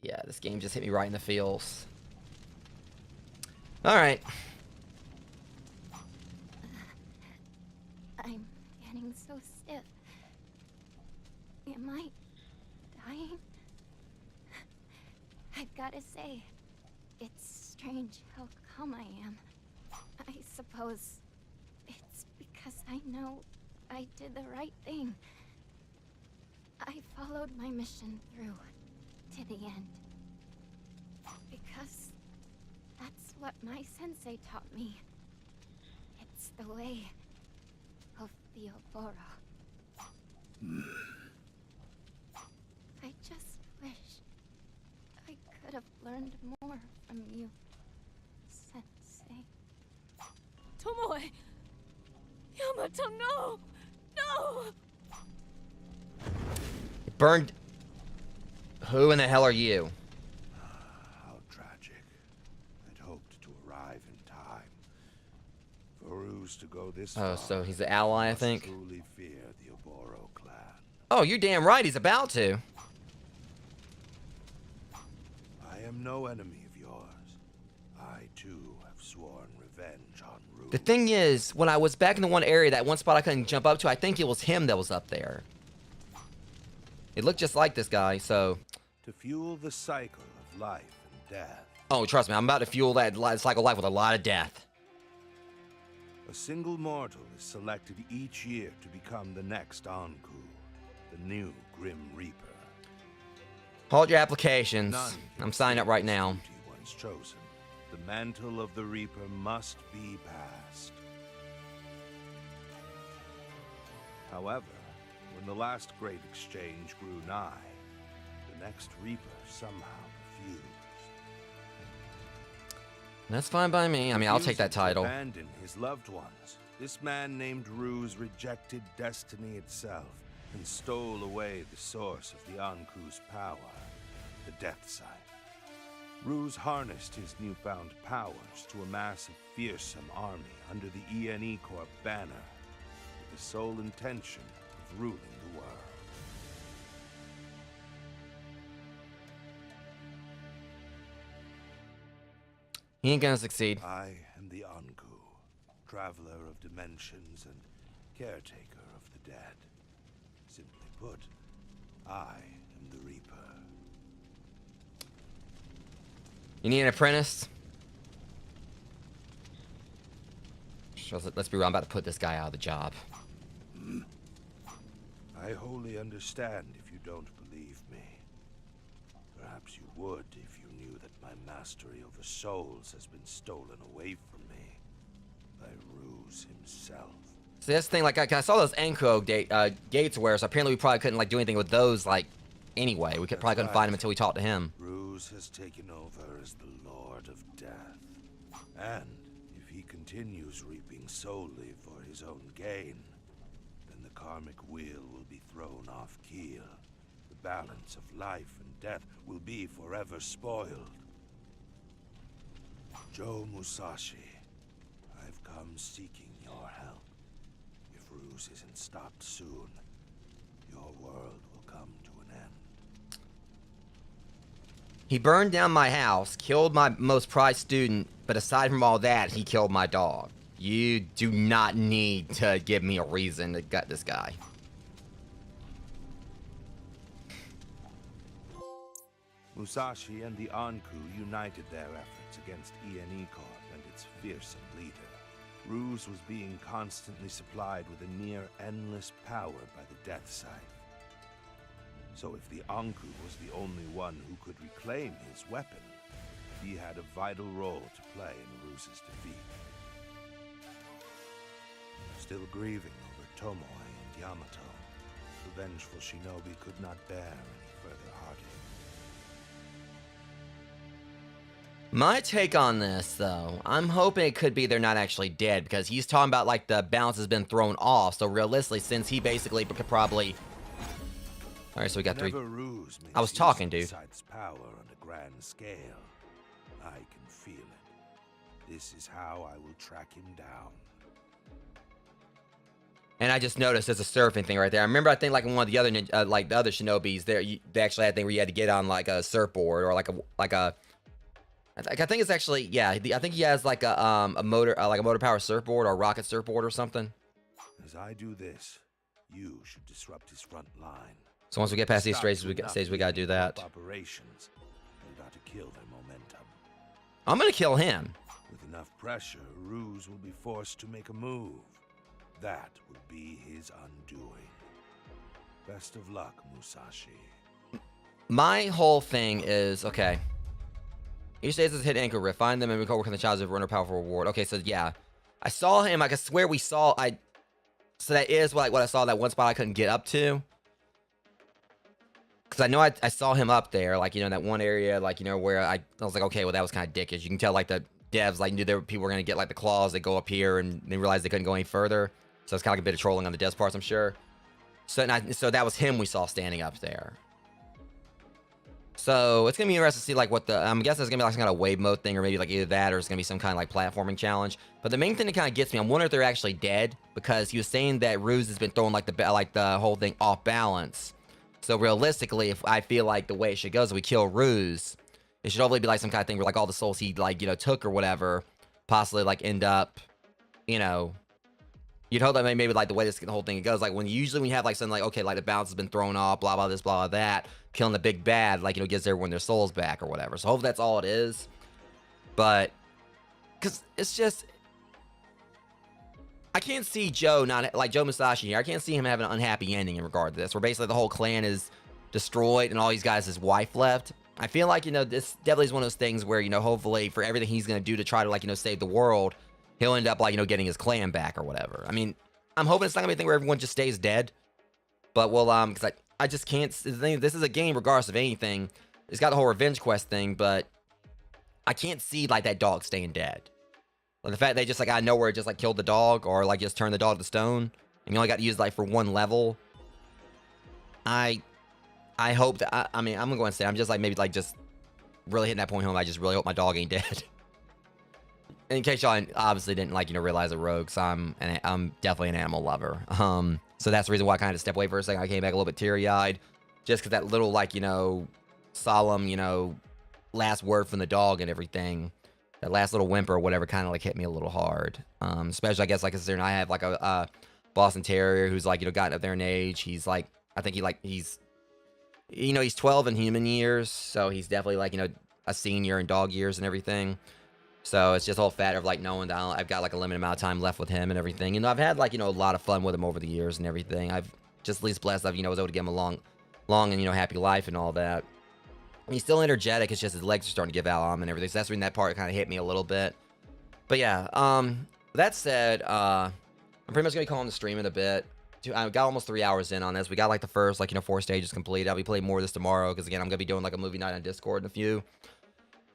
A: Yeah, this game just hit me right in the feels. Alright.
D: I'm getting so stiff. Am I dying? I've got to say, it's strange how calm I am. I suppose it's because I know I did the right thing. I followed my mission through to the end. Because that's what my sensei taught me. It's the way of the Oboro. I just wish I could have learned more from you, Sensei.
C: Tomoe! Yamato, no! No!
A: Burned. Who in the hell are you?
B: How tragic. I'd hoped to arrive in time. For Ruse to go this far,
A: So he's the ally, I
B: must
A: think.
B: truly fear the Oboro clan.
A: Oh, you're damn right. He's about to.
B: I am no enemy of yours. I, too, have sworn revenge on Ruse.
A: The thing is, when I was back in the one area, that one spot I couldn't jump up to, I think it was him that was up there. It looked just like this guy, so...
B: To fuel the cycle of life and death,
A: Oh, trust me, I'm about to fuel that cycle of life with a lot of death.
B: a single mortal is selected each year to become the next Anku, the new Grim Reaper.
A: Hold your applications.
B: None
A: I'm signing up right now.
B: duty once chosen. The mantle of the Reaper must be passed. However, when the last great exchange grew nigh, the next Reaper somehow refused.
A: That's fine by me. I mean, I'll take that
B: Refusing to
A: title.
B: abandon his loved ones. This man named Ruse rejected destiny itself and stole away the source of the Anku's power, the Death Sight. Ruse harnessed his newfound powers to amass a fearsome army under the ENE Corp banner, with the sole intention of ruling the world.
A: He ain't gonna succeed.
B: I am the Anku, traveler of dimensions and caretaker of the dead. Simply put, I am the Reaper.
A: You need an apprentice? Let's be real, I'm about to put this guy out of the job.
B: I wholly understand if you don't believe me. Perhaps you would if you knew that my mastery over souls has been stolen away from me by Ruse himself.
A: See, that's the thing, like, I saw those Anko gates where, so apparently we probably couldn't, like, do anything with those, like, anyway. We probably couldn't find him until we talked to him.
B: Ruse has taken over as the Lord of Death. And if he continues reaping solely for his own gain, then the karmic wheel will be thrown off keel. The balance of life and death will be forever spoiled. Joe Musashi, I've come seeking your help. If Ruse isn't stopped soon, your world will come to an end.
A: He burned down my house, killed my most prized student, but aside from all that, he killed my dog. You do not need to give me a reason to gut this guy.
B: Musashi and the Anku united their efforts against ENE Corp and its fearsome leader. Ruse was being constantly supplied with a near-endless power by the Death Sight. So if the Anku was the only one who could reclaim his weapon, he had a vital role to play in Ruse's defeat. Still grieving over Tomoe and Yamato, the vengeful Shinobi could not bear any further heartache.
A: My take on this, though, I'm hoping it could be they're not actually dead, because he's talking about, like, the balance has been thrown off, so realistically, since he basically could probably... Alright, so we got 3... I was talking, dude.
B: Besides power on a grand scale, I can feel it. This is how I will track him down.
A: And I just noticed there's a surfing thing right there. I remember, I think, like, in one of the other, like, the other Shinobis, they actually had a thing where you had to get on, like, a surfboard, or, like a... I think it's actually, yeah, I think he has, like, a motor, like a motor-powered surfboard, or a rocket surfboard or something.
B: As I do this, you should disrupt his front line.
A: So once we get past these stages, we gotta do that.
B: Operations. You got to kill their momentum.
A: I'm gonna kill him.
B: With enough pressure, Ruse will be forced to make a move. That would be his undoing. Best of luck, Musashi.
A: My whole thing is, okay. Each stage is hit anchor rift. Find them and recover the challenge of runner powerful reward. Okay, so yeah. I saw him, like, I swear we saw, so that is like what I saw, that one spot I couldn't get up to. Because I know I saw him up there, like, you know, in that one area, like, you know, where I was like, okay, well, that was kind of dickish. You can tell, like, the devs, like, knew people were going to get, like, the claws that go up here, and they realized they couldn't go any further. So it's kind of like a bit of trolling on the devs' parts, I'm sure. So, so that was him we saw standing up there. So it's going to be interesting to see, like, what the... I'm guessing it's going to be, like, some kind of wave mode thing, or maybe, like, either that, or it's going to be some kind of, like, platforming challenge. But the main thing that kind of gets me, I'm wondering if they're actually dead, because he was saying that Ruse has been throwing, like, the whole thing off balance. So realistically, if I feel like the way it should go is we kill Ruse, it should hopefully be, like, some kind of thing where, like, all the souls he, like, you know, took or whatever, possibly, like, end up, you know... You'd hope that maybe, like, the way the whole thing goes, like, when you have, like, something like, okay, like, the balance has been thrown off, blah, blah, this, blah, blah, that, killing the big bad, like, you know, gives everyone their souls back or whatever. So hopefully that's all it is. But, because it's just, I can't see Joe not, like, Joe Musashi here, I can't see him having an unhappy ending in regard to this, where basically the whole clan is destroyed and all he's got is his wife left. I feel like, you know, this definitely is one of those things where, you know, hopefully for everything he's going to do to try to, like, you know, save the world, he'll end up, like, you know, getting his clan back or whatever. I mean, I'm hoping it's not gonna be a thing where everyone just stays dead. But, well, because I just can't... This is a game, regardless of anything. It's got the whole revenge quest thing, but I can't see, like, that dog staying dead. Like, the fact they just, like, out of nowhere just, like, killed the dog, or, like, just turned the dog to stone, and you only got to use, like, for one level. I hope that... I mean, I'm gonna go and say, I'm just, like, maybe, like, just really hitting that point home. I just really hope my dog ain't dead. In case y'all obviously didn't, like, you know, realize a rogue, so I'm definitely an animal lover. So that's the reason why I kind of stepped away for a second. I came back a little bit teary-eyed, just because that little, like, you know, solemn, you know, last word from the dog and everything, that last little whimper or whatever, kind of, like, hit me a little hard. Especially, I guess, like, considering I have, like, a Boston Terrier who's, like, you know, gotten up there in age. He's, like, I think he's, you know, he's 12 in human years, so he's definitely, like, you know, a senior in dog years and everything. So it's just all fact of, like, knowing that I've got, like, a limited amount of time left with him and everything. You know, I've had, like, you know, a lot of fun with him over the years and everything. I've just at least blessed I've, you know, was able to give him a long and, you know, happy life and all that. And he's still energetic. It's just his legs are starting to give out on him and everything. So that's when that part kind of hit me a little bit. But yeah, that said, I'm pretty much going to be calling the stream in a bit. I got almost 3 hours in on this. We got, like, the first, like, you know, 4 stages complete. I'll be playing more of this tomorrow because, again, I'm going to be doing, like, a movie night on Discord in a few.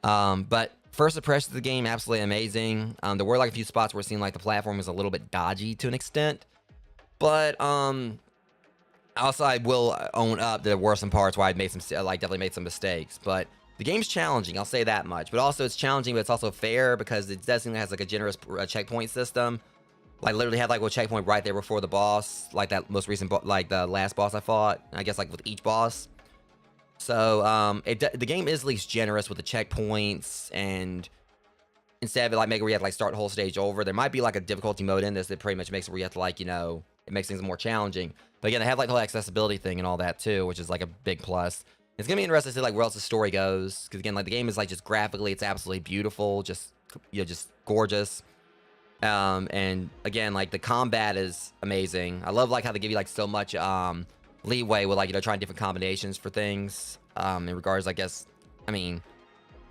A: But first impressions of the game, absolutely amazing. There were, like, a few spots where it seemed like the platform was a little bit dodgy to an extent. But, also I will own up there were some parts where I made some, like, definitely made some mistakes. But the game's challenging, I'll say that much. But also it's challenging, but it's also fair because it definitely has, like, a generous checkpoint system. Like, literally have, like, a checkpoint right there before the boss. Like, that most recent, like, the last boss I fought. I guess, like, with each boss. So, the game is at least generous with the checkpoints, and instead of it, like, making where you have to, like, start the whole stage over, there might be, like, a difficulty mode in this that pretty much makes it where you have to, like, you know, it makes things more challenging. But again, they have, like, the whole accessibility thing and all that, too, which is, like, a big plus. It's gonna be interesting to see, like, where else the story goes, because, again, like, the game is, like, just graphically, it's absolutely beautiful, just, you know, just gorgeous. And, again, like, the combat is amazing. I love, like, how they give you, like, so much, leeway with, like, you know, trying different combinations for things, in regards, I guess, I mean,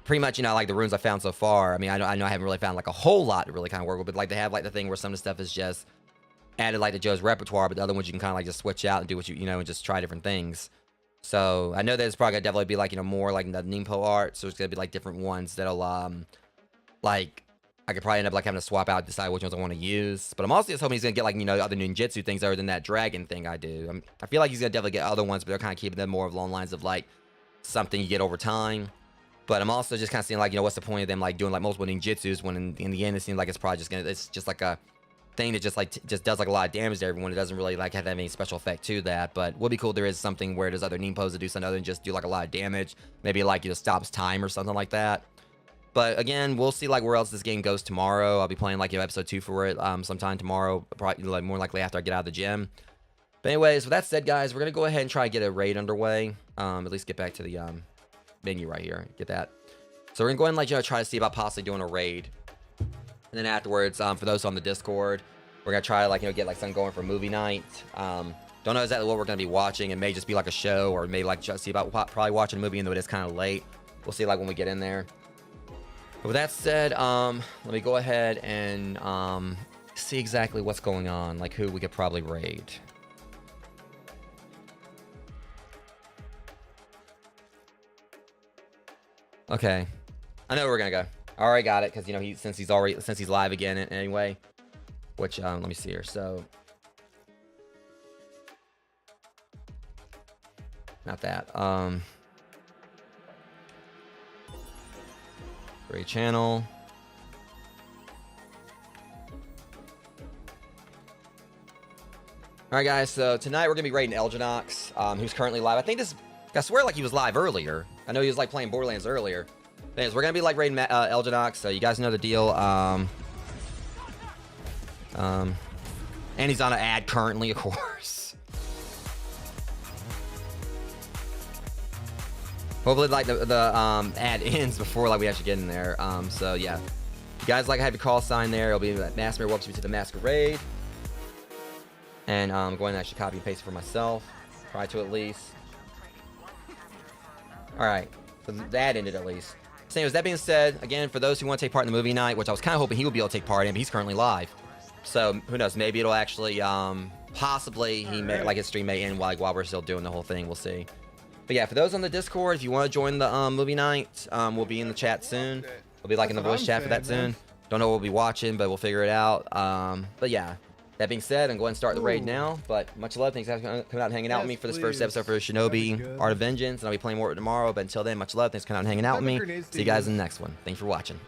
A: pretty much, you know, like, the runes I found so far, I mean, I know I haven't really found, like, a whole lot to really kind of work with, but, like, they have, like, the thing where some of the stuff is just added, like, to Joe's repertoire, but the other ones you can kind of, like, just switch out and do what you know, and just try different things. So I know there's probably gonna definitely be like, you know, more like the Nimpo art. So it's gonna be like different ones that'll like I could probably end up like having to swap out, decide which ones I want to use. But I'm also just hoping he's gonna get like, you know, other ninjutsu things other than that dragon thing I do. I feel like he's gonna definitely get other ones, but they're kind of keeping them more along lines of like something you get over time. But I'm also just kind of seeing like, you know, what's the point of them like doing like multiple ninjutsus when in the end it seems like it's probably just gonna, it's just like a thing that just like just does like a lot of damage to everyone. It doesn't really like have any special effect to that. But would be cool if there is something where there's other Nimpos that do something other than just do like a lot of damage. Maybe like, you know, stops time or something like that. But again, we'll see like where else this game goes tomorrow. I'll be playing like, you know, episode 2 for it sometime tomorrow, probably like more likely after I get out of the gym. But anyways, with that said, guys, we're gonna go ahead and try to get a raid underway. At least get back to the menu right here. Get that. So we're gonna go ahead and like, you know, try to see about possibly doing a raid. And then afterwards, for those on the Discord, we're gonna try to like, you know, get like something going for movie night. Don't know exactly what we're gonna be watching. It may just be like a show, or maybe like just see about probably watching a movie, even though it is kind of late. We'll see like when we get in there. But with that said, let me go ahead and see exactly what's going on, like who we could probably raid. Okay, I know where we're gonna go. I already got it because, you know, since he's live again anyway. Which let me see here. So not that. Great channel. All right, guys. So tonight we're gonna be raiding Elginox, who's currently live. I swear like he was live earlier. I know he was like playing Borderlands earlier. Anyways, we're gonna be like raiding Elginox. So you guys know the deal. And he's on an ad currently, of course. Hopefully, like the ad ends before like we actually get in there. So yeah, if you guys like have your call sign there, it'll be that Masquerade welcomes you to the Masquerade. And I'm going to actually copy and paste it for myself. Try to at least. All right, so the ad ended at least. So anyways, that being said, again, for those who want to take part in the movie night, which I was kind of hoping he would be able to take part in, but he's currently live. So who knows? Maybe it'll actually, possibly he may like his stream may end while we're still doing the whole thing. We'll see. But yeah, for those on the Discord, if you want to join the movie night, we'll be in the chat soon. We'll be like in the voice chat for that soon. Don't know what we'll be watching, but we'll figure it out. But yeah, that being said, I'm going to start the raid now. But much love. Thanks for coming out and hanging out with me for this first episode for Shinobi Art of Vengeance. And I'll be playing more tomorrow. But until then, much love. Thanks for coming out and hanging out with me. See you guys in the next one. Thanks for watching.